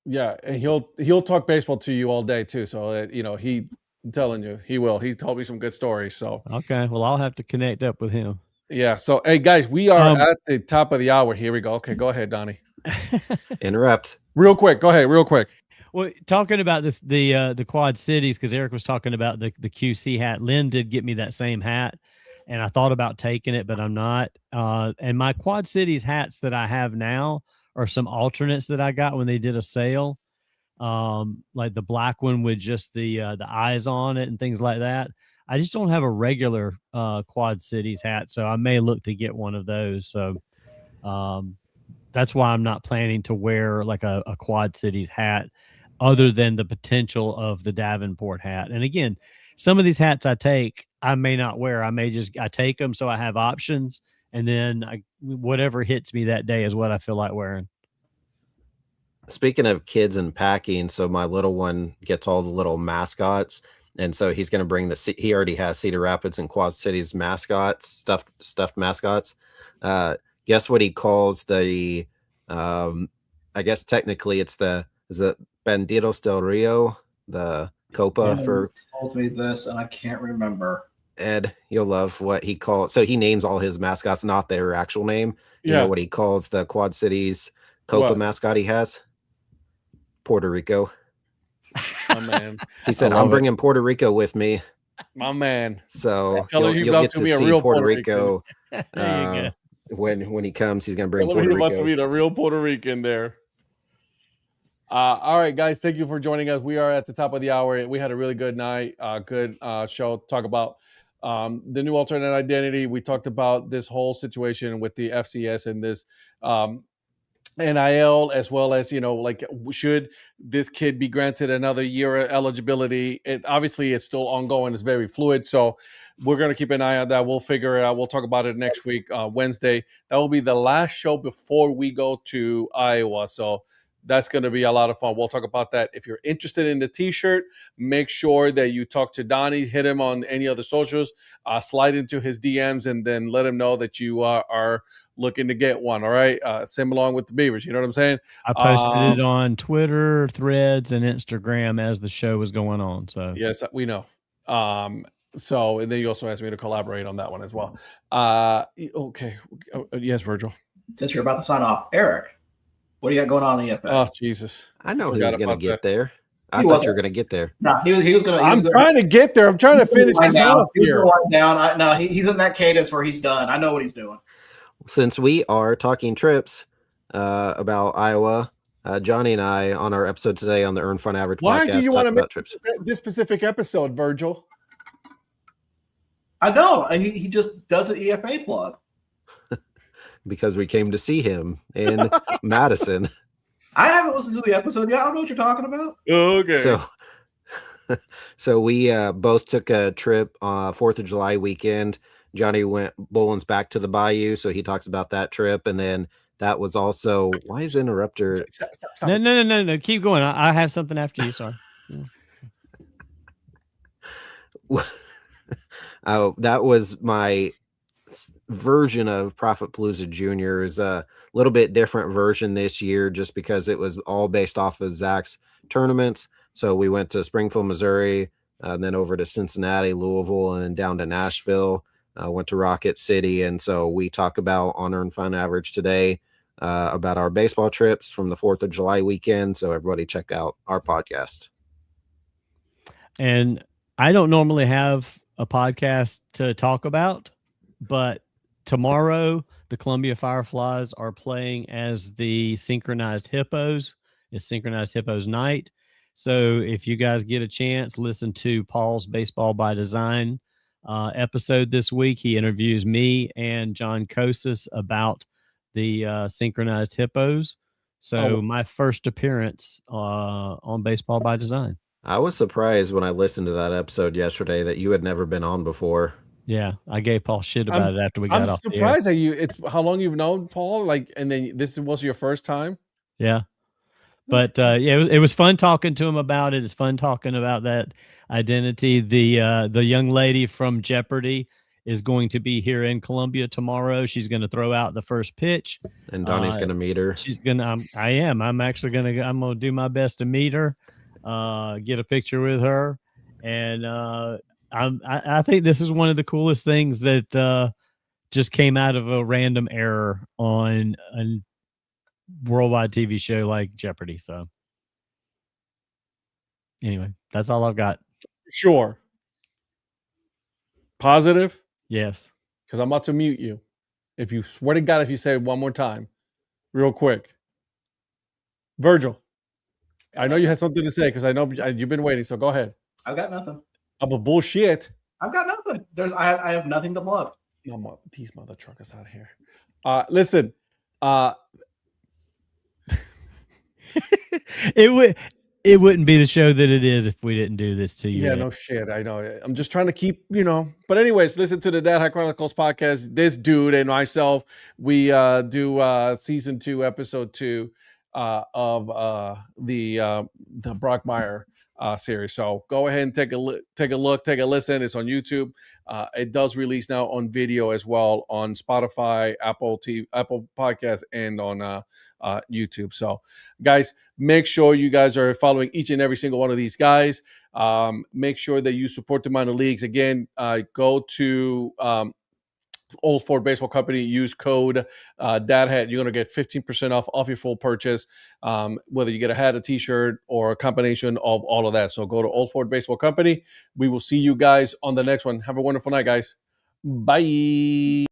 Yeah, and he'll talk baseball to you all day too. So I'm telling you, he will. He told me some good stories. So Okay. Well, I'll have to connect up with him. yeah. So hey guys, we are Um, at the top of the hour. Here we go. Okay, go ahead, Donnie. Interrupt. Real quick. Go ahead. Real quick. Well, talking about this, the Quad Cities, because Eric was talking about the QC hat. Lynn did get me that same hat, and I thought about taking it, but I'm not. And my Quad Cities hats that I have now are some alternates that I got when they did a sale, like the black one with just the eyes on it and things like that. I just don't have a regular Quad Cities hat, so I may look to get one of those. So that's why I'm not planning to wear like a Quad Cities hat, other than the potential of the Davenport hat. And again, some of these hats I take, I may not wear. I take them so I have options, and then whatever hits me that day is what I feel like wearing. Speaking of kids and packing, so my little one gets all the little mascots, and so he's going to bring he already has Cedar Rapids and Quad Cities mascots, stuffed mascots. Guess what he calls the I guess technically it's is it Bandidos del Rio, the Copa for told me this and I can't remember. Ed. You'll love what he calls. So he names all his mascots, not their actual name. You Yeah. know what he calls the Quad Cities Copa What? mascot he has? Puerto Rico. My man. He said, love I'm it. bringing Puerto Rico with me. My man. So Tell him you'll, he's you'll about get to to be a see real Puerto Puerto Rico There you go. when he comes. He's going to bring Tell him Puerto he's about to Rico. meet a real Puerto Rican there. All right, guys, thank you for joining us. We are at the top of the hour. We had a really good night, good show. Talk about the new alternate identity. We talked about this whole situation with the FCS and this NIL, as well as, like, should this kid be granted another year of eligibility? Obviously it's still ongoing. It's very fluid. So we're going to keep an eye on that. We'll figure it out. We'll talk about it next week, Wednesday. That will be the last show before we go to Iowa. So that's going to be a lot of fun. We'll talk about that. If you're interested in the t-shirt, make sure that you talk to Donnie, hit him on any other socials, slide into his DMs, and then let him know that you are looking to get one. All right. Same along with the Beavers. You know what I'm saying? I posted it on Twitter, Threads, and Instagram as the show was going on. So yes, we know. So, and then you also asked me to collaborate on that one as well. Okay. Yes, Virgil. Since you're about to sign off, Eric, what do you got going on in the EFA? Oh, Jesus. I know he was going to get there. I He thought wasn't. you were going to get there. No, he was going to. I'm trying to get there. I'm trying to finish this off here. No, he's in that cadence where he's done. I know what he's doing. Since we are talking trips about Iowa, Johnny and I, on our episode today on the Earn Fun Average Why podcast, do you want to make trips. this specific episode, Virgil? I don't. He just does an EFA plug. Because we came to see him in Madison. I haven't listened to the episode yet. I don't know what you're talking about. Okay. So we both took a trip 4th of July weekend. Johnny went bowling back to the Bayou, so he talks about that trip. And then that was also, why is Interrupter? Stop. No. Keep going. I have something after you. Sorry. Oh, that was my version of Prophet Palooza Jr. is a little bit different version this year, just because it was all based off of Zach's tournaments. So we went to Springfield, Missouri, then over to Cincinnati, Louisville, and then down to Nashville. Went to Rocket City. And so we talk about on Earn Fun Average today about our baseball trips from the 4th of July weekend. So everybody check out our podcast. And I don't normally have a podcast to talk about, but tomorrow the Columbia Fireflies are playing as the Synchronized Hippos. It's Synchronized Hippos night. So if you guys get a chance, listen to Paul's Baseball by Design episode this week. He interviews me and John Kosis about the Synchronized Hippos. So my first appearance on Baseball by Design. I was surprised when I listened to that episode yesterday that you had never been on before. Yeah, I gave Paul shit about it after we got off. I'm surprised that it's how long you've known Paul, and then this was your first time. Yeah, but it was fun talking to him about it. It's fun talking about that identity. The young lady from Jeopardy is going to be here in Columbia tomorrow. She's going to throw out the first pitch, and Donnie's going to meet her. She's gonna. I'm actually gonna. I'm gonna do my best to meet her, get a picture with her, and I think this is one of the coolest things that just came out of a random error on a worldwide TV show like Jeopardy. So anyway, that's all I've got. Sure. Positive? Yes. Because I'm about to mute you. If you swear to God, if you say it one more time, real quick. Virgil, I know you had something to say because I know you've been waiting. So go ahead. I've got nothing. I'm a bullshit. I've got nothing. I have nothing to plug. These mother truckers out here. Listen. It wouldn't be the show that it is if we didn't do this to you. Yeah, no shit. I know. I'm just trying to keep, But anyways, listen to the Dad Hat Chronicles podcast. This dude and myself, we do season 2, episode 2 of the Brockmeyer series. So go ahead and take a look, take a listen. It's on YouTube. It does release now on video as well on Spotify, Apple Podcasts, and on YouTube. So guys, make sure you guys are following each and every single one of these guys. Make sure that you support the minor leagues. Again, go to Old Ford Baseball Company, use code Dad Hat. You're going to get 15% off your full purchase, whether you get a hat, a t-shirt, or a combination of all of that. So go to Old Ford Baseball Company. We will see you guys on the next one. Have a wonderful night, guys. Bye.